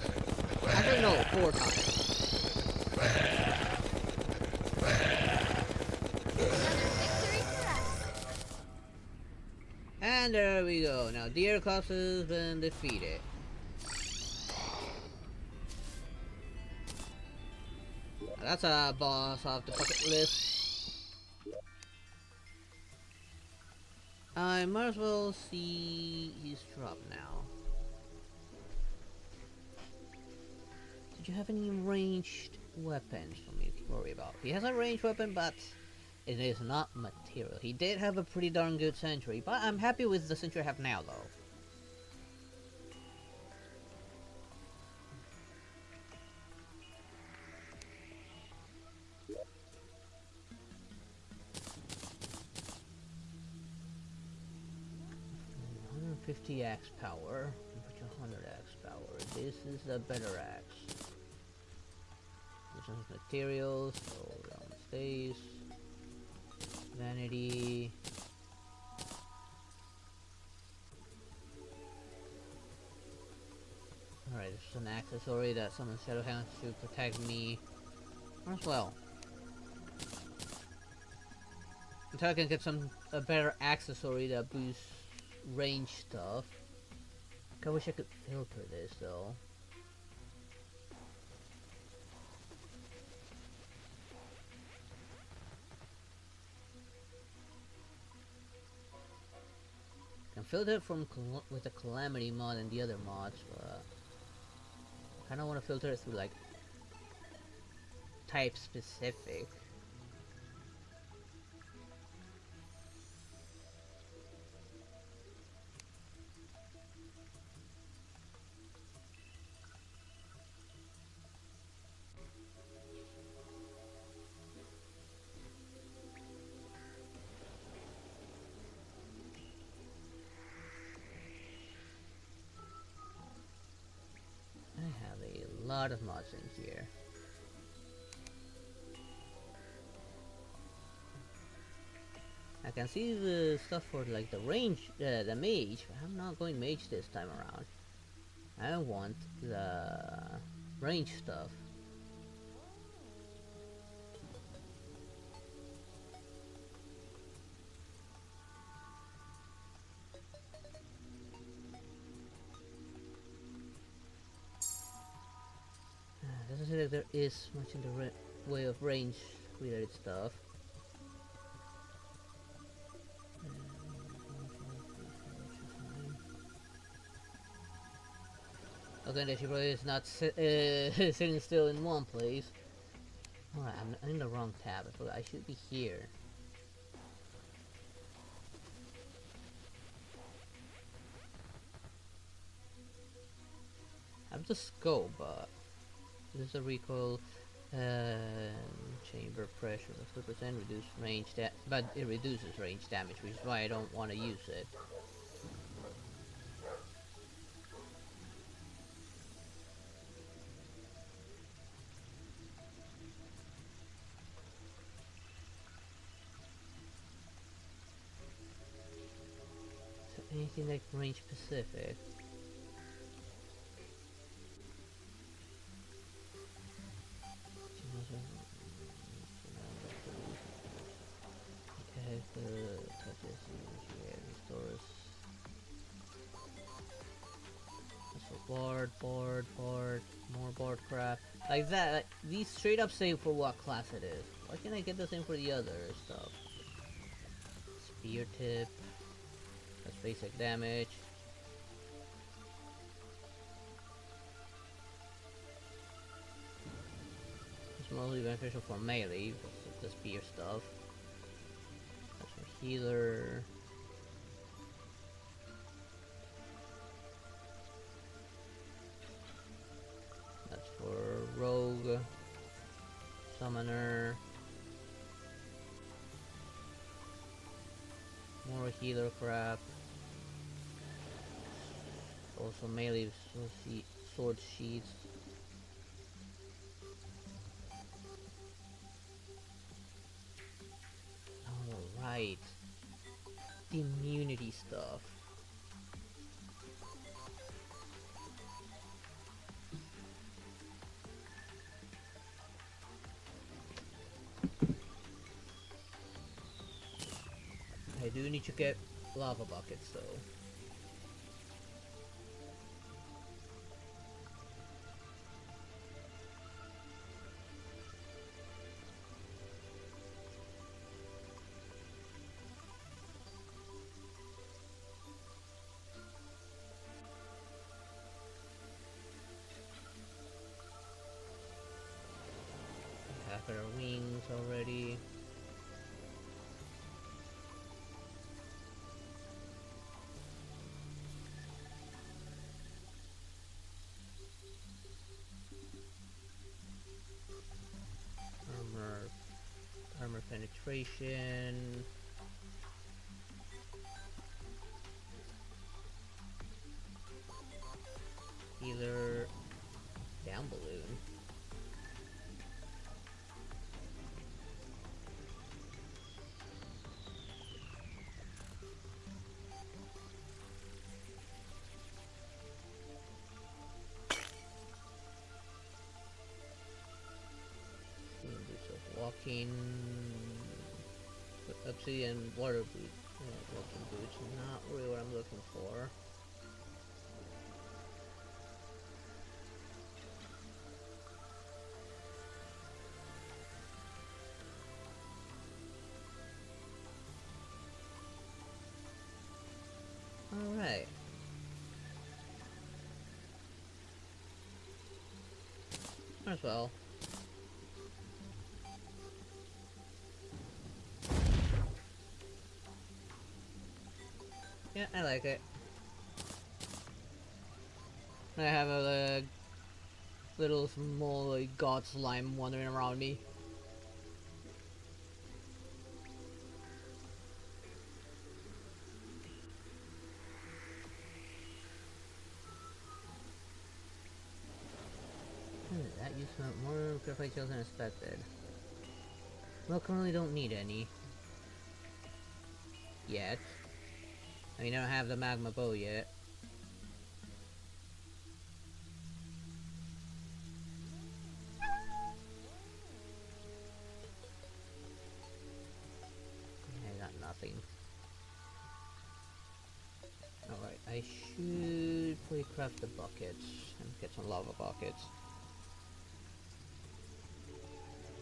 Actually, no, 4 times. And there we go. Now Deerclaw has been defeated. That's a boss off the bucket list. I might as well see his drop now. Did you have any ranged weapons for me to worry about? He has a ranged weapon, but it is not material. He did have a pretty darn good sentry, but I'm happy with the sentry I have now, though. $150 axe power, put you 100 axe power. This is a better axe. This one's materials, so round stays. Vanity. Alright, this is an accessory that summons Shadowhounds to protect me as well. Until I can get a better accessory that boosts range stuff. I wish I could filter this though. filter from with the Calamity mod and the other mods, but I kind of want to filter it through like type specific. I have a lot of mods in here. I can see the stuff for like the range, the mage, but I'm not going mage this time around. I want the range stuff. Doesn't seem like there is much in the way of range related stuff. Okay, the shipper is not sitting still in one place. Alright, I'm in the wrong tab. I forgot I should be here. I have the scope, but this is a recoil chamber pressure of 2% reduce range but it reduces range damage, which is why I don't want to use it. So anything like range specific. Touches restores. So board, more board crap. Like that, like, these straight up say for what class it is. Why can't I get the same for the other stuff? Spear tip. That's basic damage. It's mostly beneficial for melee, the spear stuff. That's for healer. That's for rogue. Summoner. More healer crap. Also melee sword sheets. Alright. The immunity stuff. I do need to get lava buckets though. Half of our wings already. Armor penetration. Healer. Down balloon. Walking, obsidian water boot, walking boots, not really what I'm looking for. as well. Yeah, I like it. I have a little small like, god slime wandering around me. That used more graphite shells than expected. Well, currently don't need any. Yet. I mean, I don't have the magma bow yet. I got nothing. Alright, I should probably craft the buckets and get some lava buckets.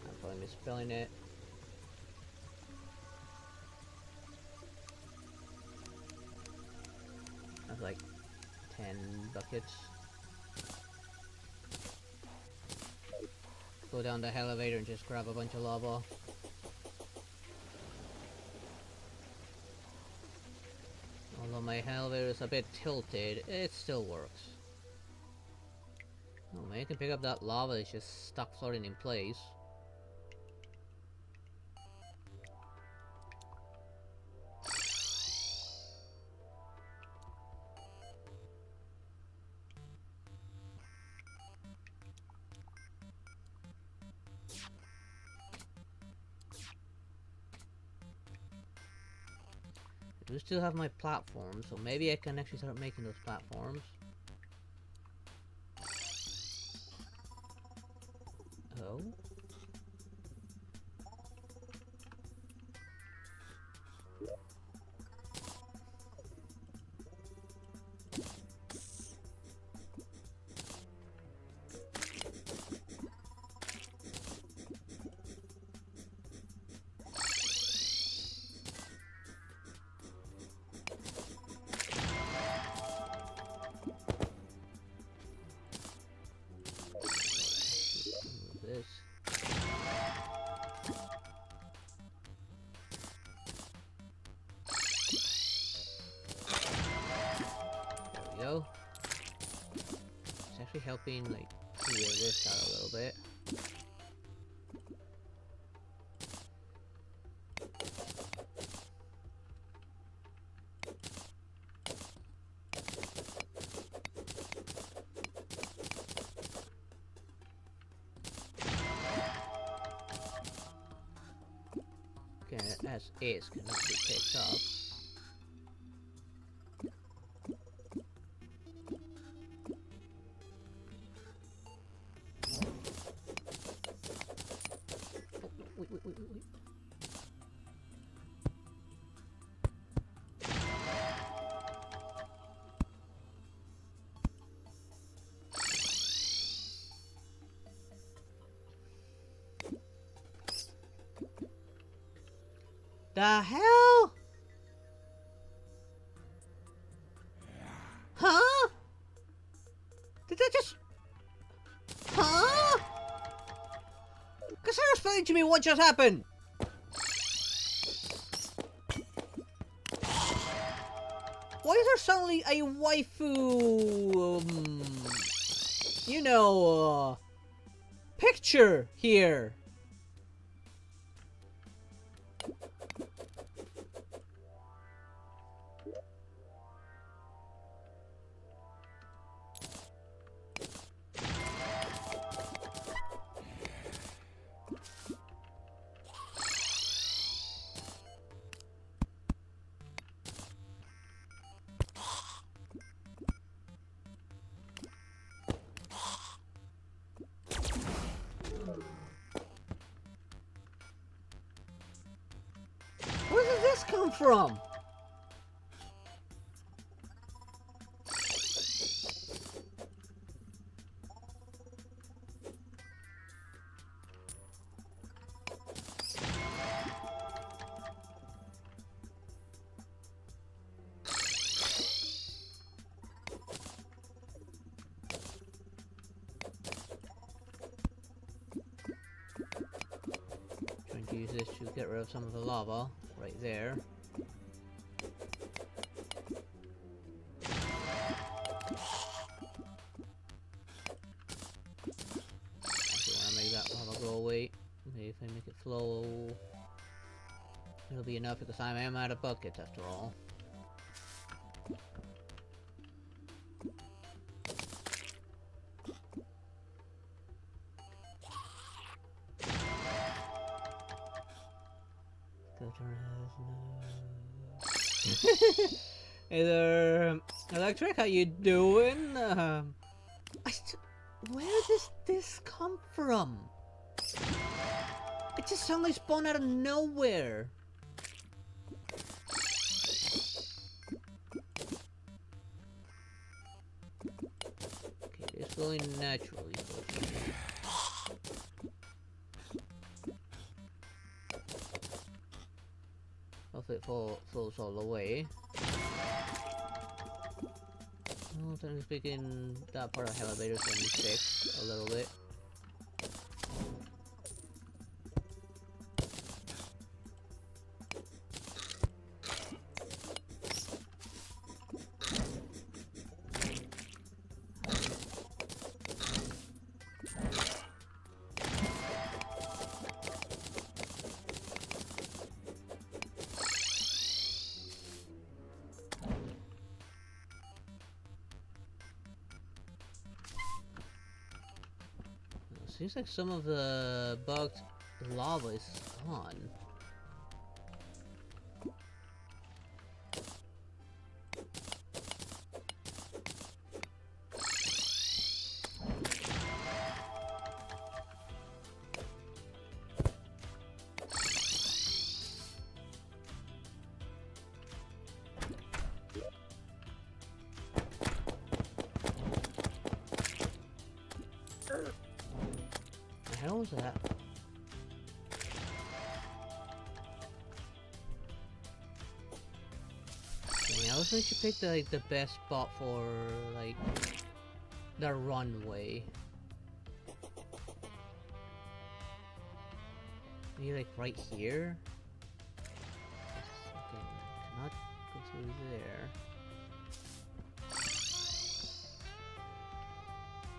I'm probably misspelling it. I have like 10 buckets. Go down the elevator and just grab a bunch of lava. Although my elevator is a bit tilted, it still works. Oh man, you can pick up that lava that's just stuck floating in place. I do still have my platforms, so maybe I can actually start making those platforms. Oh? This. There we go. It's actually helping, like, clear this out a little bit. Okay, as is cannot be picked up. Oh, wait. The hell? Huh? Did that just... Huh? Consider explaining to me what just happened! Why is there suddenly a waifu... you know, picture here? Where did this come from? use this to get rid of some of the lava right there. Actually, want to make that lava go away. Maybe if I make it flow, it'll be enough because I am out of buckets after all. Hey there, Electric, how you doing? Where does this come from? It just suddenly spawned out of nowhere. Okay, it's going naturally. Hopefully it flows all the way. Well, technically speaking, that part of the elevator is going to be fixed a little bit. Seems like some of the bugged lava is gone. The hell was that? I was going to pick the best spot for like the runway. Maybe like right here. Okay, cannot go through there.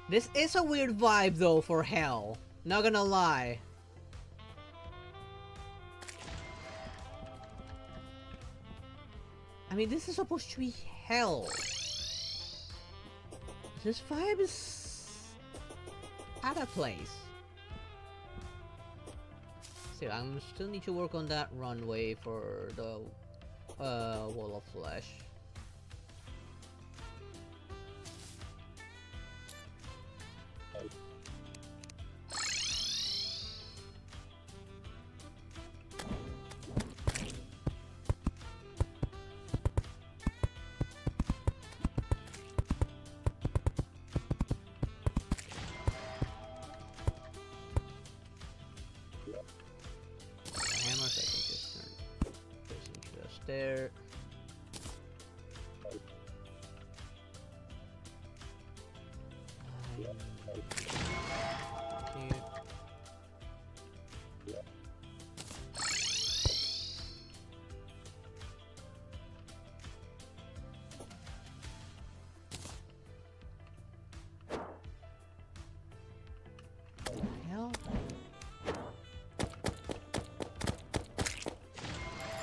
This is a weird vibe though for hell. Not gonna lie. I mean, this is supposed to be hell. This vibe is out of place. So I'm still need to work on that runway for the wall of flesh. There. Hell?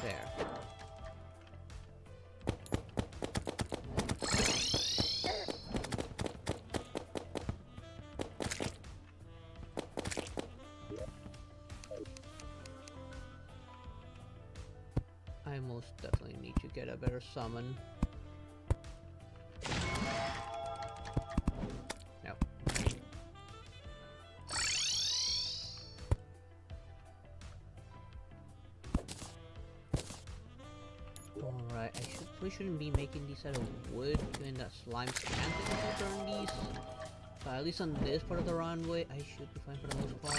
There. I most definitely need to get a better summon. No. Alright, we shouldn't be making these out of wood, given that slime can't turn these. But at least on this part of the runway, I should be fine for the most part.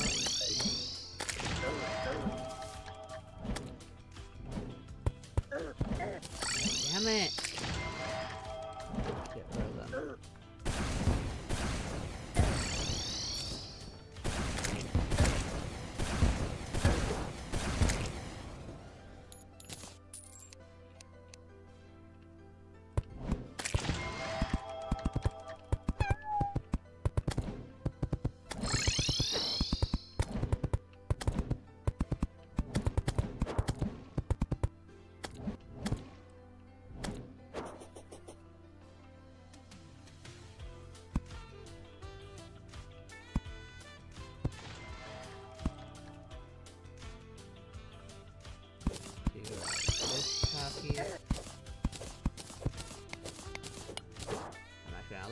Damn it! Get rid of them.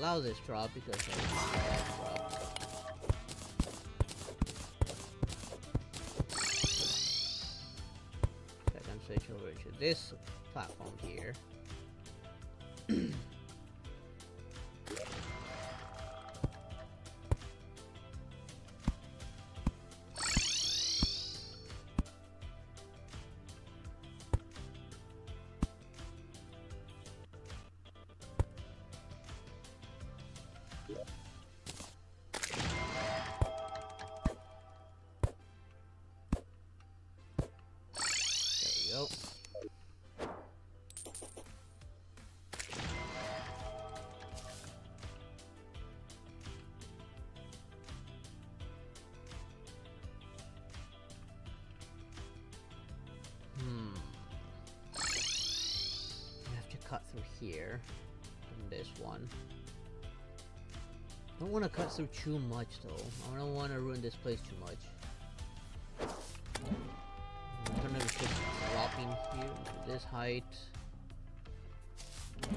allow this drop because I drop. I can switch over to this platform here. Cut through here in this one. I don't want to cut through too much though. I don't want to ruin this place too much. I don't know if it's just dropping here to this height. But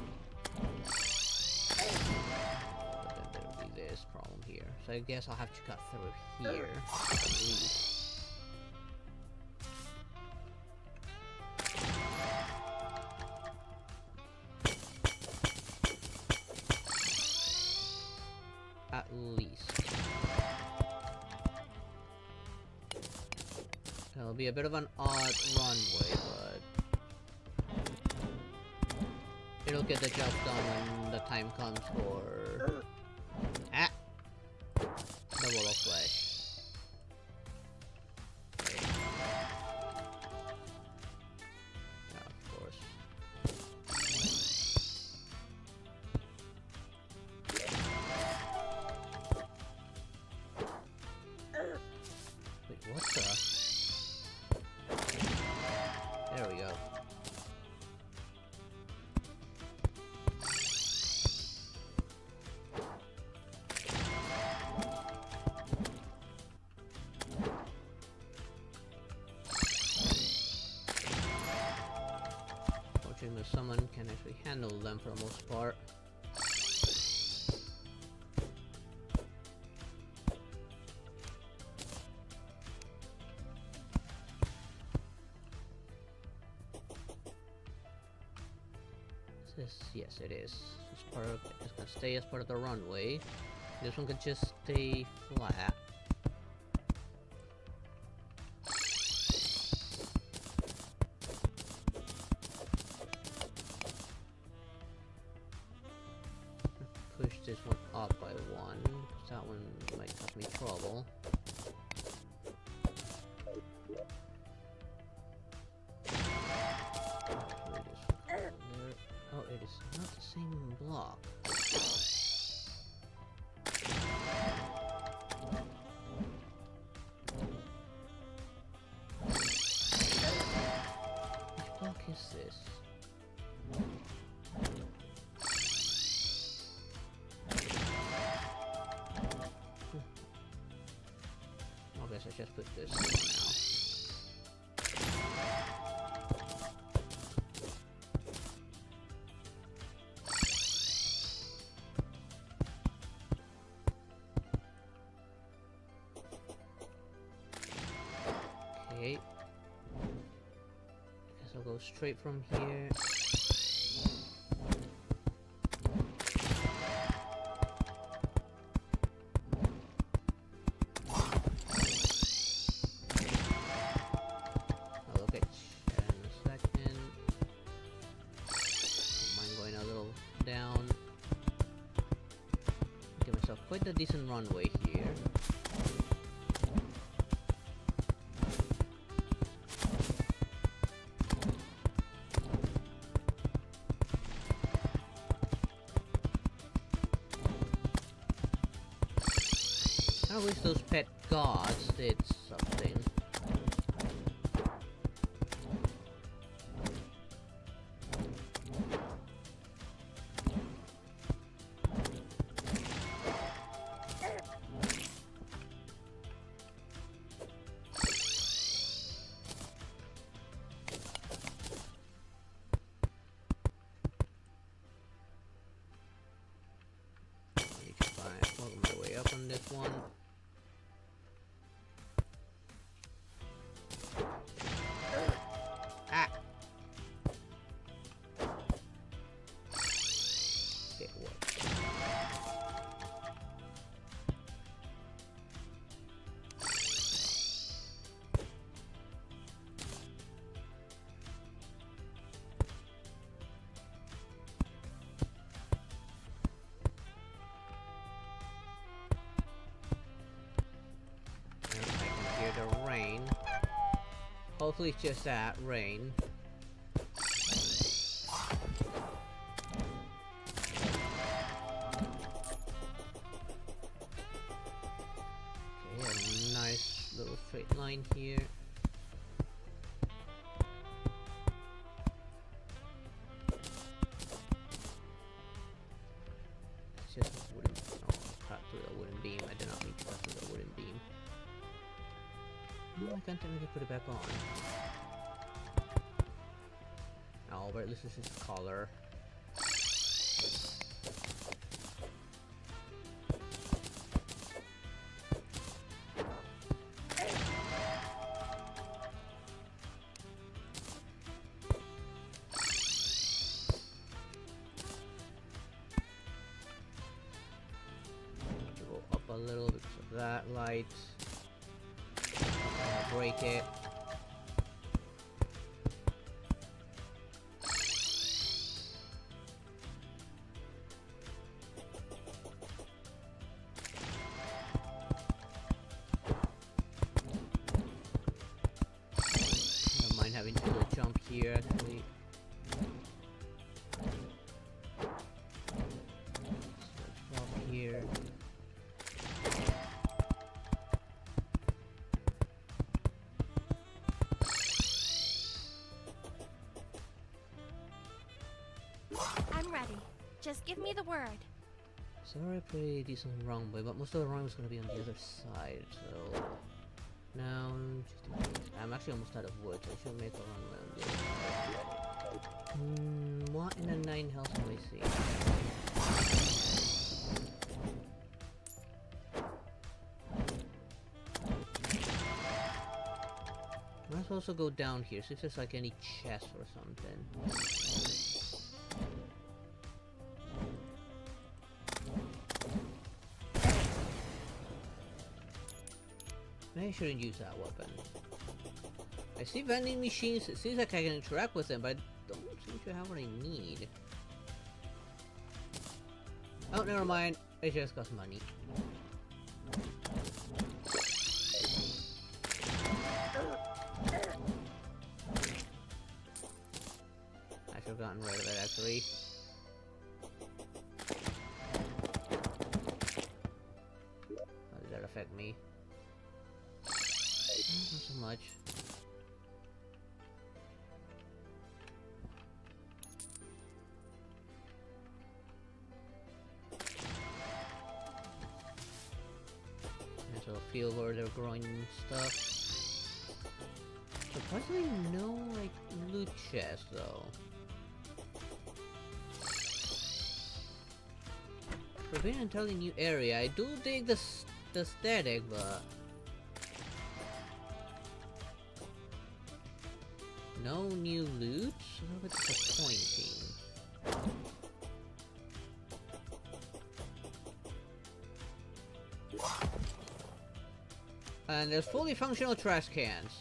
then there'll be this problem here. So I guess I'll have to cut through here at least. At least. It'll be a bit of an odd runway, but it'll get the job done when the time comes for the wall of flesh. Yeah, of course. Wait, what the? There we go. Fortunately, someone can actually handle them for the most part. Yes, it is. It's part of. It's gonna stay as part of the runway. This one can just stay flat. Push this one up by one, because that one might cause me trouble. Oh, it is not the same block. Which block is this? I guess I just put this in now. Okay. Guess I'll go straight from here. I'll look at chat in a second. Don't mind going a little down. Give myself quite a decent runway here. I wish those pet gods did something. this one. Ah! It worked. The rain. Hopefully it's just that rain. Okay, a nice little straight line here. It's just a wooden. Oh, cut through the wooden beam. I did not mean to cut through the wooden beam. No, I can't technically put it back on. Oh, but this is his color. Go up a little because of that light. Break it. I don't mind having to do a jump here actually. So drop here. I'm ready. Just give me the word. It's already a pretty decent runway, but most of the runway is going to be on the other side, so... Now, I'm actually almost out of wood, so I should make a runway on the other side. What in the 9 hells can we see? Might as well also go down here, see if there's like any chest or something. Maybe I shouldn't use that weapon. I see vending machines, it seems like I can interact with them, but I don't seem to have what I need. Oh, never mind. It just costs money. I should have gotten rid of it, actually. How did that affect me? Not so much. There's a field where they're growing stuff. Surprisingly, no like loot chest though. For being an entirely new area, I do dig the aesthetic, but no new loot? A little bit disappointing. And there's fully functional trash cans.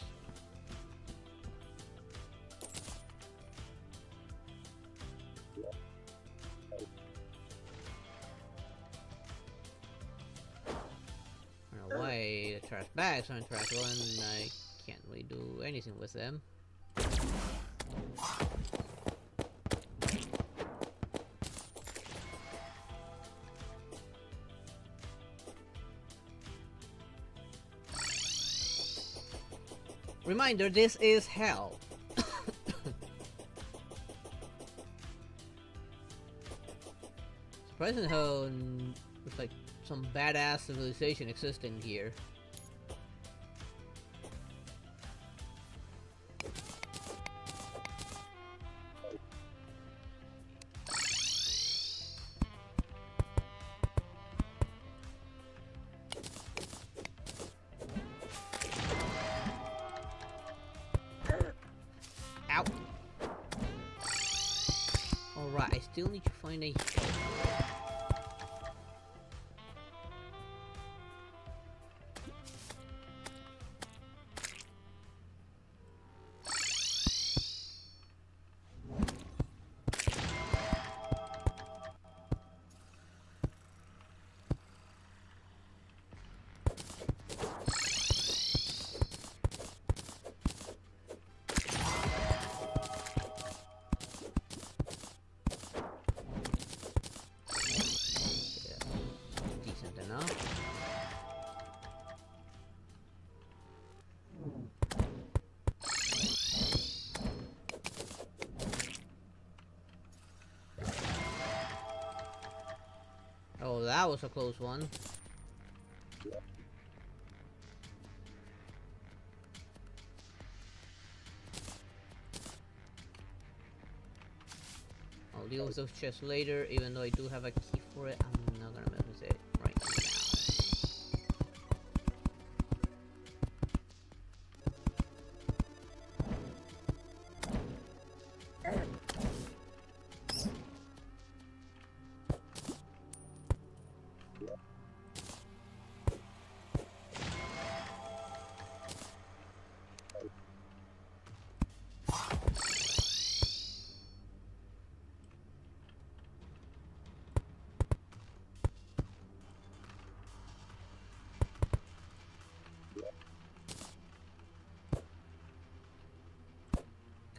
I don't know why the trash bags are interactable and I can't really do anything with them. Reminder, this is hell. Surprising how it's like some badass civilization exists in here. still need to find a decent enough. Oh, that was a close one. I'll deal with those chests later, even though I do have a key for it. I'm not gonna mess with it right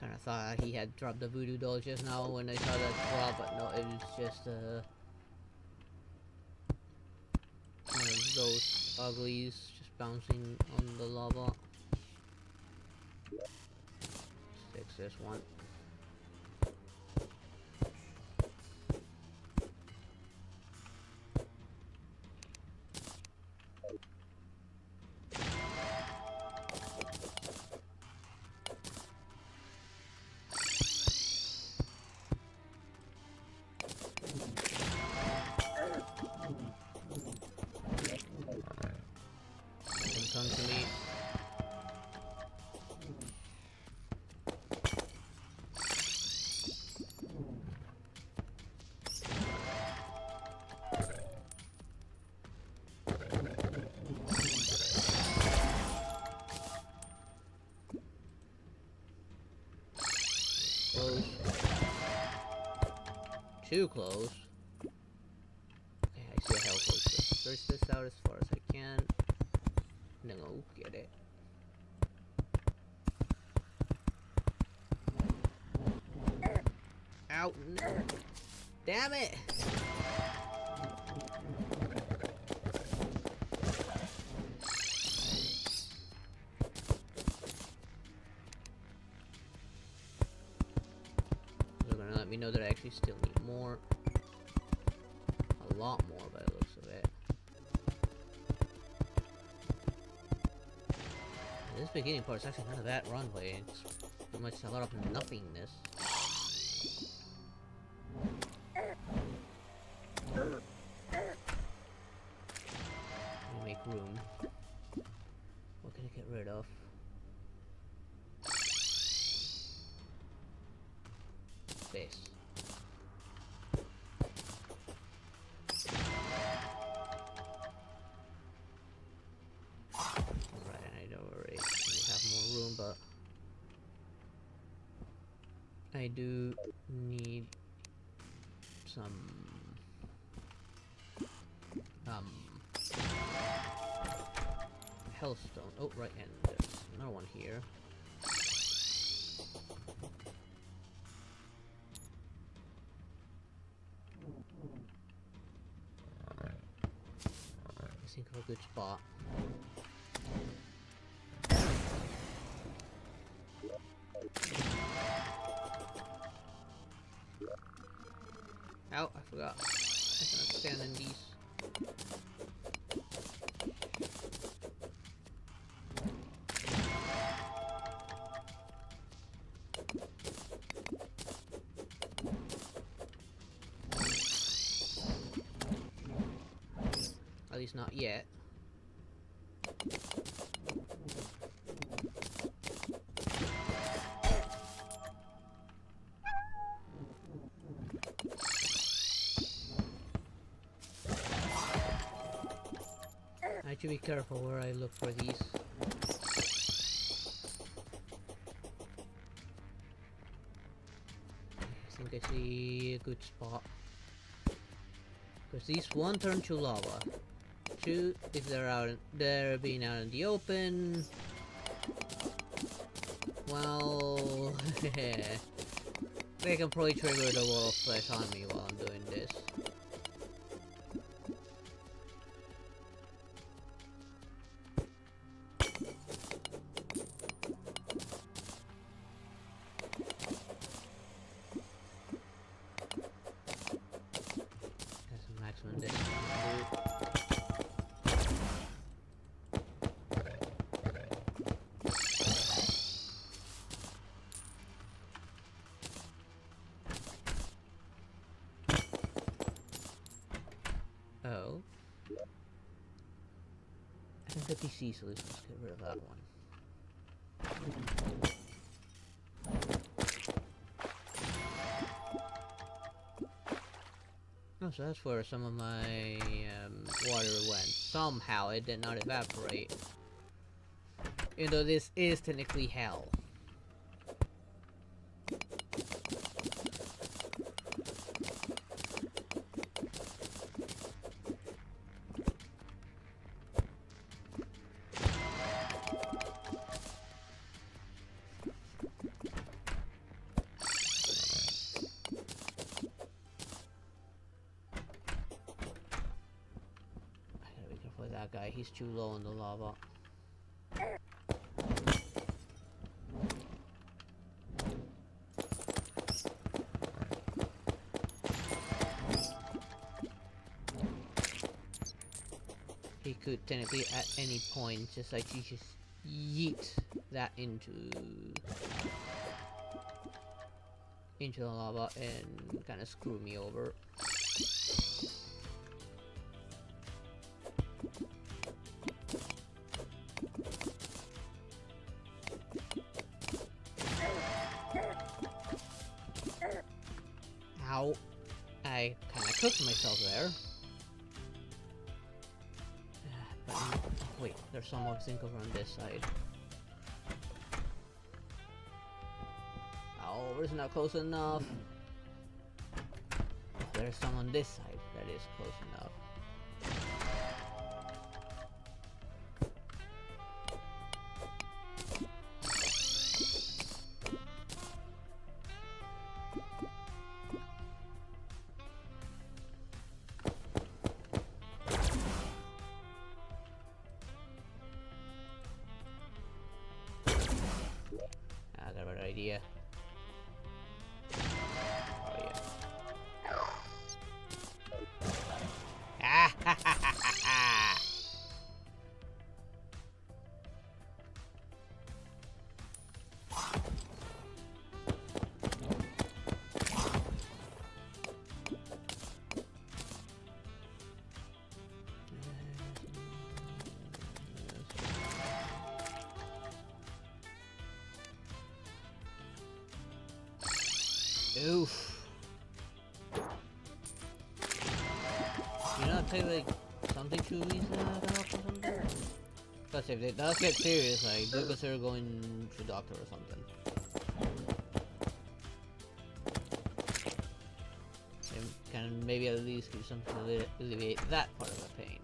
Kinda thought he had dropped the voodoo doll just now when I saw that drop, but no, it was just one of those uglies just bouncing on the lava. Fix this one. Come to me. Close. Too close. Okay, I see a hell poster. Search this out as far as I can. No, get it. Out! No. Damn it! They're gonna let me know that I actually still need more. A lot more by the looks of it. This beginning part is actually not a bad runway. It's pretty much a lot of nothingness. Let me make room. What can I get rid of? This. But I do need some hellstone. Oh, right, and there's another one here. I think of a good spot. Ow, I forgot. I cannot stand in these. At least not yet. I should be careful where I look for these. I think I see a good spot. Because these one turn to lava. Two, if they're being out in the open. Well, they can probably trigger the wall of flesh on me while I'm doing this. That's the maximum this can do. Oh. I think the PC solution. Let's get rid of that one. Oh, so that's where some of my water went. Somehow it did not evaporate. Even though this is technically hell. That guy, he's too low in the lava. He could technically at any point just like you just yeet that into the lava and kind of screw me over. Ow. I kind of cooked myself there. But wait, there's some more zinc over on this side. Oh, it's not close enough. There's some on this side that is close enough. I got a better idea. Oh yeah. Ah ha ha ha ha ha! Oof. You not take like something to ease that up or something? Because if it does get serious, I do consider going to doctor or something. And can maybe at least do something to alleviate that part of the pain.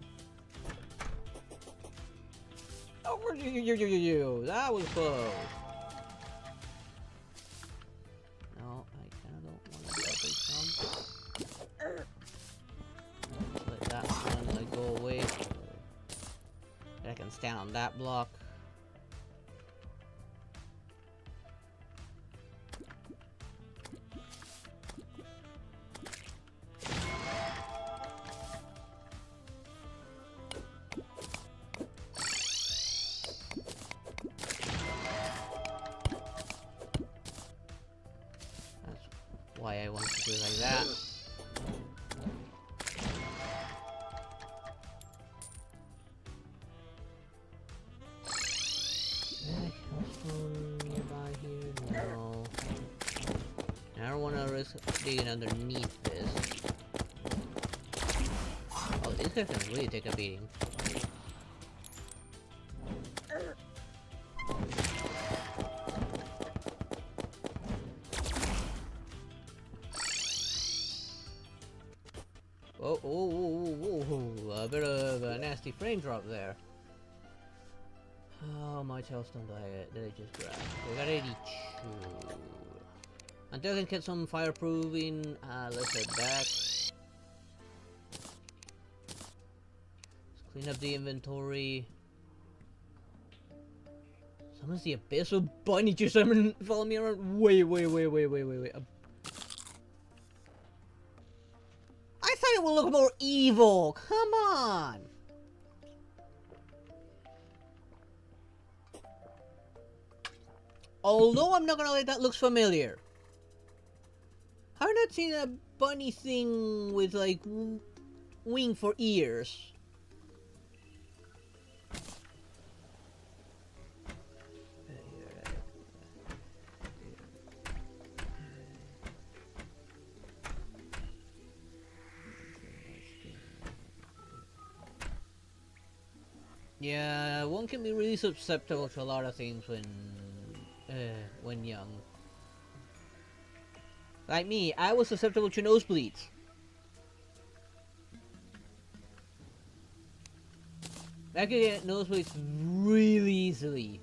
Oh, that was close. Let that one go away. I can stand on that block. That's why I want to do it like that. Nearby here? No. I don't want to risk digging underneath this. Oh, these guys can really take a beating. a bit of a nasty frame drop there. How much else did I just grab? We got 82. Until I can get some fireproofing, let's head back. Let's clean up the inventory. Summons the abyssal bunny just follow me around. Wait. I thought it would look more evil. Come on. Although I'm not gonna lie, that looks familiar. Have I not seen a bunny thing with like wing for ears? Yeah, one can be really susceptible to a lot of things when young. Like me, I was susceptible to nosebleeds. I could get nosebleeds really easily.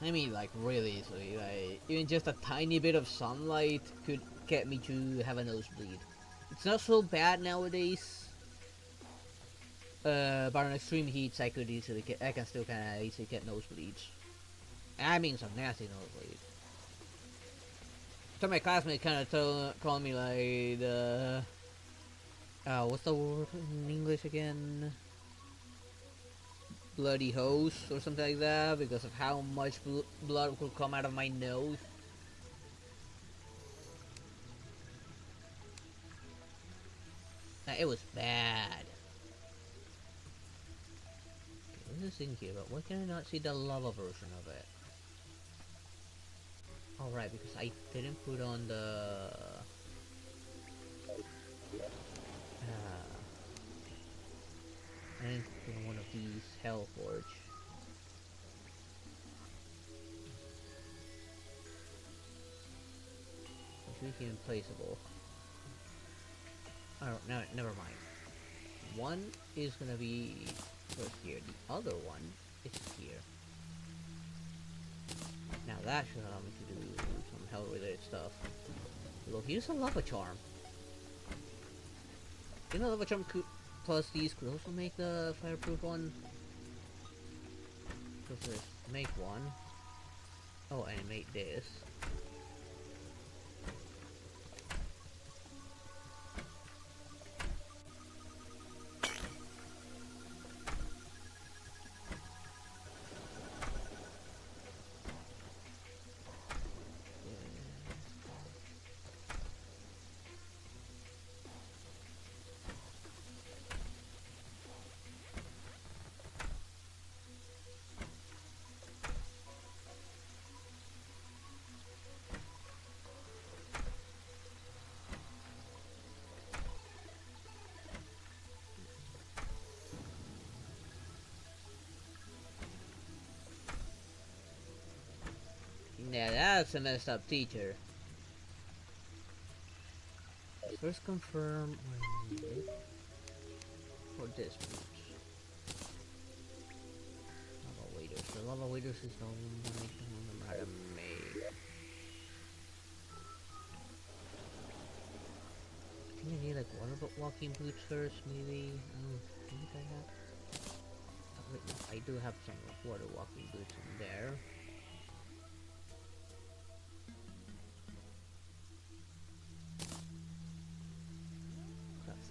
I mean, like, really easily. Like, even just a tiny bit of sunlight could get me to have a nosebleed. It's not so bad nowadays. But on extreme heats, I can still kind of easily get nosebleeds. I mean, some nasty nosebleeds. So my classmate kind of called me like the... what's the word in English again? Bloody hose or something like that because of how much blood could come out of my nose. It was bad. Okay, what's this thing here? But why can I not see the lava version of it? Alright, because I didn't put on the... I didn't put on one of these Hell Forge. It's really implaceable. Oh, no, never mind. One is gonna be right here. The other one is here. Now that should allow me to do some hell-related stuff. Look, here's a lava charm. You know, lava charm plus these could also make the fireproof one. So let's make one. Oh, and make this. Yeah, that's a messed up teacher. First confirm when needed for this boots. Lava waders. The lava waders is the one I don't remember how to make. I think I need like water walking boots first, maybe. I think I have. Oh, wait, no, I do have some water walking boots in there.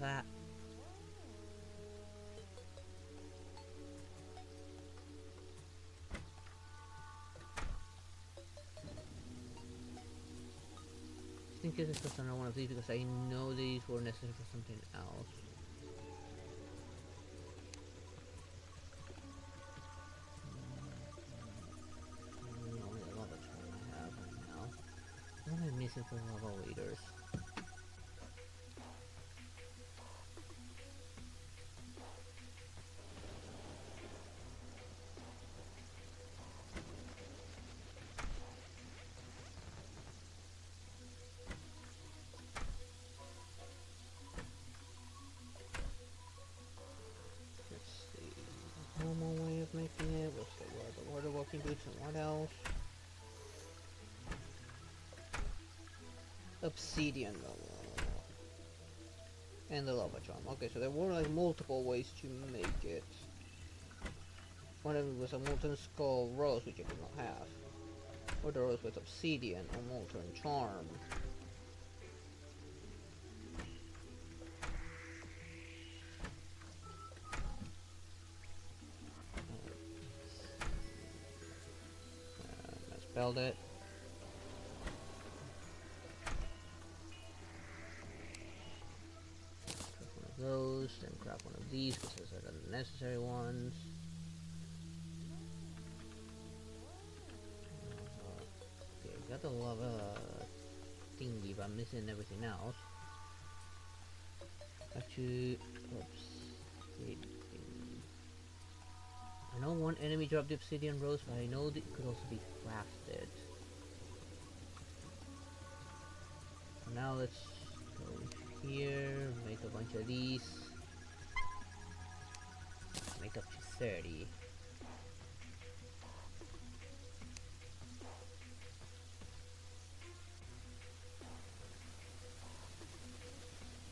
That. I think this is just another one of these because I know these were necessary for something else. Only the lava charm I have right now. What am I missing from lava waders? else? Obsidian. And the lava charm. Okay, so there were like multiple ways to make it. One of them was a molten skull rose, which I did not have. Or the rose with obsidian or molten charm. I spelled it. Those, then grab one of these because those are the necessary ones. Okay, got the lava thingy, but I'm missing everything else. Actually, oops. I know one enemy dropped the obsidian rose, but I know that it could also be crafted. So now let's go here, make a bunch of these. Make up to 30.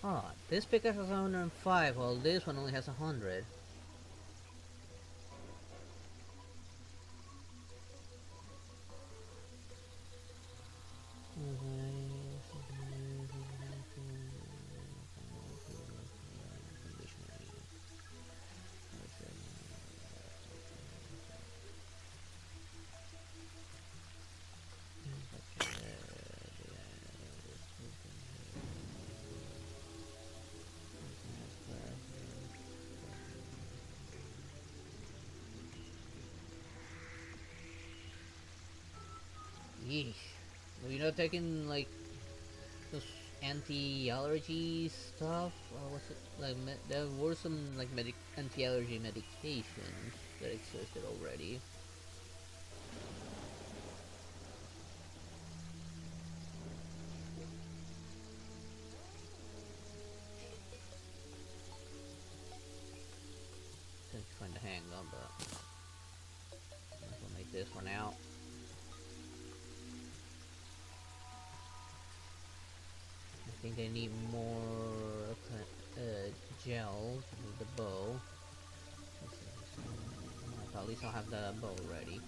Ah, this pickaxe has 105, while this one only has 100. Yeesh. Were you not taking like those anti-allergy stuff? Or was it like there were some like anti-allergy medications that existed already? Trying to find a handgun, but I'll make this one out. I think I need more gel with the bow. At least I'll have the bow ready.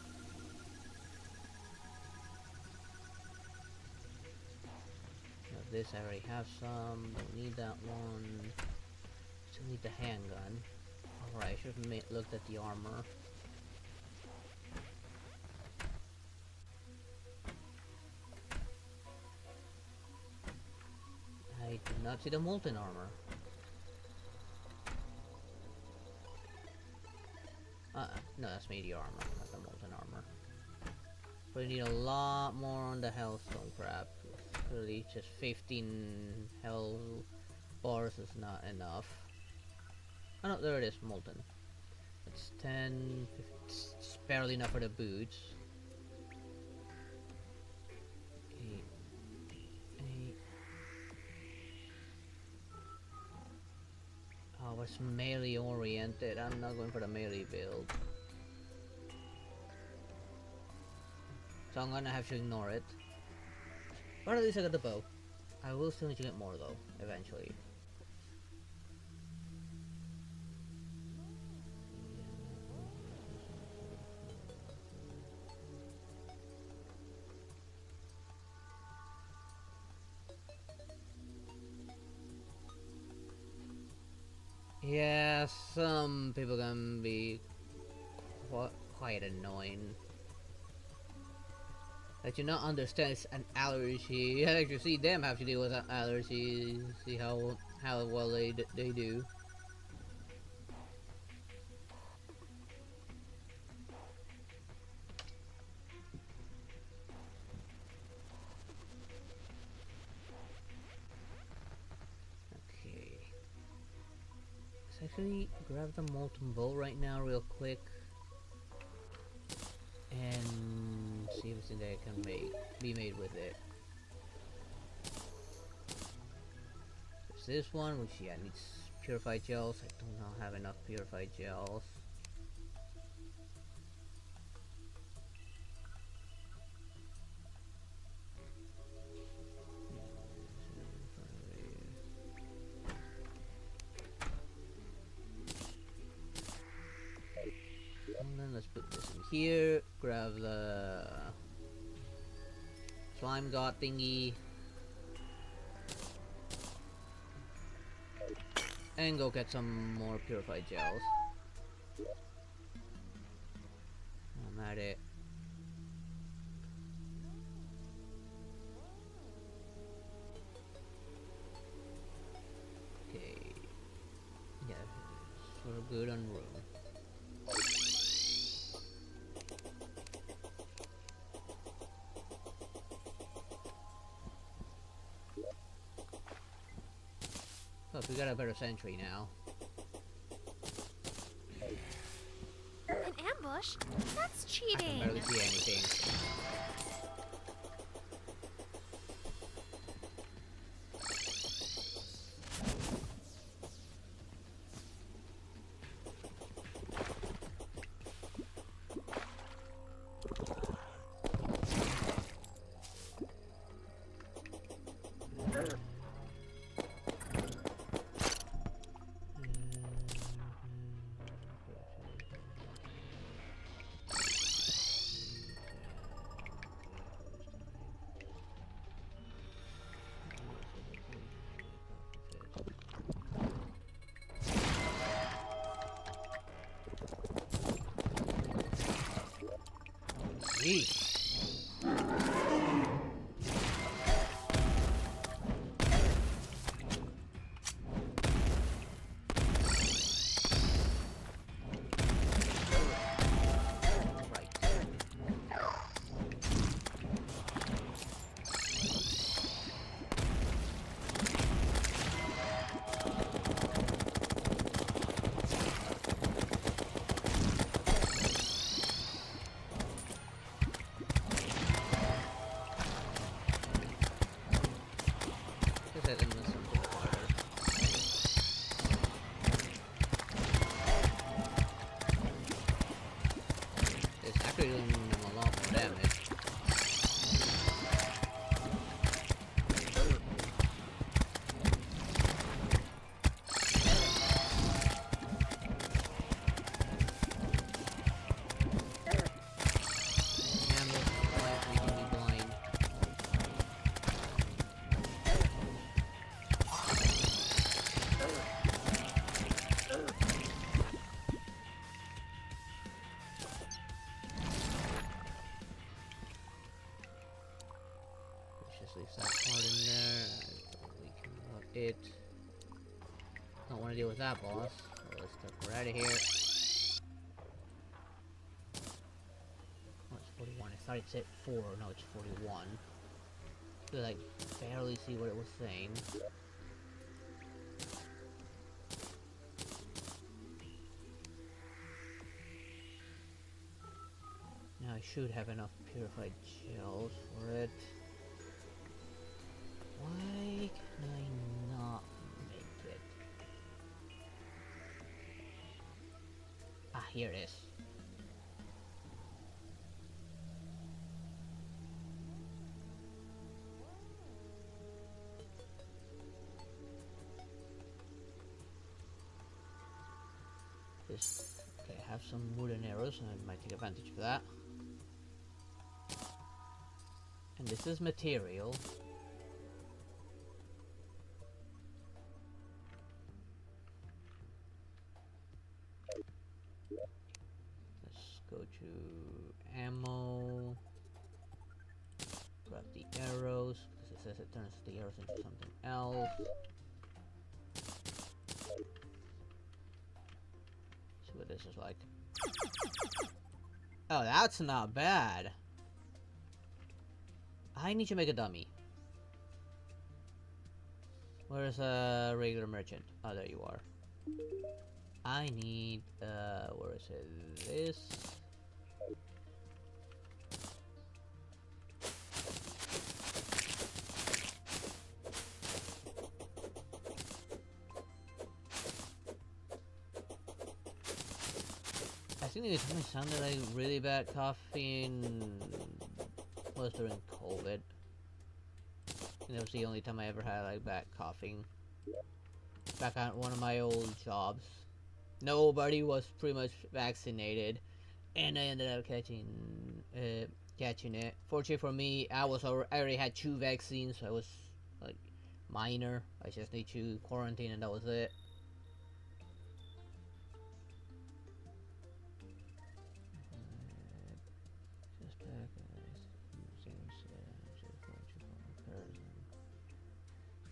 Now this I already have some. Don't need that one. Still need the handgun. Alright, I should have looked at the armor. I did not see the molten armor. No, that's meteor armor, not the molten armor. We need a lot more on the hellstone crap. Really, just 15 hell bars is not enough. Oh no, there it is, molten. It's 10, 15, it's barely enough for the boots. 8, 8. Oh, it's melee oriented. I'm not going for the melee build. So I'm gonna have to ignore it. But at least I got the bow. I will still need to get more though, eventually. Yeah, some people can be quite annoying. I do not understand it's an allergy. You actually see them have to deal with an allergy. See how well they do. Okay. Let's actually grab the molten bowl right now, real quick, and see if something that can be made with it. There's this one, which yeah needs purified gels. I do not have enough purified gels. Let's put this in here. Grab the slime god thingy. And go get some more purified gels. I'm at it. Okay. Yeah, so we're good on room. Oh, we got a better sentry now. An ambush? That's I cheating. can barely see anything. Jeez. It's actually doing a lot more damage. Damn it, why is making me blind? Let's just leave that part in there, and we can load it. Don't want to deal with that boss, so let's take her out of here. Oh, it's 41. I thought it said 4. No, it's 41. Could like barely see what it was saying. Now I should have enough purified gels for it. Why can I not make it? Ah, here it is. This, okay, I have some wooden arrows and I might take advantage of that. And this is material. Let's go to ammo. Grab the arrows, because it says it turns the arrows into something else. See what this is like. Oh, that's not bad. I need to make a dummy. Where's a regular merchant? Oh, there you are. I need, where is it? This. I think the time I sounded like really bad coughing was during COVID. And that was the only time I ever had like bad coughing. Back on one of my old jobs. Nobody was pretty much vaccinated. and I ended up catching it. Fortunately for me, I already had 2 vaccines, so I was like minor. I just need to quarantine, and that was it. Just back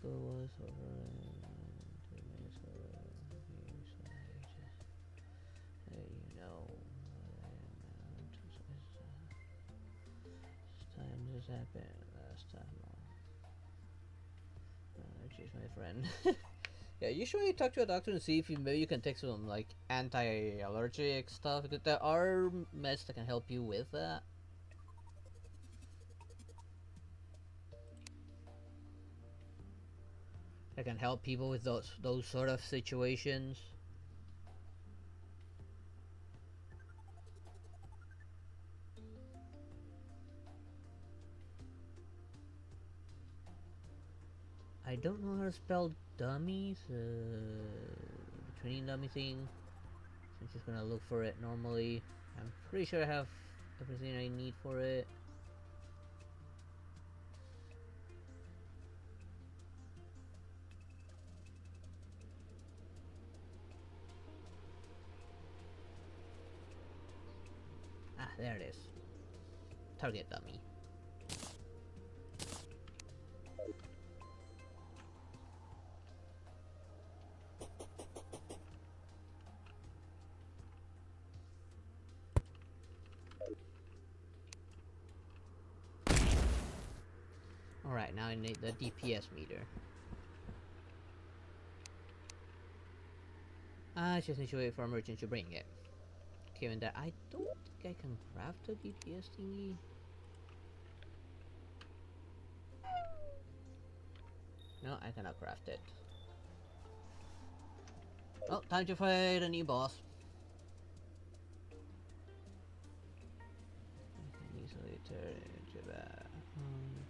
Go was over 2 minutes you know. This time this happened last time. She's my friend. Yeah, usually talk to a doctor and see if maybe you can take some like anti-allergic stuff, because there are meds that can help you with that. That can help people with those sort of situations. I don't know how to spell dummies. The training dummy thing. So I'm just gonna look for it normally. I'm pretty sure I have everything I need for it. Ah, there it is. Target dummy. Alright, now I need the DPS meter. I just need to wait for a merchant to bring it. Given that I don't think I can craft a DPS thingy. No, I cannot craft it. Oh, time to fight a new boss. I can easily turn into that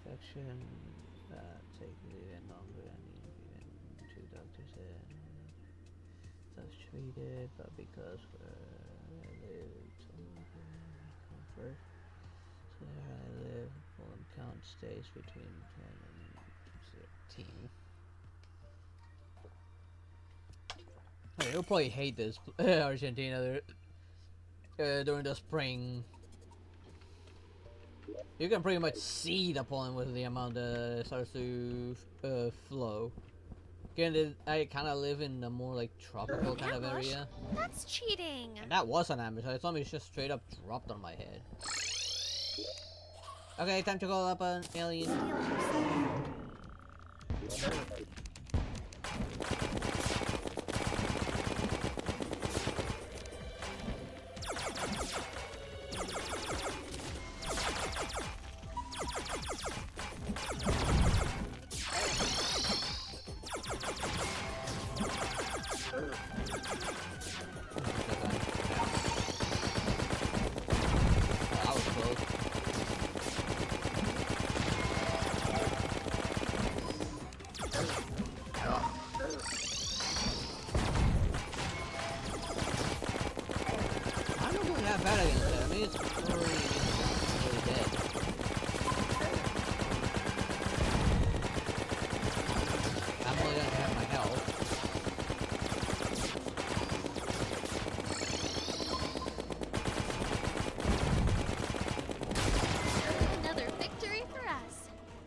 infection that take even longer and even 2 doctors in. Thus treated, but because where I live, comfort. So where I live, full count stays between 10 and 13. Okay, you'll probably hate this Argentina during the spring. You can pretty much see the pollen with the amount that starts to flow. Again, I kind of live in a more like tropical kind of area. That's cheating. And that was an ambush. I thought it just straight up dropped on my head. Okay, time to call up an alien.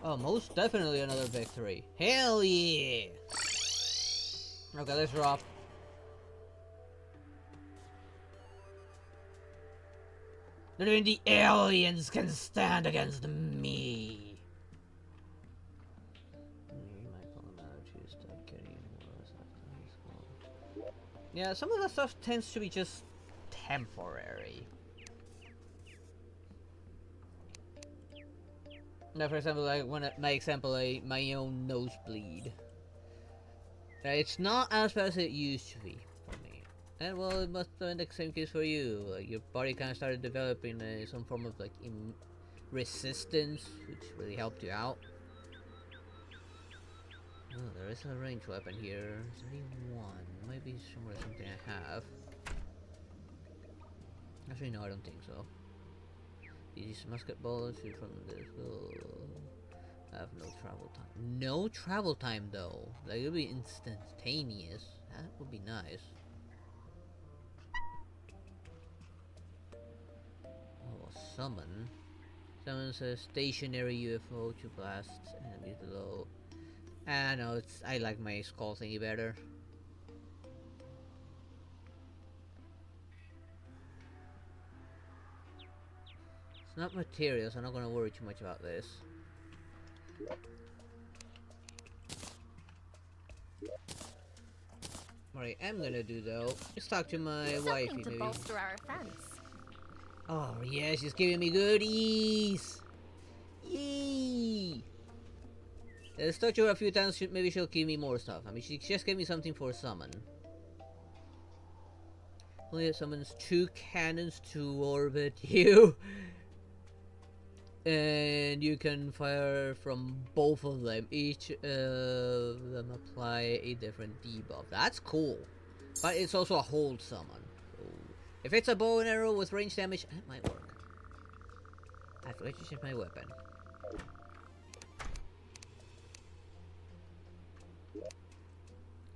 Oh, most definitely another victory. Hell yeah! Okay, let's drop. Even the aliens can stand against me. Yeah, some of the stuff tends to be just temporary. Now, for example, like my own nosebleed. It's not as bad as it used to be for me. And well, it must have been the same case for you. Like, your body kind of started developing some form of like resistance, which really helped you out. Oh, there is a ranged weapon here. 31. Might be somewhere something I have. Actually, no, I don't think so. These musket bullets shoot from this will have no travel time. No travel time though. Like it'll be instantaneous. That would be nice. Oh, summon. Summons a stationary UFO to blast enemies below. Ah, no, I like my skull thingy better. It's not material, so I'm not gonna worry too much about this. What I am gonna do though is talk to my wifey, Something to maybe. bolster our offense. Oh yeah, she's giving me goodies. Yay! Let's talk to her a few times. Maybe she'll give me more stuff. I mean, she just gave me something for summon. Only it summons 2 cannons to orbit you. And you can fire from both of them. Each of them apply a different debuff. That's cool. But it's also a hold summon. So if it's a bow and arrow with range damage, that might work. I forgot to change my weapon.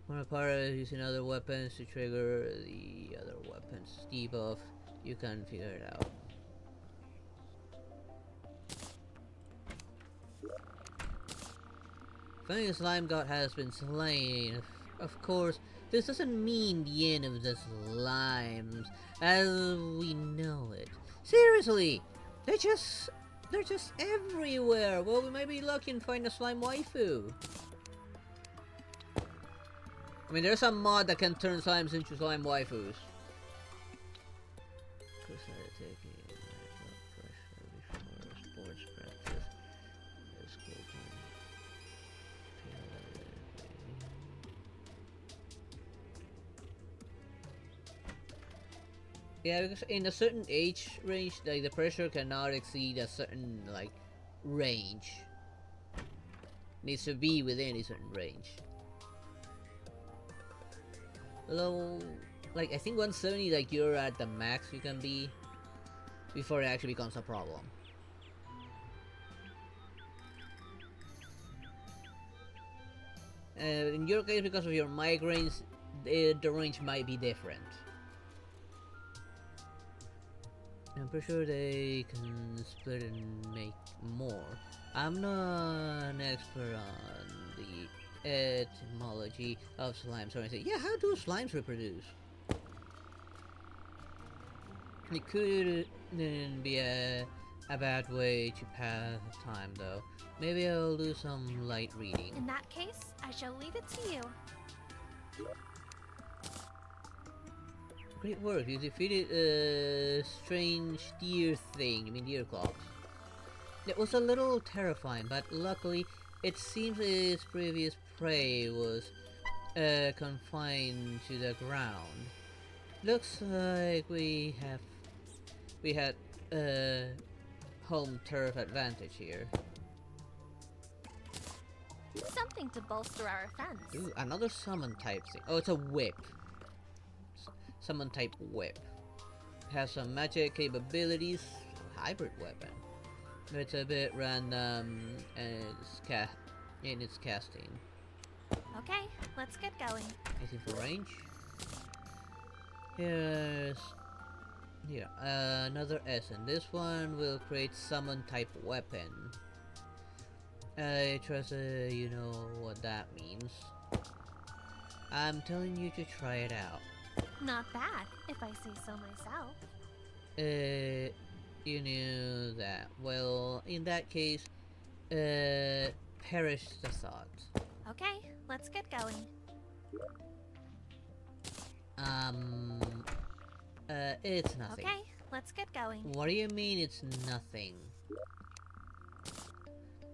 When a pirate using other weapons to trigger the other weapon's debuff, you can figure it out. Finally, the slime god has been slain. Of course, this doesn't mean the end of the slimes as we know it. Seriously, they're just everywhere. Well, we might be lucky and find a slime waifu. I mean, there's a mod that can turn slimes into slime waifus. Yeah, because in a certain age range, like the pressure cannot exceed a certain like range. Needs to be within a certain range. Although, like I think 170, like you're at the max you can be before it actually becomes a problem. In your case, because of your migraines, the range might be different. I'm pretty sure they can split and make more. I'm not an expert on the etymology of slimes or anything. Yeah, how do slimes reproduce? It couldn't be a bad way to pass time though. Maybe I'll do some light reading. In that case, I shall leave it to you. Great work, you defeated a strange deer thing, I mean deer claws. It was a little terrifying, but luckily it seems its previous prey was confined to the ground. Looks like we had home turf advantage here. Something to bolster our offense. Ooh, another summon type thing. Oh, it's a whip. Summon type whip. Has some magic capabilities. Hybrid weapon. It's a bit random and in its casting. Okay, let's get going. Anything for range? Here's another essence. This one will create summon type weapon. I trust you know what that means. I'm telling you to try it out. Not bad, if I say so myself. You knew that. Well, in that case, perish the thought. Okay, let's get going. It's nothing. Okay, let's get going. What do you mean it's nothing?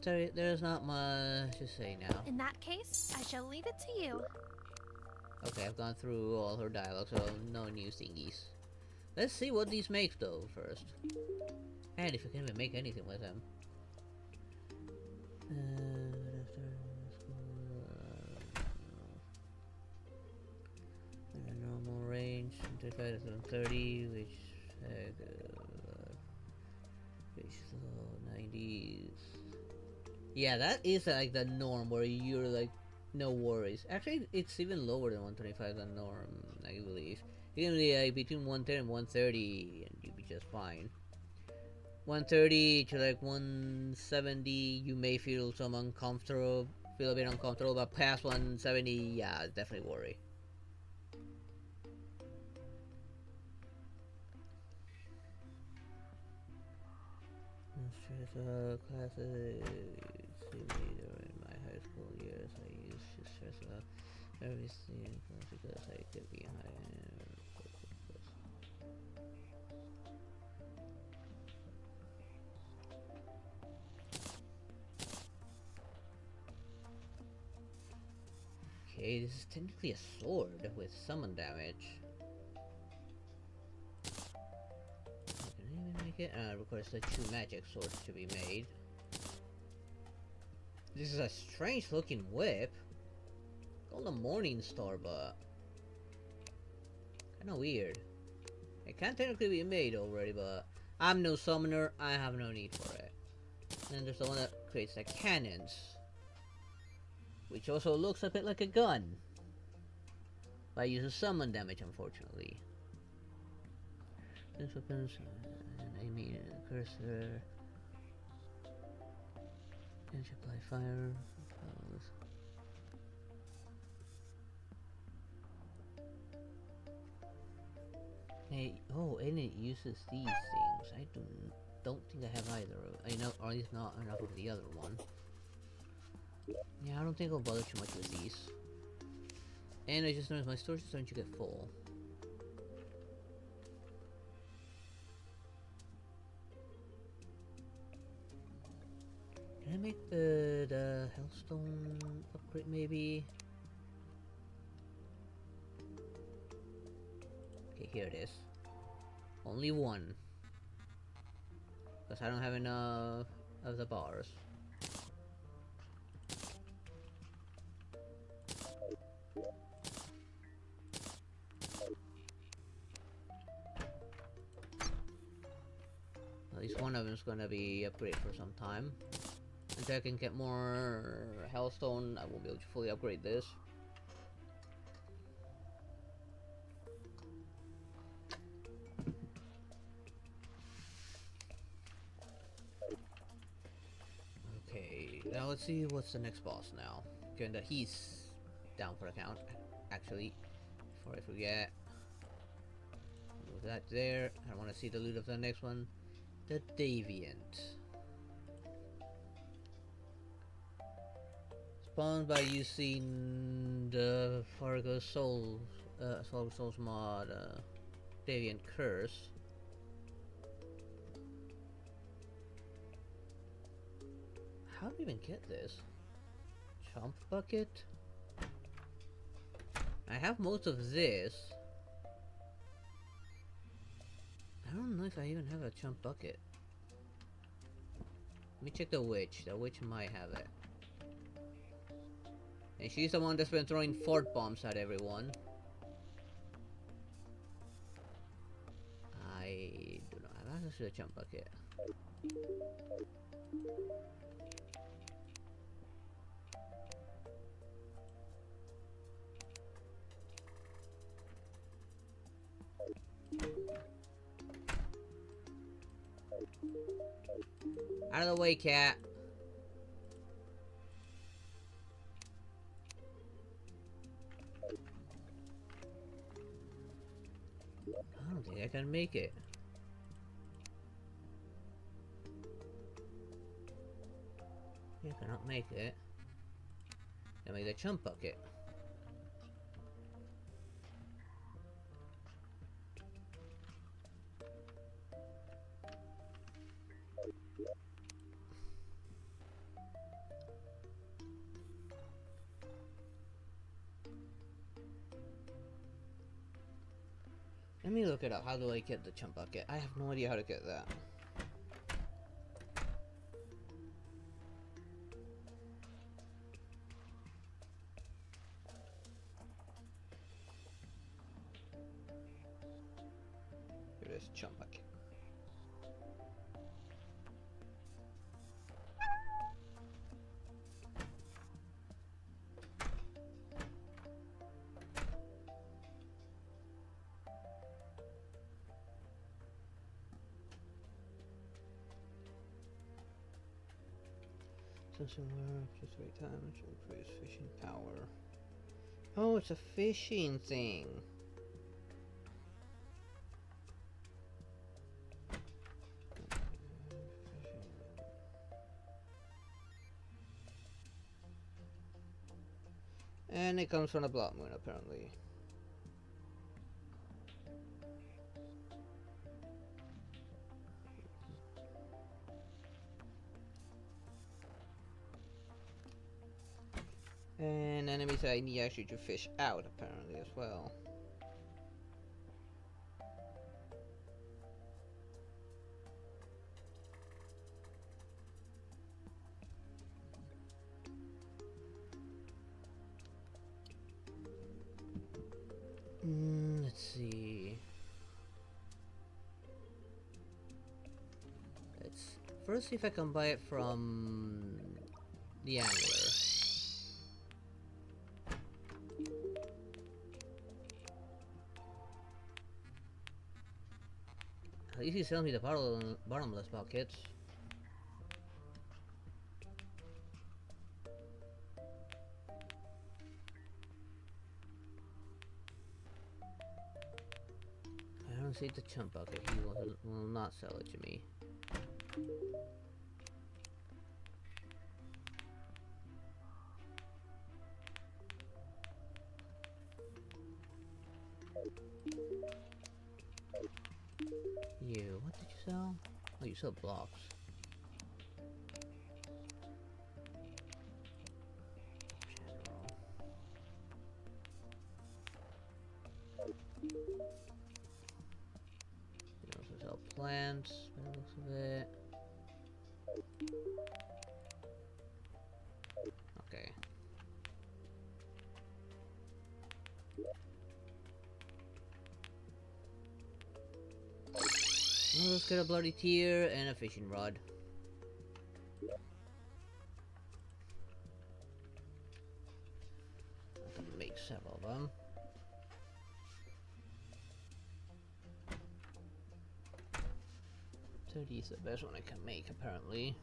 Sorry, there's not much to say now. In that case, I shall leave it to you. Okay, I've gone through all her dialogue, so no new thingies. Let's see what these make though first. And if we can even make anything with them. Normal range, 25 to 30, which Fish slow, 90s. Yeah, that is like the norm where you're like, no worries. Actually, it's even lower than 125 than norm, I believe. You can be like between 110 and 130 and you'll be just fine. 130 to like 170, you may feel feel a bit uncomfortable, but past 170, yeah, definitely worry. Classes leader in my high school years. I used to stress about everything because I could be higher. Okay, this is technically a sword with summon damage. Can I even make it? It requires the 2 magic swords to be made. This is a strange looking whip. Called a Morning Star, but kinda weird. It can technically be made already, but I'm no summoner, I have no need for it. And then there's the one that creates the cannons, which also looks a bit like a gun, but uses summon damage, unfortunately. This weapons, and I mean cursor, and apply fire. Hey, oh, and it uses these things. I don't think I have either. I know, or at least not enough of the other one. Yeah, I don't think I'll bother too much with these. And I just noticed my storage is starting to get full. Can I make the Hellstone upgrade maybe? Okay, here it is. Only one. Because I don't have enough of the bars. At least one of them is gonna be upgraded for some time. Until I can get more Hellstone, I won't be able to fully upgrade this. Okay, now let's see what's the next boss now. Given that he's down for account, actually, before I forget. Move that there. I want to see the loot of the next one. The Deviant. Spawned by using the Fargo Souls mod, Deviant Curse. How do we even get this? Chomp Bucket? I have most of this. I don't know if I even have a Chomp Bucket. Let me check the witch. The witch might have it. And she's the one that's been throwing fort bombs at everyone. I do not have access to the Chomp Bucket. Out of the way, cat. I don't think I can make it. I cannot make it. I make the Chump Bucket. Let me look it up. How do I get the Chump Bucket? I have no idea how to get that. Here is, jump back. Something work, just wait time to increase fishing power. Oh, it's a fishing thing. And it comes from the blood moon, apparently. And enemies I need actually to fish out, apparently, as well. Let's see. Let's first see if I can buy it from the angler. At least he sells me the bottomless buckets. I don't see the chump bucket. He will not sell it to me. You, what did you sell? Oh, you sell blocks. General. You also sell plants, by the looks of it. Okay. Well, let's get a bloody tear and a fishing rod. I can make several of them. So these are the best one I can make, apparently.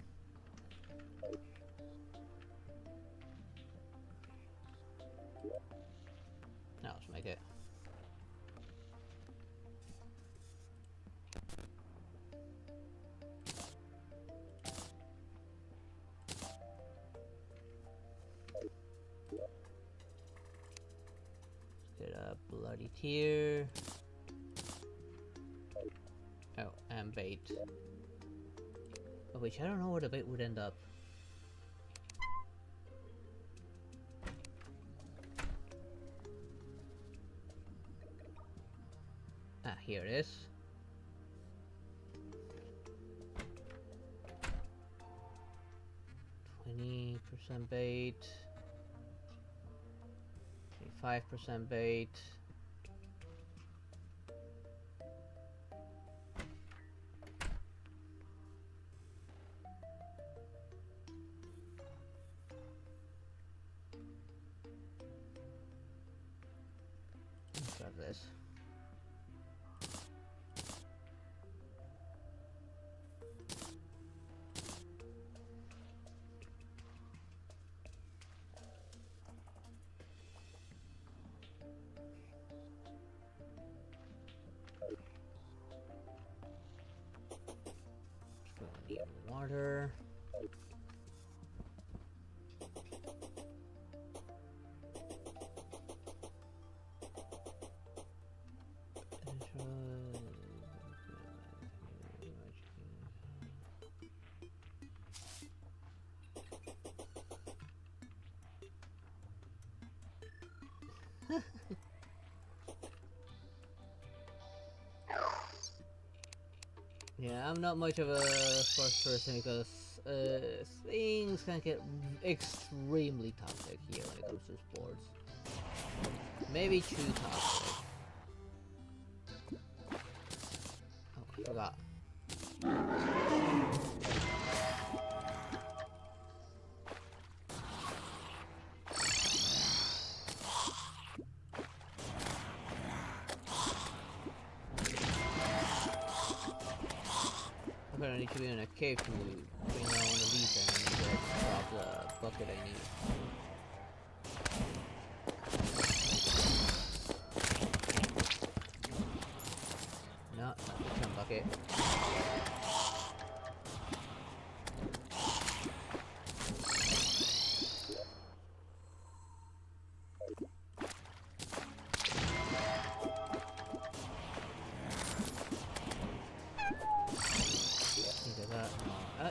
Now let's make it. Get a bloody tear. Oh, and bait. Oh, which I don't know where the bait would end up. Ah, here it is. %bait. 25% bait. Let's grab this. Need water. Yeah, I'm not much of a sports person because things can get extremely toxic here when it comes to sports. Maybe too toxic. that. Okay, I need to be in a cave to bring down one of these and I need to drop the bucket I need. No, not the chum bucket.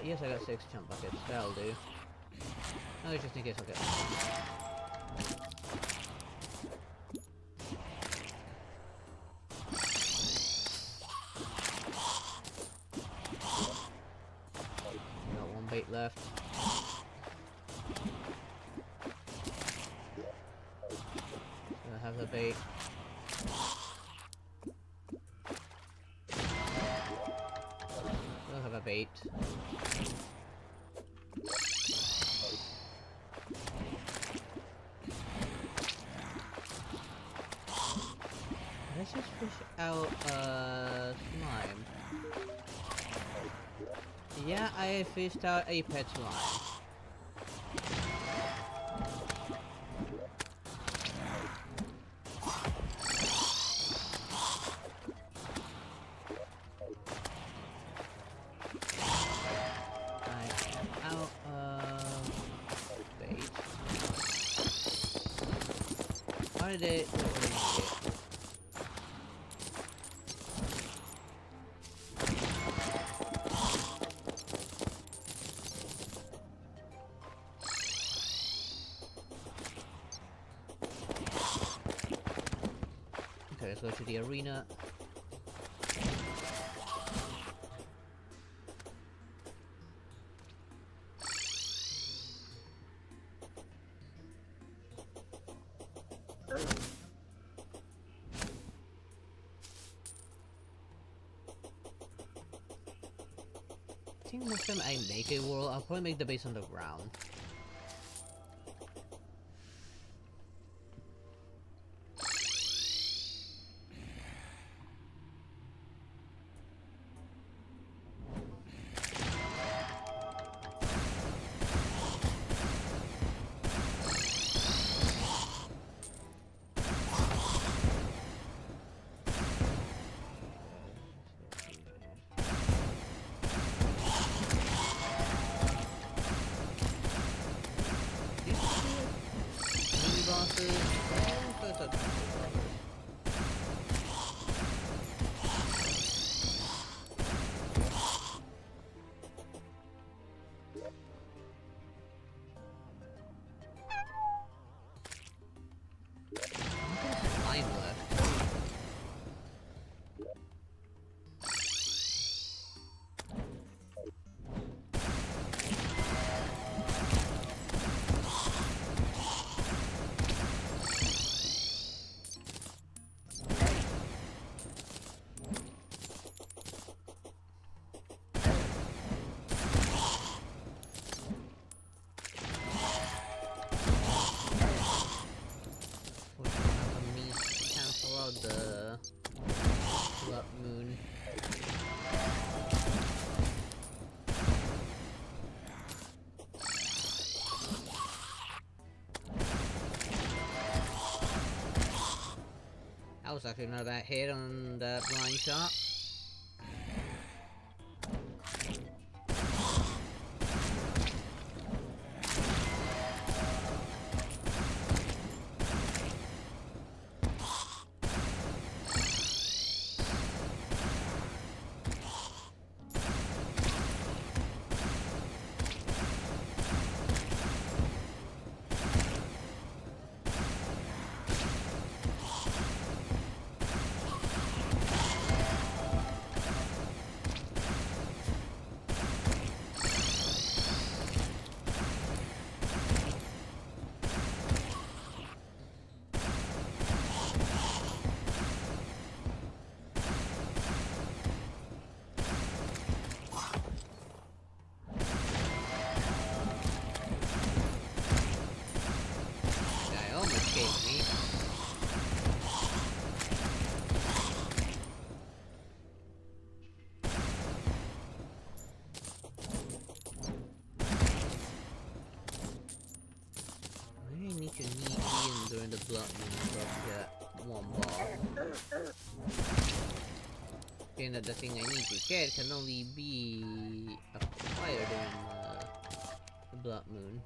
Yes, I got 6 chump buckets. That'll do. No, just in case I'll get got 1 bait left. So I have the bait. Still have a bait. Let's just fish out slime. Yeah, I fished out a pet slime. Why did it? Okay, let's go to the arena. I think next time I make a world, I'll probably make the base on the ground. The blood moon. That was actually not a bad hit on that blind shot. Seeing that the thing I need to get can only be acquired during the Blood Moon.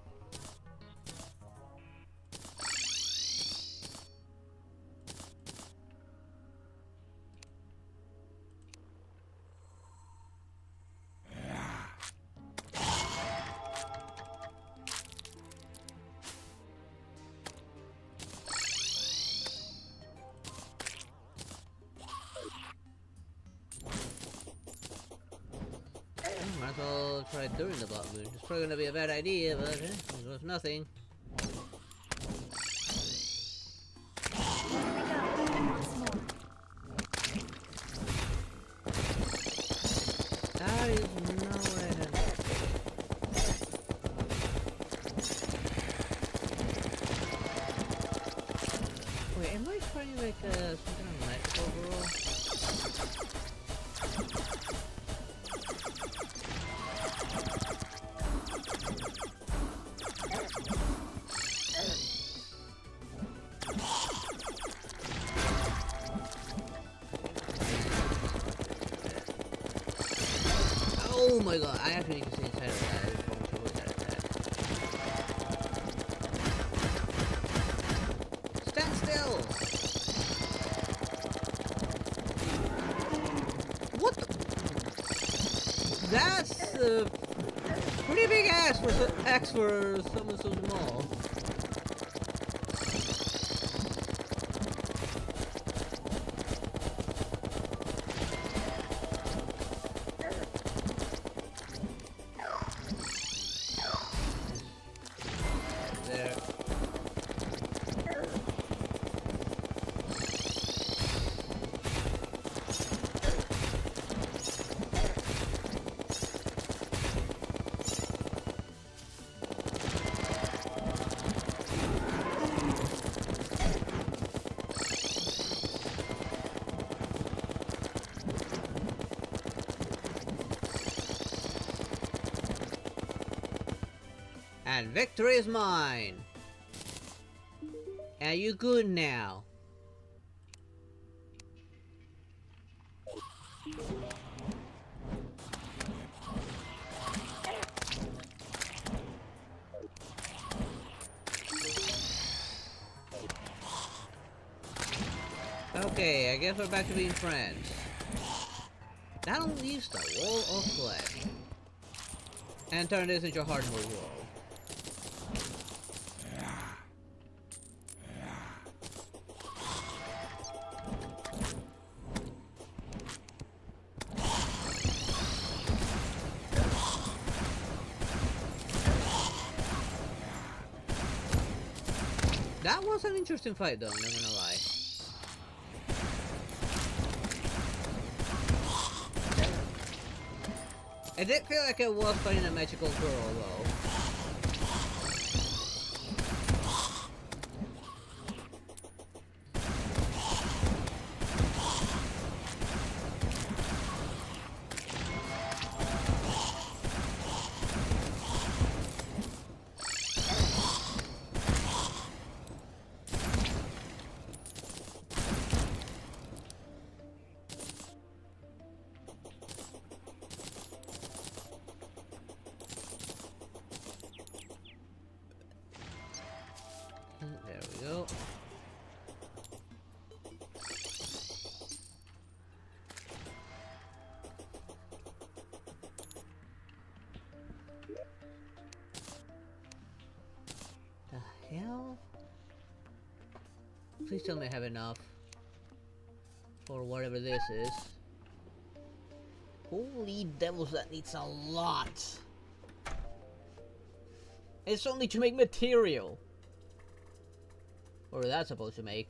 Might as well try it during the Blood Moon. It's probably gonna be a bad idea, but it was nothing. That is nowhere. Wait, am I trying like some kind of magical overall? Oh my god, I actually need to stay inside of that. I just want to avoid that attack. Stand still! What the? That's a pretty big axe for someone so small. There. And victory is mine! Are you good now? Okay, I guess we're back to being friends. That unleashed the wall of flesh. And turn this into a hard mode world. That was an interesting fight though, I'm not gonna lie. It did feel like it was fighting a magical girl though. There we go. The hell? Please tell me I have enough for whatever this is. Holy devils, that needs a lot. It's only to make material. What are that supposed to make?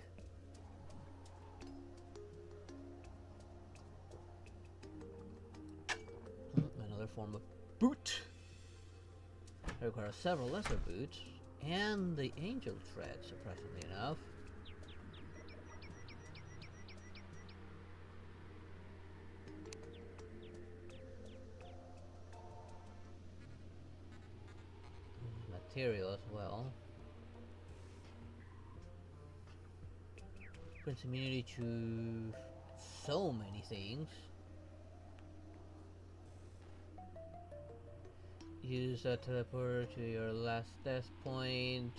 Another form of boot. It requires several lesser boots. And the angel thread, surprisingly enough. Material as well. grants immunity to so many things. Use a teleport to your last death point.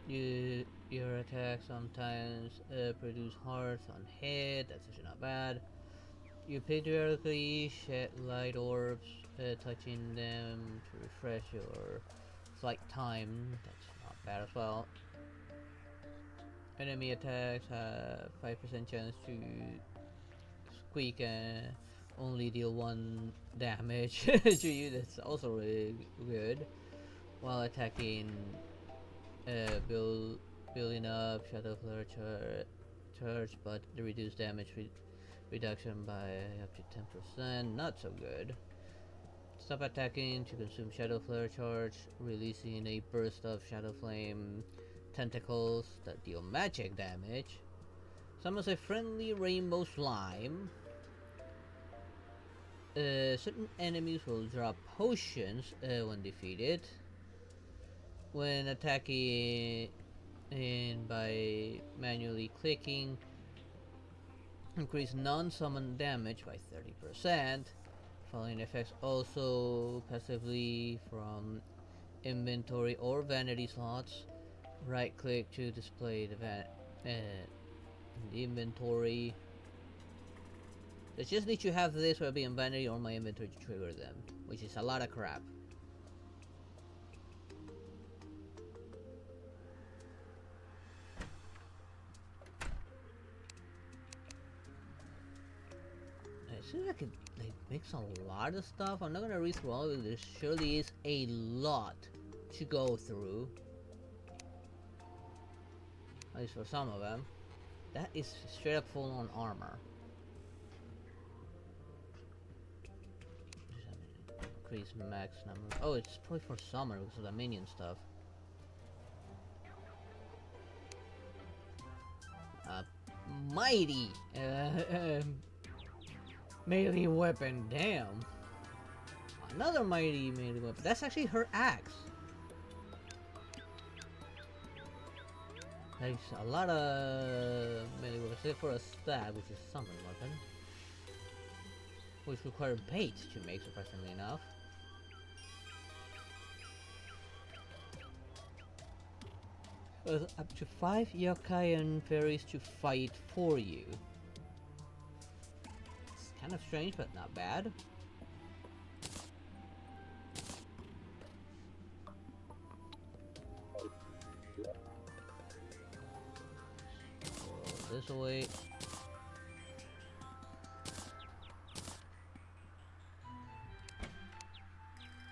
Your attacks sometimes produce hearts on hit. That's actually not bad. You periodically shed light orbs, touching them to refresh your flight time. That's not bad as well. Enemy attacks have 5% chance to squeak and only deal 1 damage to you. That's also really good. While attacking, building up Shadow Flare charge, but the reduced damage reduction by up to 10%. Not so good. Stop attacking to consume Shadow Flare charge, releasing a burst of Shadow Flame tentacles that deal magic damage. Summons a friendly rainbow slime. Certain enemies will drop potions when defeated. When attacking by manually clicking, increase non-summon damage by 30%. Following effects also passively from inventory or vanity slots. Right click to display the inventory. I just need to have this whether it be in vanity or my inventory to trigger them, which is a lot of crap. I see I could like mix a lot of stuff. I'm not gonna read through all of it. There surely is a lot to go through. At least for some of them. That is straight up full on armor. Increase max number. Oh, it's probably for summer because of the minion stuff. Mighty melee weapon. Damn. Another mighty melee weapon. That's actually her axe. There's a lot of melee weapons except for a stab, which is a summon weapon, which require bait to make, surprisingly enough. With up to 5 yokai and fairies to fight for you. It's kind of strange, but not bad. Throw this away.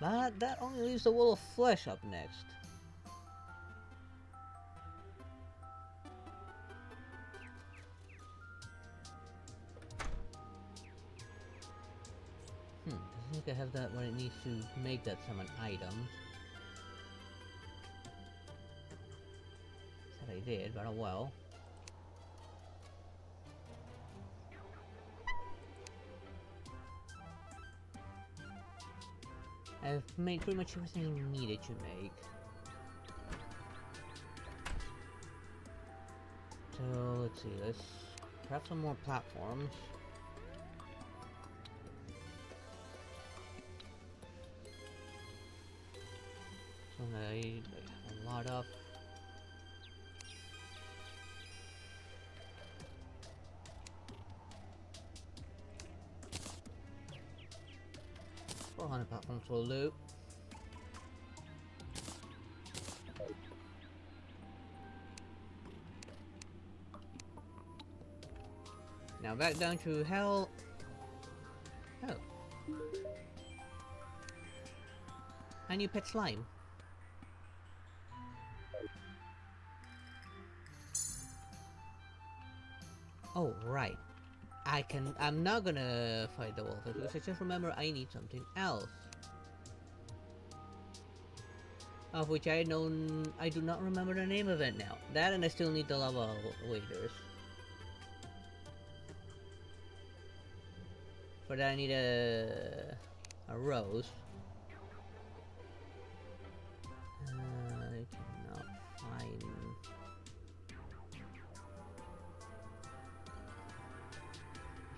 But that only leaves the wall of flesh up next. I think I have that when it needs to make that summon item. Said I did, but oh well. I've made pretty much everything I needed to make. So let's see, let's craft some more platforms. So I have a lot of 400 platforms will do. Now back down to hell. Oh. A new pet slime. Oh, right. I'm not gonna fight the wolf because I just remember I need something else. Of which I do not remember the name of it now. That and I still need the lava waders. For that I need a rose. I cannot find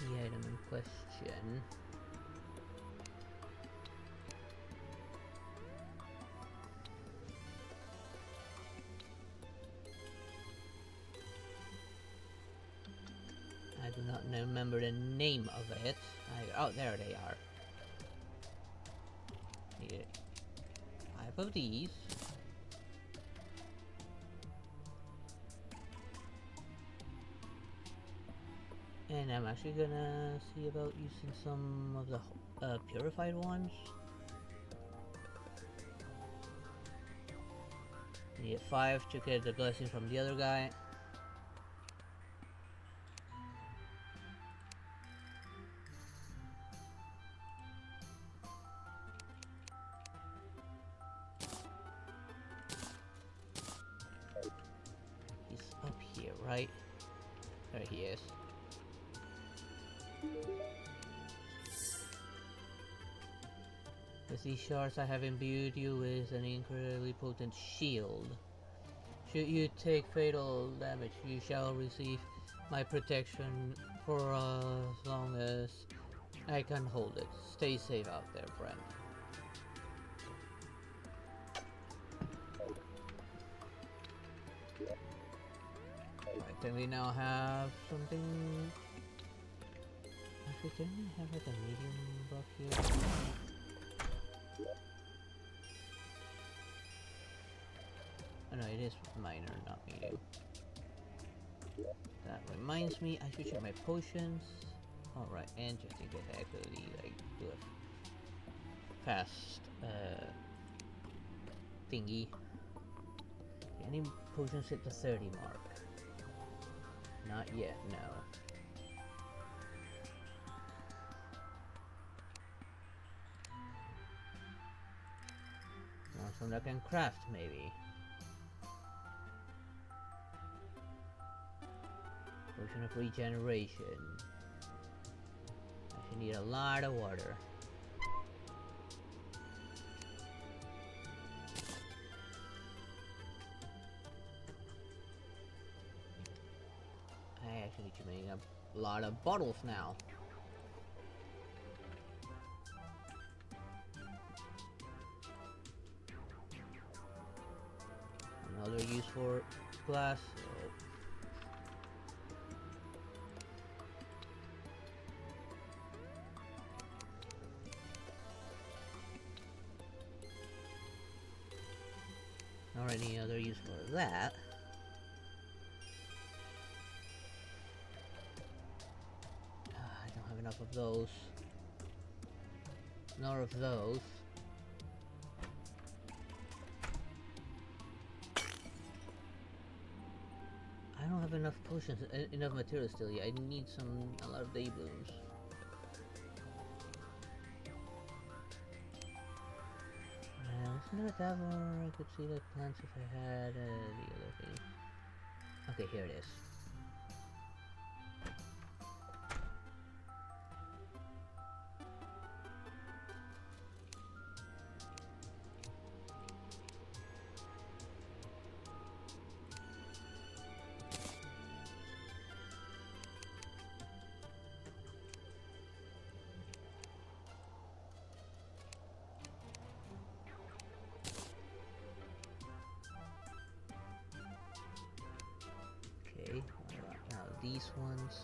the item in question. I do not remember the name of it. Oh, there they are. Need 5 of these. And I'm actually gonna see about using some of the purified ones. Need 5 to get the blessing from the other guy. He's up here, right? There he is. With these shards I have imbued you with an incredibly potent shield. Should you take fatal damage, you shall receive my protection for as long as I can hold it. Stay safe out there, friend. Right, then we now have something... Actually, didn't we have like a medium buff here? Oh no, it is minor, not medium. That reminds me, I should check my potions. Alright, and just in case I actually like do a fast thingy. Any potions hit the 30 mark? Not yet, no. Want some that I can craft, maybe. Potion of regeneration. Actually need a lot of water. I actually need to make a lot of bottles now. Another use for glass. Nor any other use for that. I don't have enough of those. Nor of those. I don't have enough potions, enough materials still yet. I need a lot of day blooms. Isn't there a tab where I could see the plants if I had the other thing? Okay, here it is. Okay, alright, now these ones.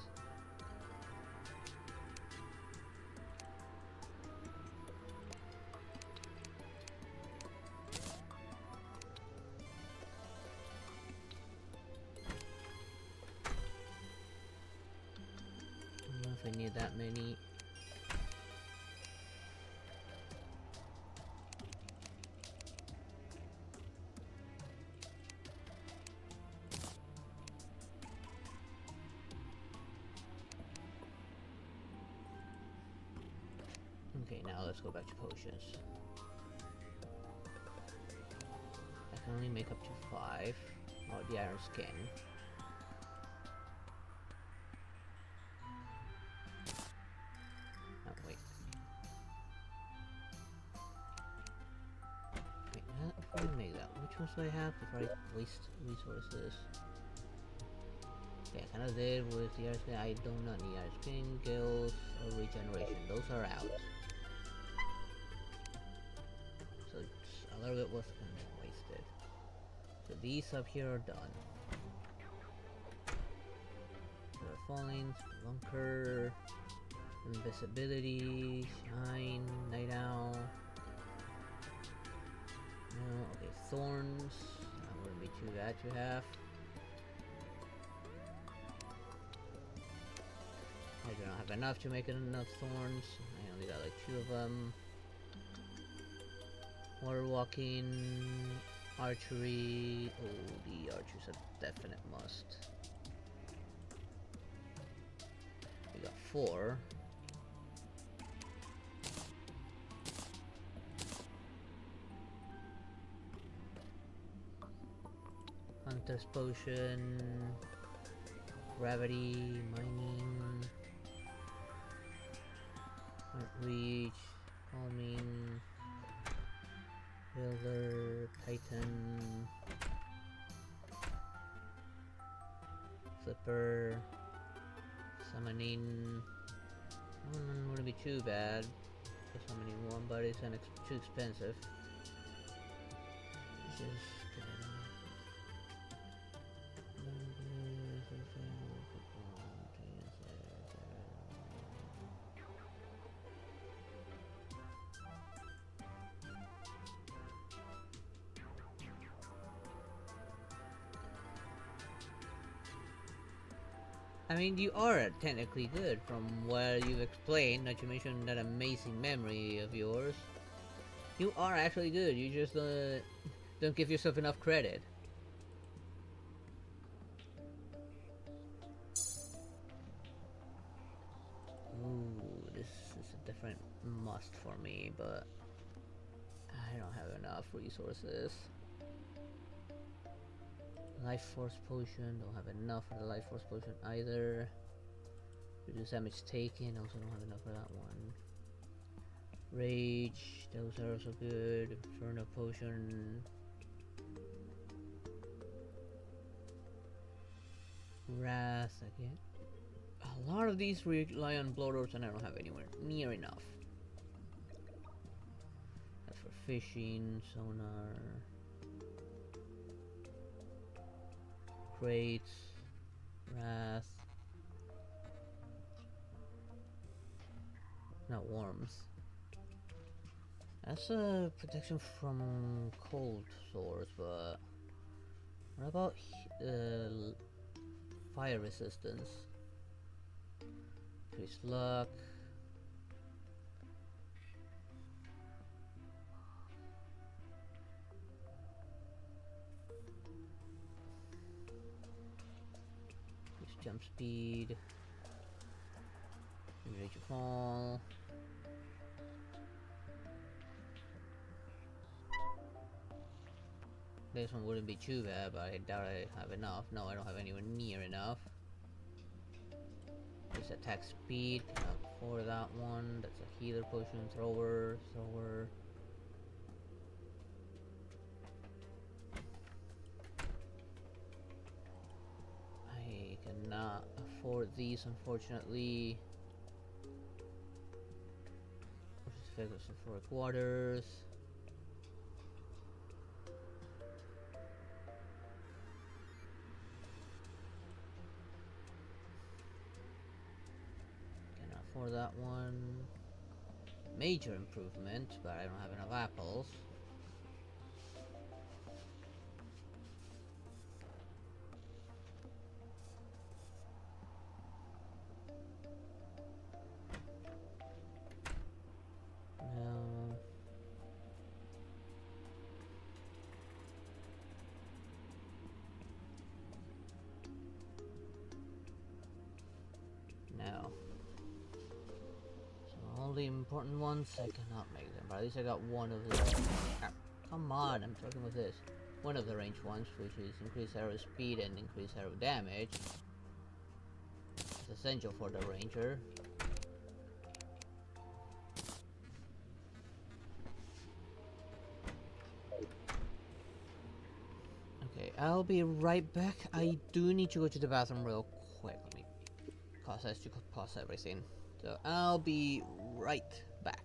I don't know if I need that many. Okay, now let's go back to potions. I can only make up to 5. Oh, the iron skin. Oh, wait. Wait, before I make that, which ones do I have before I waste resources? Yeah, kind of did with the ice cream. I do not need ice cream, gills, or regeneration. Those are out. So a little bit was wasted. So these up here are done. Falling, Spelunker, Invisibility, Shine, Night Owl. No, okay, Thorns. That wouldn't be too bad to have. I do not have enough to make enough Thorns. I only got like 2 of them. Water Walking, Archery. Oh, the Archer's a definite must. We got 4. Hunter's Potion, Gravity, Mining, Reach, Calming, Builder, Titan, Flipper, Summoning. Wouldn't be too bad for summoning one, but it's too expensive. Just I mean, you are technically good from what you've explained, not to mention that amazing memory of yours. You are actually good, you just don't give yourself enough credit. Ooh, this is a different must for me, but I don't have enough resources. Life Force Potion, don't have enough for the Life Force Potion either. Reduce damage taken, also don't have enough for that one. Rage, those are also good. Inferno Potion. Wrath again. A lot of these rely on bloaters and I don't have anywhere near enough. That's for fishing, sonar. Crates, Wrath, not worms. That's a protection from cold sores, but what about fire resistance? Increase luck. Jump speed, rate of fall. This one wouldn't be too bad, but I doubt I have enough. No, I don't have anywhere near enough. This attack speed, cannot afford that one. That's a healer potion, thrower. I cannot afford these, unfortunately. Figures for quarters. Cannot afford that one. Major improvement, but I don't have enough apples. The important ones I cannot make them, but at least I got one of the come on, I'm talking with this. One of the ranged ones, which is increased arrow speed and increased arrow damage. It's essential for the ranger. Okay, I'll be right back. I do need to go to the bathroom real process to pause everything. So I'll be right back.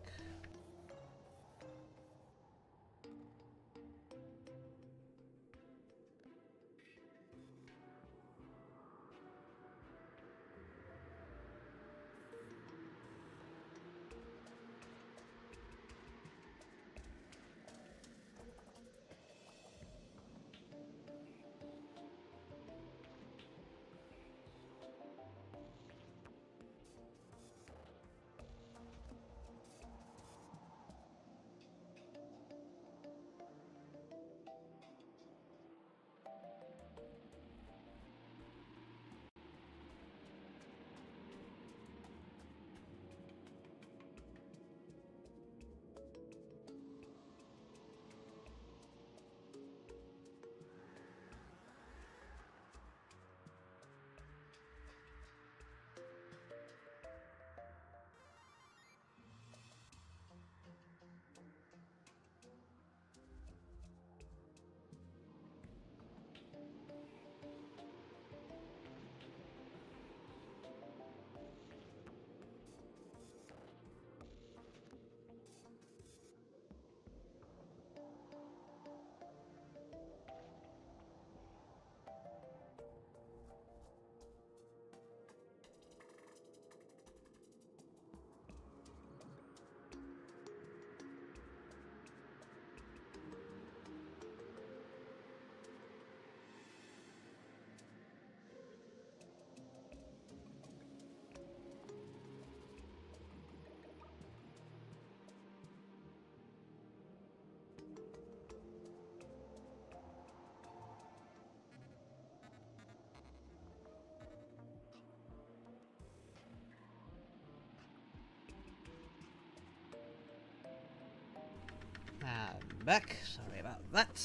I'm back. Sorry about that.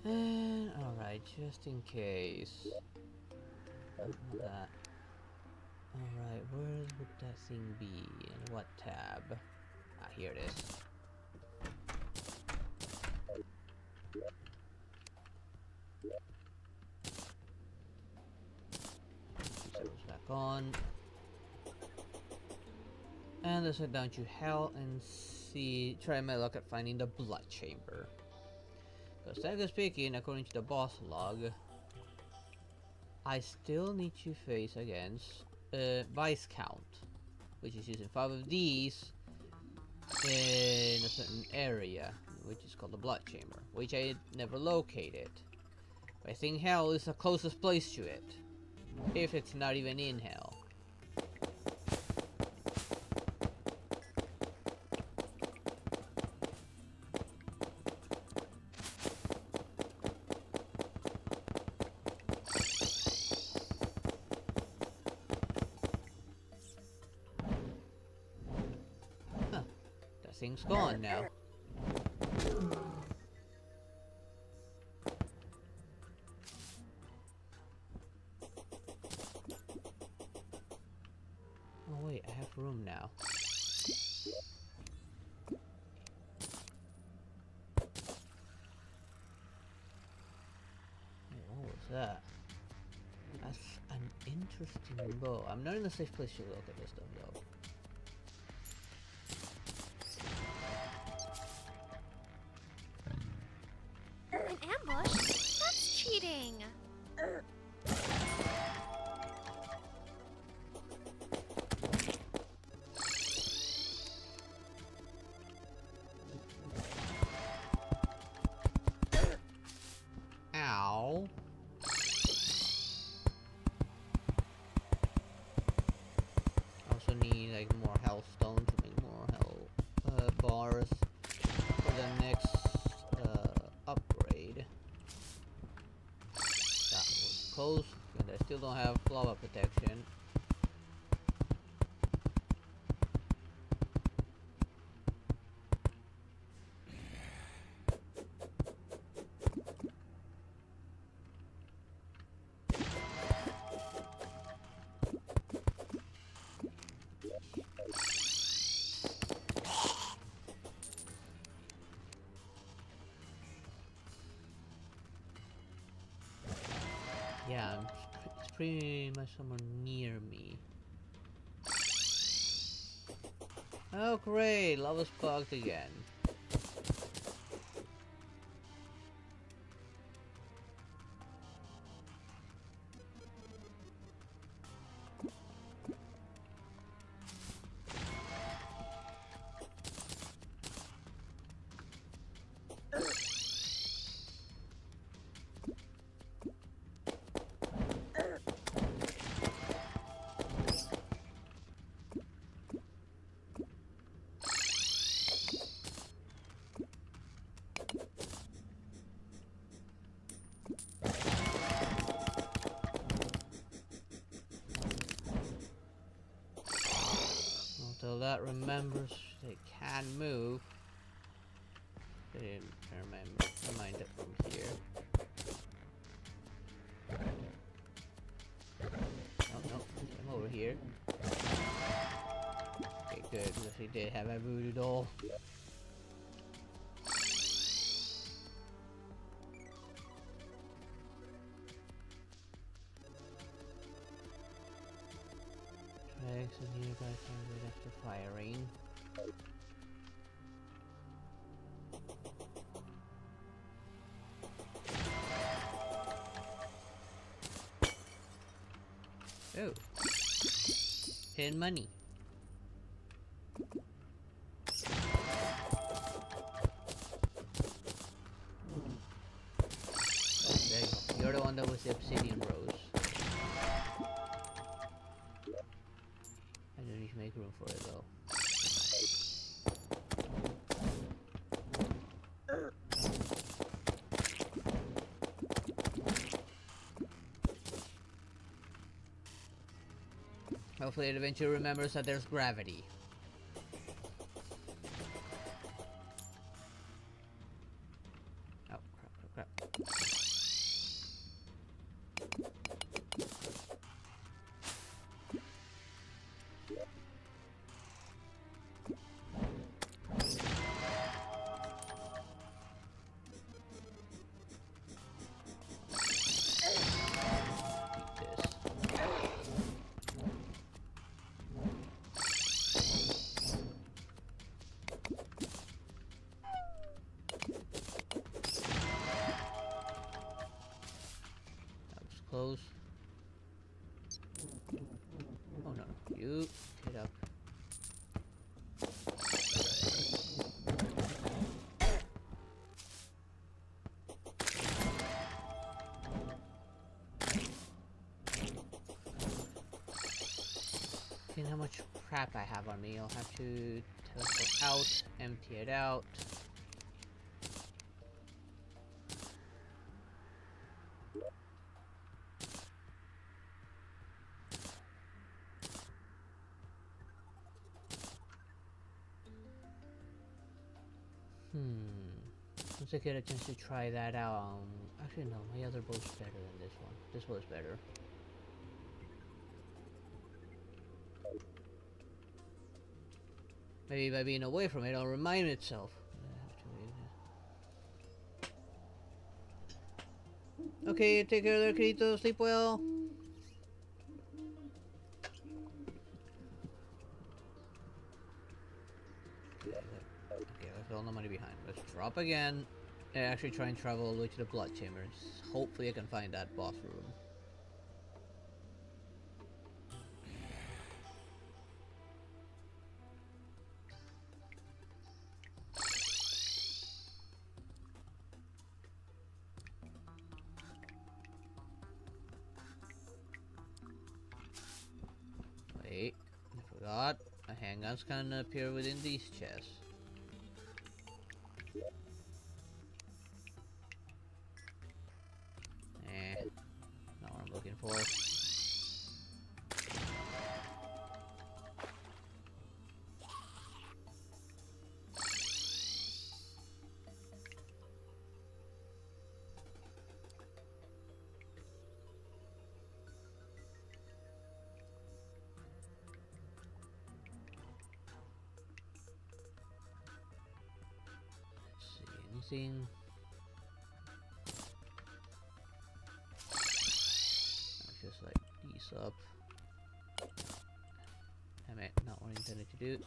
And alright, just in case. That. Alright, where would that thing be? In what tab? Ah, here it is. Servers back on. And let's head down to hell and try my luck at finding the blood chamber. Because technically speaking, according to the boss log, I still need to face against Viscount, which is using 5 of these in a certain area, which is called the blood chamber, which I never located. But I think hell is the closest place to it, if it's not even in hell. Thing's gone now. Oh wait, I have room now. What was that? That's an interesting bow. I'm not in a safe place to look at this stuff though. An ambush? That's cheating. Ow. Also need like more health stones to make more health bars for the next upgrade. That was close, and I still don't have lava protection. Yeah, it's pretty much somewhere near me. Oh great, lava's bugged again. Until that remembers they can move. They didn't remind it from here. No, I'm over here. Okay, good, because he did have a voodoo doll. Tracks and nearby target after firing. Oh. Hidden money. There you go. You're the one that was the obsidian rose. I do need to make room for it though. Hopefully it eventually remembers that there's gravity. Oh, crap. Close. Oh no, you get up. Seeing how much crap I have on me, I'll have to teleport out, empty it out. Once I get a chance to try that out, actually no, my other bow's better than this one. This bow's better. Maybe by being away from it, it'll remind itself. Okay, take care there, Kirito. Sleep well. Okay, let's all the money behind. Let's drop again. And actually try and travel all the way to the blood chambers. Hopefully I can find that boss room. Wait, I forgot. A handgun's gonna appear within these chests. Not what I'm looking for. Let's see, anything? It's just like this up. Damn it, not what I intended to do.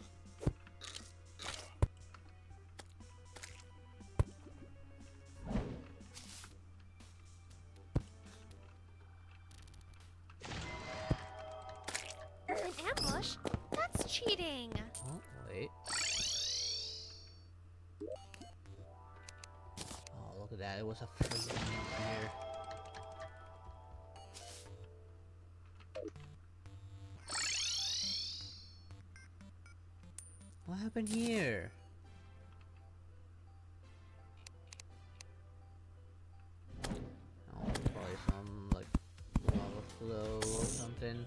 An ambush? That's cheating! Oh, wait. Oh, look at that. It was a freaking here. What happened here? Oh, probably some, like, lava flow or something.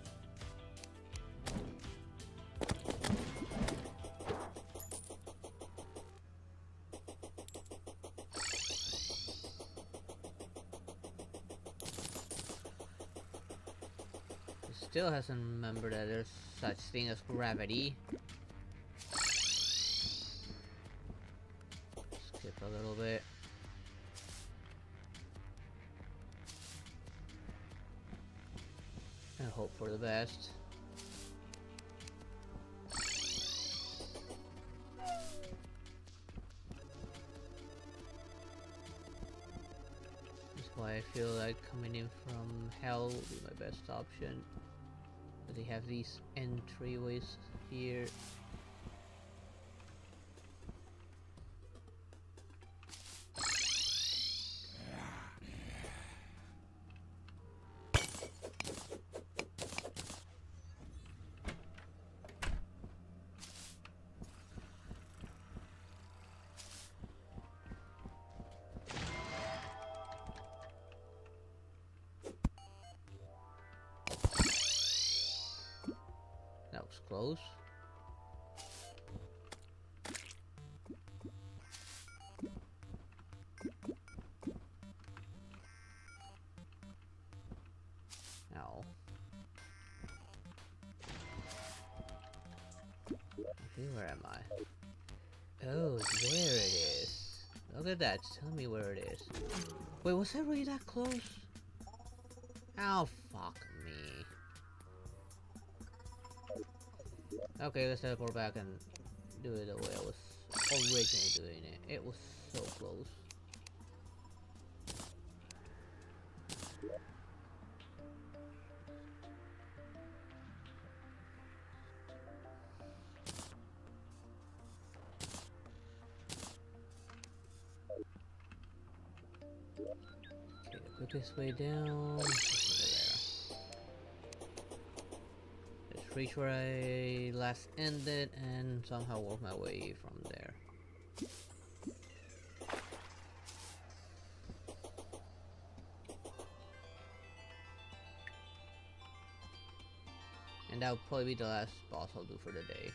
Still hasn't remembered that there's such thing as gravity. Skip a little bit. And hope for the best. That's why I feel like coming in from hell would be my best option. But they have these entryways here. That was close. Ow. Okay, where am I? Oh, there it is. Look at that. Tell me where it is. Wait, was that really that close? Oh, fuck me. Okay, let's teleport back and do it the way I was originally doing it. It was so close. Okay, the quickest way down. Let's reach where I last ended and somehow work my way from there. And that'll probably be the last boss I'll do for the day.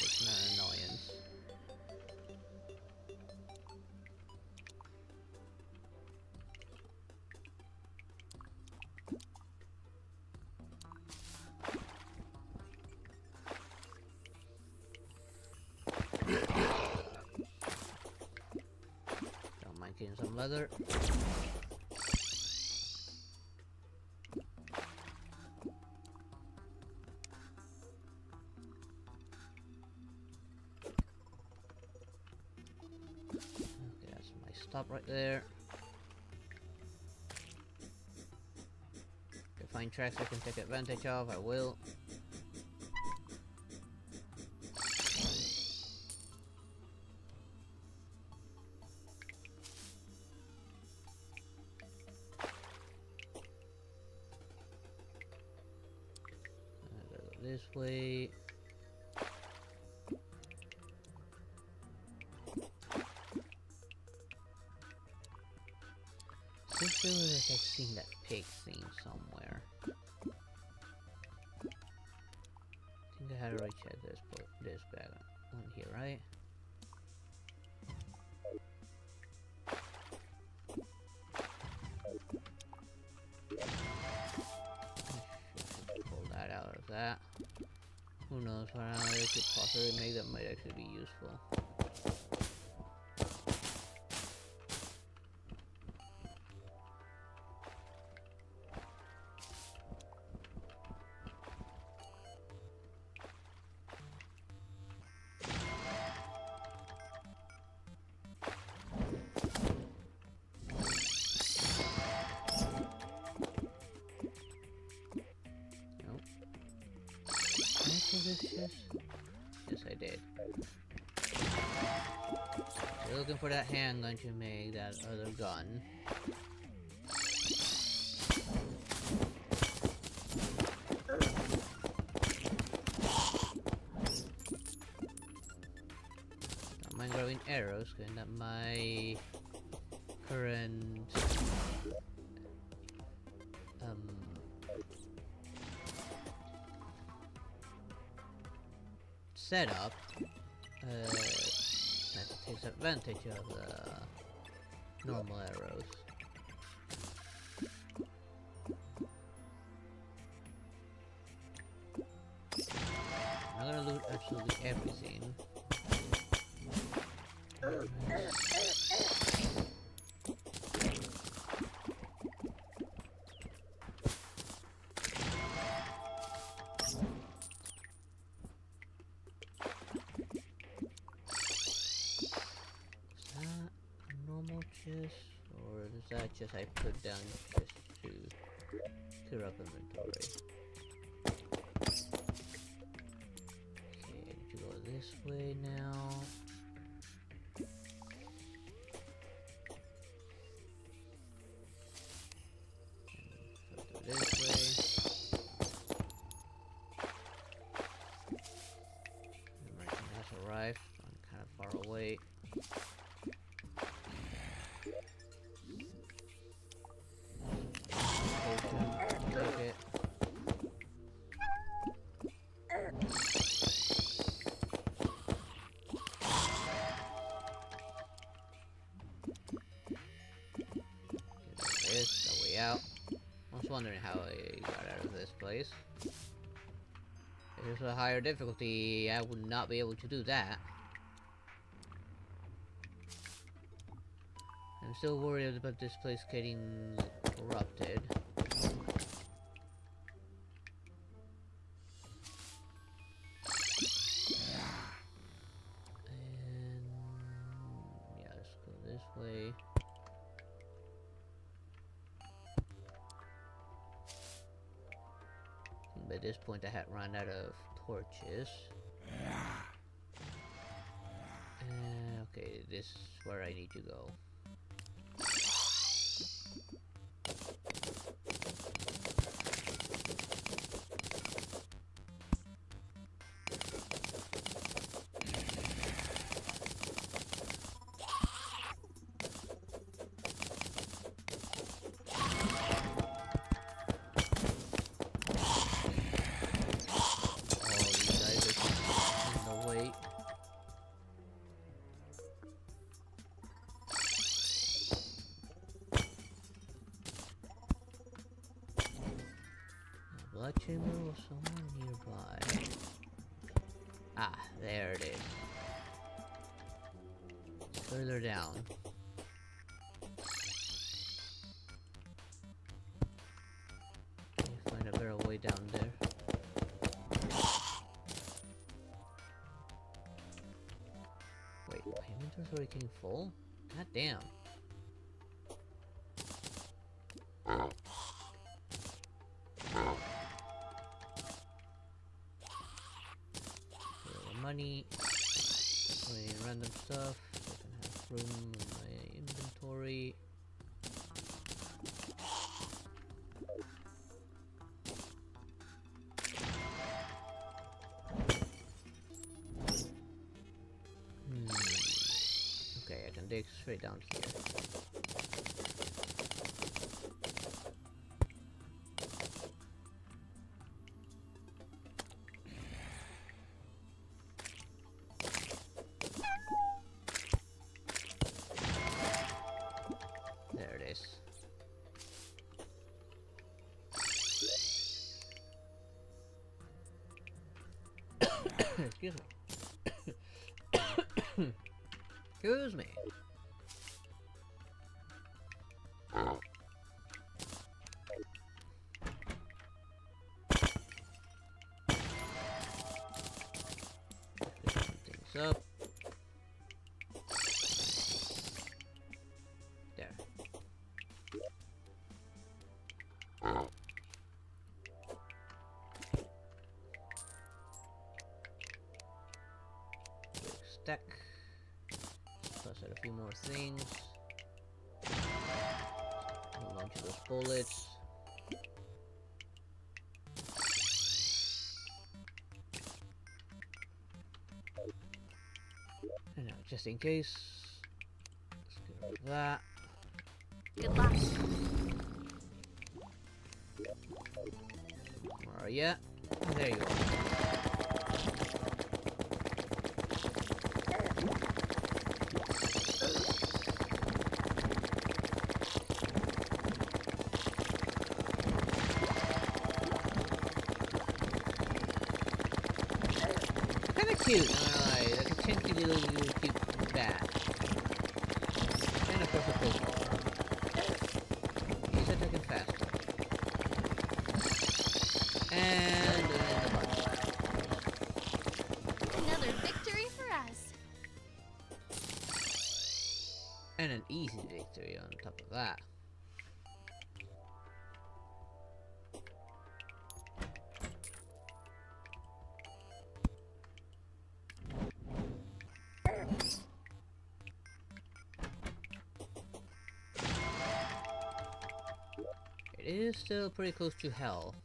It's not an annoyance. Don't mind getting some leather. Okay, that's my stop right there. If I find tracks I can take advantage of, I will. This way. I feel like I've seen that pig scene somewhere. I think I had already checked this back on here, right? Pull that out of that. Who knows what I could possibly make that might actually be useful. we're looking for that handgun to make that other gun. Don't mind growing arrows, because that my current setup that takes advantage of the normal arrows. I'm not gonna loot absolutely everything. Or is that just I put down just to clear up inventory? Okay, I need to go this way now. And further this way. The merchant has arrived. I'm kind of far away. The way out. I was wondering how I got out of this place. If this was a higher difficulty, I would not be able to do that. I'm still worried about this place getting corrupted. And yeah, let's go this way. By this point I had run out of torches. Okay, this is where I need to go. Blood chamber was somewhere nearby. Ah, there it is. Further down. Can you find a better way down there? Wait, my inventory's already getting full? God damn. Money, random stuff, doesn't have room in my inventory. Okay, I can dig straight down here. Excuse me. Excuse me. Things up. There. Stack. Plus at a a few more things. Hold on to those bullets. And now, just in case, let's get rid of that. Good luck. Where are ya? Oh, there you are. Kinda cute, not gonna lie. Like a chunky little cute bat. And of course a Pokemon. He's attacking faster. And the button. Another victory for us. And an easy victory on top of that. It is still pretty close to hell.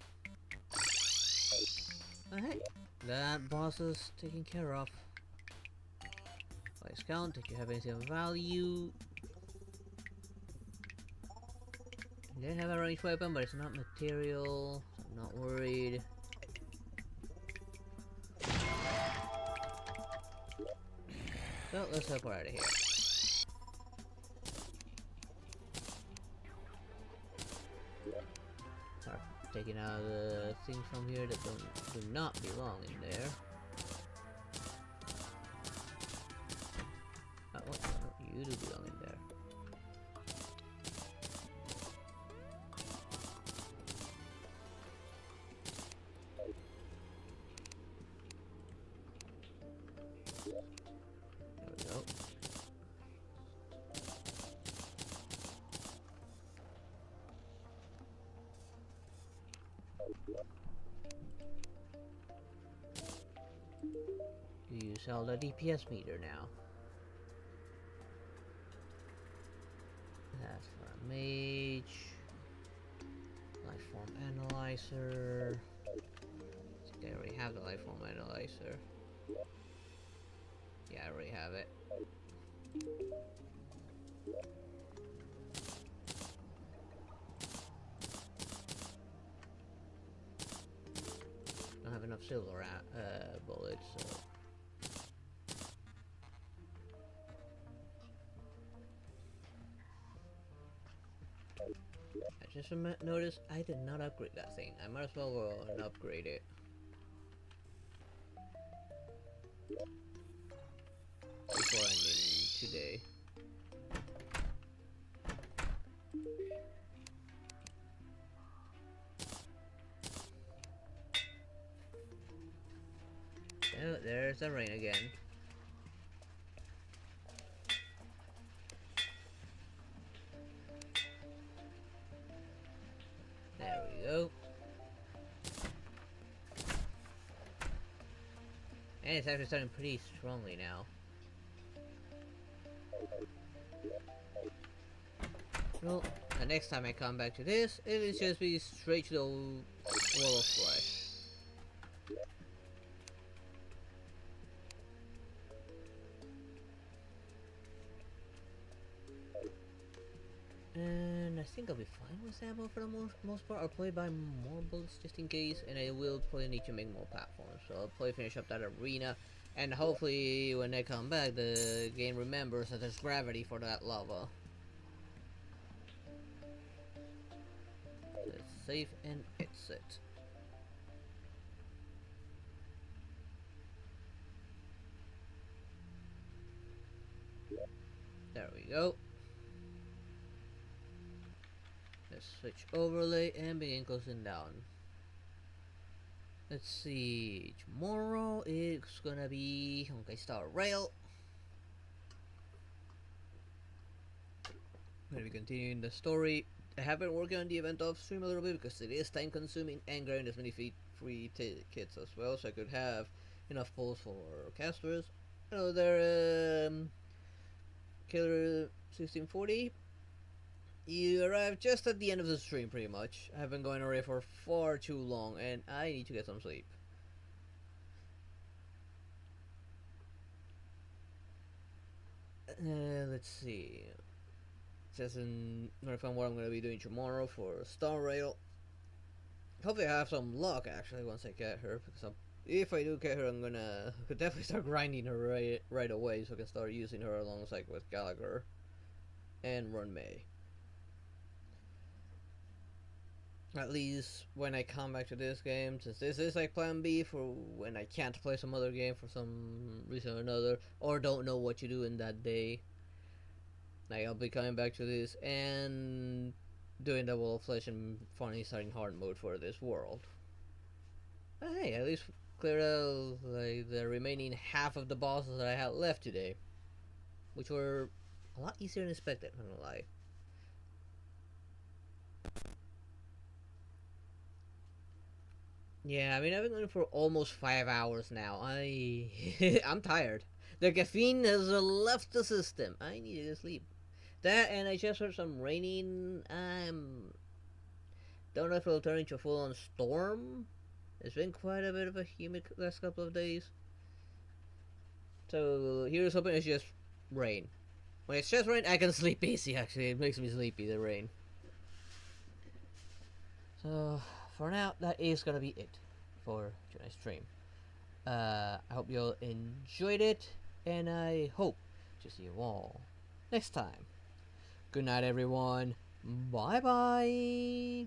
But hey, that boss is taken care of. Let's count. Did you have anything of value? I didn't have a ranged weapon, but it's not material, so I'm not worried. So let's help her out of here. Start taking out the things from here that do not belong in there. Oh, you do belong in there. There we go. You sell the DPS meter now. That's for a mage. Lifeform analyzer. I think I already have the lifeform analyzer. Yeah, I already have it. Don't have enough silver bullets, so. I just noticed I did not upgrade that thing. I might as well go and upgrade it. Before ending today. Oh, there's the rain again. There we go. And it's actually starting pretty strongly now. Well, the next time I come back to this, it will just be straight to the wall of flesh. And I think I'll be fine with ammo for the most part. I'll play by more bullets just in case, and I will probably need to make more platforms. So I'll probably finish up that arena, and hopefully when I come back, the game remembers that there's gravity for that lava. Let's save and exit. There we go. Let's switch overlay and begin closing down. Let's see, tomorrow it's gonna be Honkai Star Rail. Gonna be continuing the story. I have been working on the event off stream a little bit because it is time consuming and grabbing as many free tickets as well, so I could have enough polls for casters. You know, they're Killer 1640. You arrived just at the end of the stream, pretty much. I've been going away for far too long, and I need to get some sleep. Let's see. Just gonna find what I'm gonna be doing tomorrow for Star Rail. Hopefully, I have some luck actually once I get her. Because if I do get her, I'm gonna could definitely start grinding her right away, so I can start using her alongside with Gallagher and Run May. At least when I come back to this game, since this is like plan B for when I can't play some other game for some reason or another, or don't know what to do in that day. Like, I'll be coming back to this and doing the Wall of Flesh and finally starting hard mode for this world. But hey, at least cleared out like the remaining half of the bosses that I had left today, which were a lot easier than expected, I'm not gonna lie. Yeah, I mean, I've been going for almost 5 hours now. I'm tired. The caffeine has left the system. I need to sleep. That, and I just heard some raining. Don't know if it'll turn into a full-on storm. It's been quite a bit of a humid last couple of days. So here's hoping it's just rain. When it's just rain, I can sleep easy. Actually, it makes me sleepy. The rain. So for now, that is gonna be it for tonight's stream. I hope you all enjoyed it, and I hope to see you all next time. Good night, everyone. Bye bye.